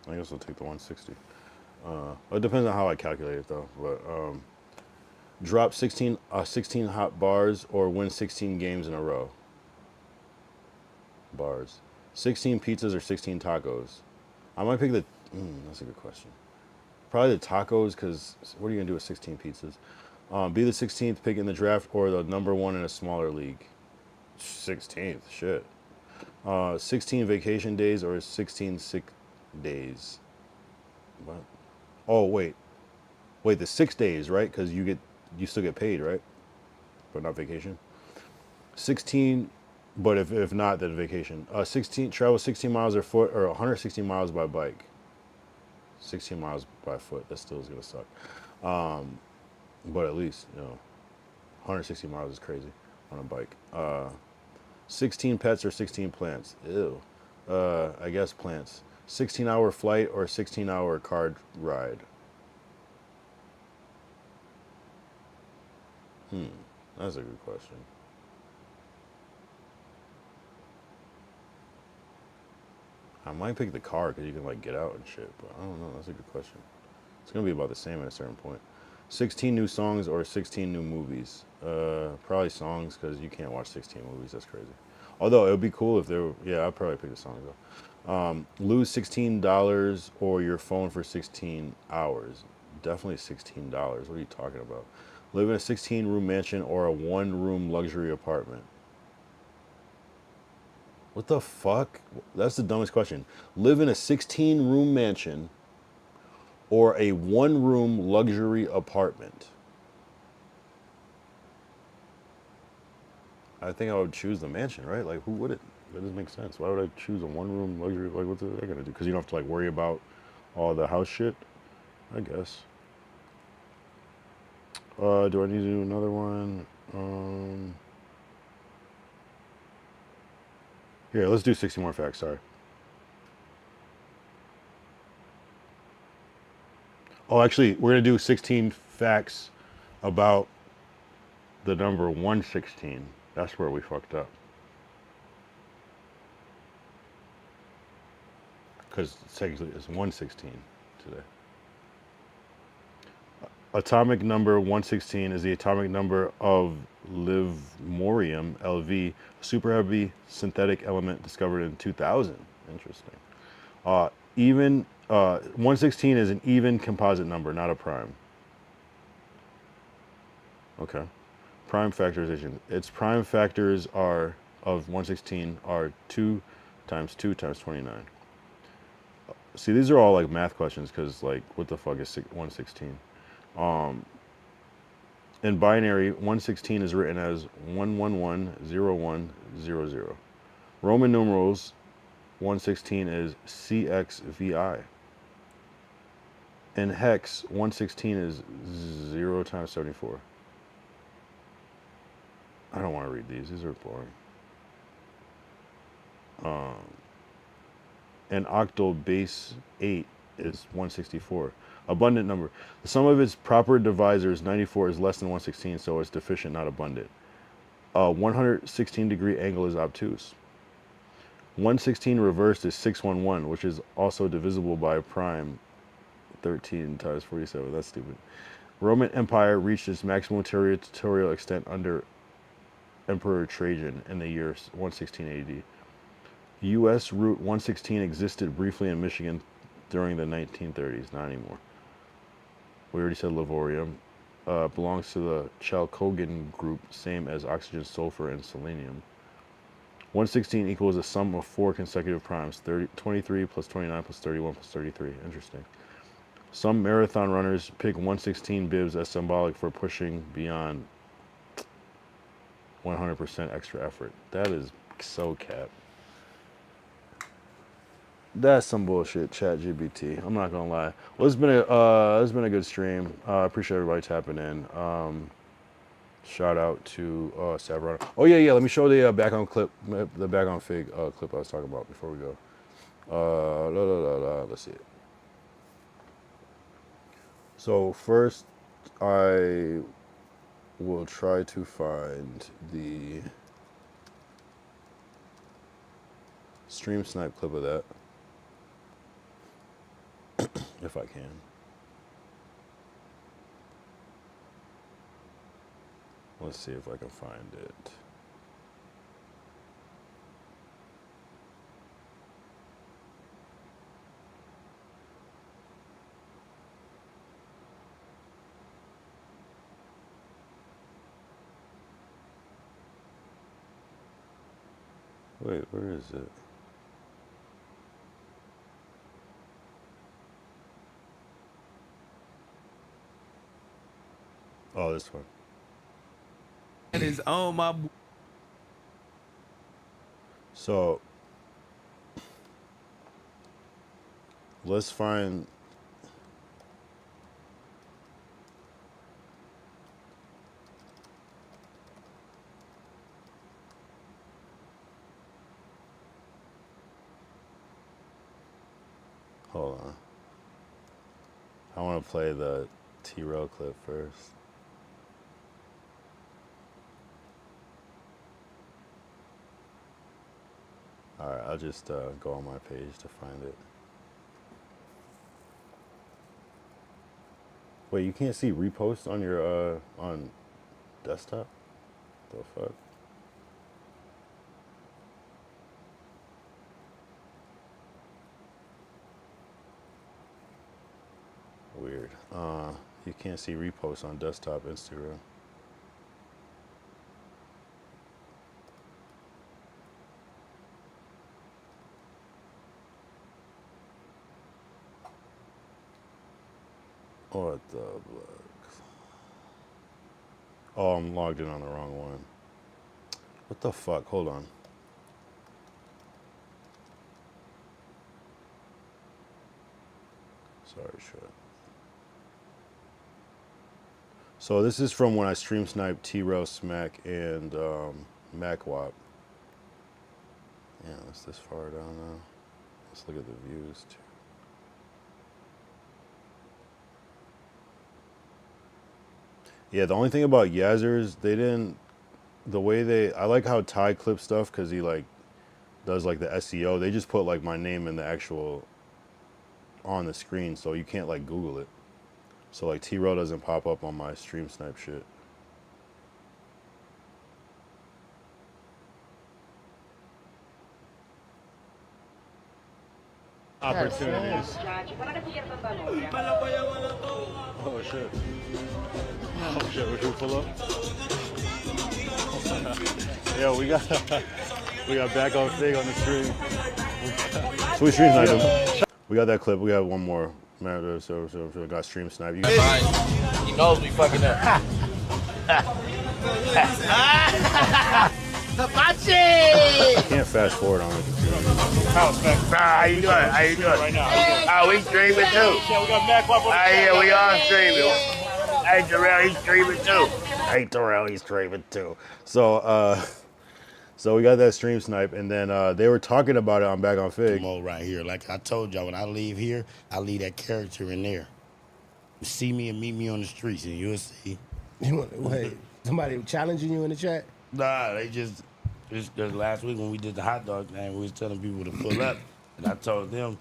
Speaker 1: I guess I'll take the 160. It depends on how I calculate it though. But drop 16 hot bars or win 16 games in a row. Bars. 16 pizzas or 16 tacos. I might pick the. That's a good question. Probably the tacos, because what are you gonna do with 16 pizzas? Be the 16th pick in the draft or the number one in a smaller league. 16th, shit. 16 vacation days or 16 sick days. What? Oh wait, the 6 days, right? Because you still get paid, right? But not vacation. 16, but if not, then vacation. 16 travel 16 miles or foot or 160 miles by bike. 16 miles by foot. That still is gonna suck. But at least 160 miles is crazy on a bike. 16 pets or 16 plants. Ew. I guess plants. 16-hour flight or 16-hour car ride. That's a good question. I might pick the car because you can like get out and shit, but I don't know. That's a good question. It's gonna be about the same at a certain point. 16 new songs or 16 new movies. Probably songs because you can't watch 16 movies. That's crazy. Although it would be cool if there were. Yeah, I'd probably pick the songs though. Lose $16 or your phone for 16 hours. Definitely $16. What are you talking about? Live in a 16-room mansion or a 1-room luxury apartment. What the fuck? That's the dumbest question. Live in a 16-room mansion or a 1-room luxury apartment. I think I would choose the mansion, right? Like, who wouldn't? That doesn't make sense. Why would I choose a 1-room luxury? Like, what's that gonna do? Because you don't have to like worry about all the house shit, I guess. Do I need to do another one? Here, let's do 60 more facts. Sorry. Oh, actually, we're gonna do 16 facts about the number 116. That's where we fucked up. Because technically it's 116 today. Atomic number 116 is the atomic number of livmorium, LV, a super heavy synthetic element discovered in 2000. Interesting. 116 is an even composite number, not a prime. Okay. Prime factorization. Its prime factors are of 116 are 2 times 2 times 29. See, these are all like math questions because like what the fuck is 116? In binary, 116 is written as 1110100. Roman numerals, 116 is CXVI. In hex, 116 is 0 times 74. I don't want to read these. These are boring. An octal base 8 is 164. Abundant number. The sum of its proper divisors, 94, is less than 116, so it's deficient, not abundant. 116 degree angle is obtuse. 116 reversed is 611, which is also divisible by prime 13 times 47. That's stupid. Roman Empire reached its maximum territorial extent under Emperor Trajan in the year 116 AD. U.S. Route 116 existed briefly in Michigan during the 1930s. Not anymore. We already said Livorium. Belongs to the chalcogen group, same as oxygen, sulfur, and selenium. 116 equals the sum of 4 consecutive primes, 23 plus 29 plus 31 plus 33. Interesting. Some marathon runners pick 116 bibs as symbolic for pushing beyond 100% extra effort. That is so cap. That's some bullshit, ChatGPT. I'm not gonna lie. Well, it's been a good stream. I appreciate everybody tapping in. Shout out to Savrona. Oh yeah. Let me show the background clip, the background fig clip I was talking about before we go. Let's see it. So first, I will try to find the Stream-snipe clip of that, if I can. Let's see if I can find it. Wait, where is it? Oh, this one.
Speaker 6: And it's on my.
Speaker 1: So let's find. Hold on. I want to play the T-Rail clip first. Alright, I'll just go on my page to find it. Wait, you can't see reposts on your on desktop? The fuck? Weird. You can't see reposts on desktop Instagram. What the fuck? Oh, I'm logged in on the wrong one. What the fuck? Hold on. Sorry, shit. So this is from when I stream sniped T-Rail, Smack, and MacWap. Yeah, it's this far down now. Let's look at the views too. Yeah, the only thing about Yazzers, they didn't, the way they, I like how Ty clips stuff because he like does like the SEO. They just put like my name in the actual, on the screen, so you can't like Google it. So like T-Rail doesn't pop up on my Stream-snipe shit. Opportunities. Oh shit. Oh shit, we can pull up. Yeah, we got back on Fig on the stream. So we stream snipe him. We got that clip. We got one more. So we got stream snipe. You
Speaker 2: He knows we fucking up.
Speaker 1: can't fast forward on it.
Speaker 7: How you doing? How you doing?
Speaker 1: Right now.
Speaker 7: Oh, we streaming too.
Speaker 1: Yeah, we got Mac up on the
Speaker 7: Yeah, we all streaming. Hey, Terrell, he's streaming too.
Speaker 1: Hey, Terrell, he's streaming too. So, so we got that stream snipe, and then they were talking about it on Back on Fig.
Speaker 8: Mode right here. Like I told y'all, when I leave here, I leave that character in there. See me and meet me on the streets, and you'll see.
Speaker 4: You want wait? Somebody challenging you in the chat?
Speaker 8: Nah, they just last week when we did the hot dog thing, we was telling people to pull up, and I told them,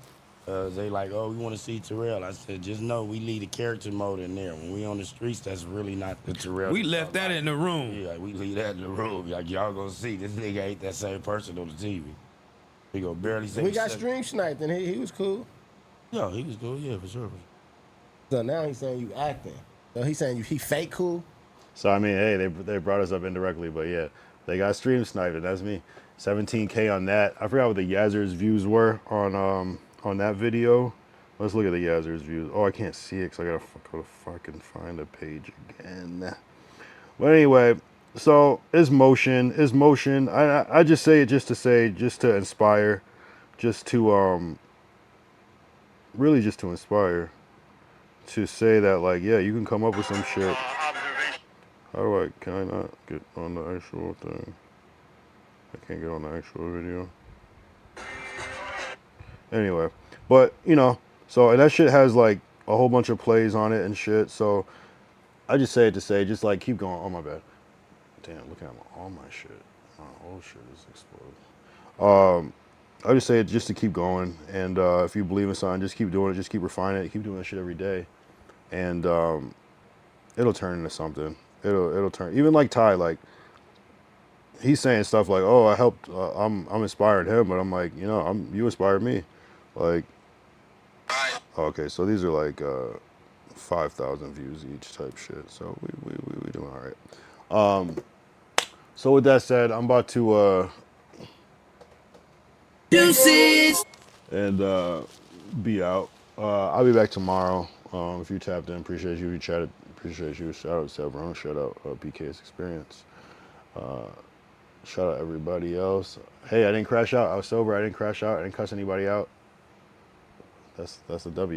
Speaker 8: they like, oh, we want to see Terrell. I said, just know we leave the character mode in there. When we on the streets, that's really not the Terrell.
Speaker 6: We left that in the room.
Speaker 8: Yeah, we leave that in the room. Like y'all gonna see, this nigga ain't that same person on the TV. He gonna barely say.
Speaker 4: We got stream sniped and he was cool.
Speaker 8: Yeah, he was cool. Yeah, for sure.
Speaker 4: So now he's saying you acting. So he's saying he fake cool.
Speaker 1: So I mean, hey, they brought us up indirectly, but yeah, they got stream sniped, and that's me. 17K on that. I forgot what the Yazzers views were on that video. Let's look at the Yazzers views. Oh, I can't see it because I gotta go to fucking find the page again. But anyway, so is motion. I just say it just to inspire, just to really just to inspire, to say that like, yeah, you can come up with some shit. How do I, can I not get on the actual thing? I can't get on the actual video. Anyway, but you know, so and that shit has like a whole bunch of plays on it and shit. So I just say it to say, just like keep going. Oh my bad. Damn, look at all my shit. Oh shit is exploded. I just say it just to keep going, and if you believe in something, just keep doing it. Just keep refining it. Keep doing that shit every day, and it'll turn into something. It'll turn. Even like Ty, like he's saying stuff like, "Oh, I helped. I'm inspiring him," but I'm like, you know, you inspired me. Like, okay, so these are like 5,000 views each type shit. So we doing all right. So with that said, I'm about to
Speaker 2: Deuces.
Speaker 1: and be out. I'll be back tomorrow. If you tapped in, appreciate you. You chatted, appreciate you. Shout out Sevron. Shout out PK's experience. Shout out everybody else. Hey, I didn't crash out. I was sober. I didn't crash out. I didn't cuss anybody out. That's a W.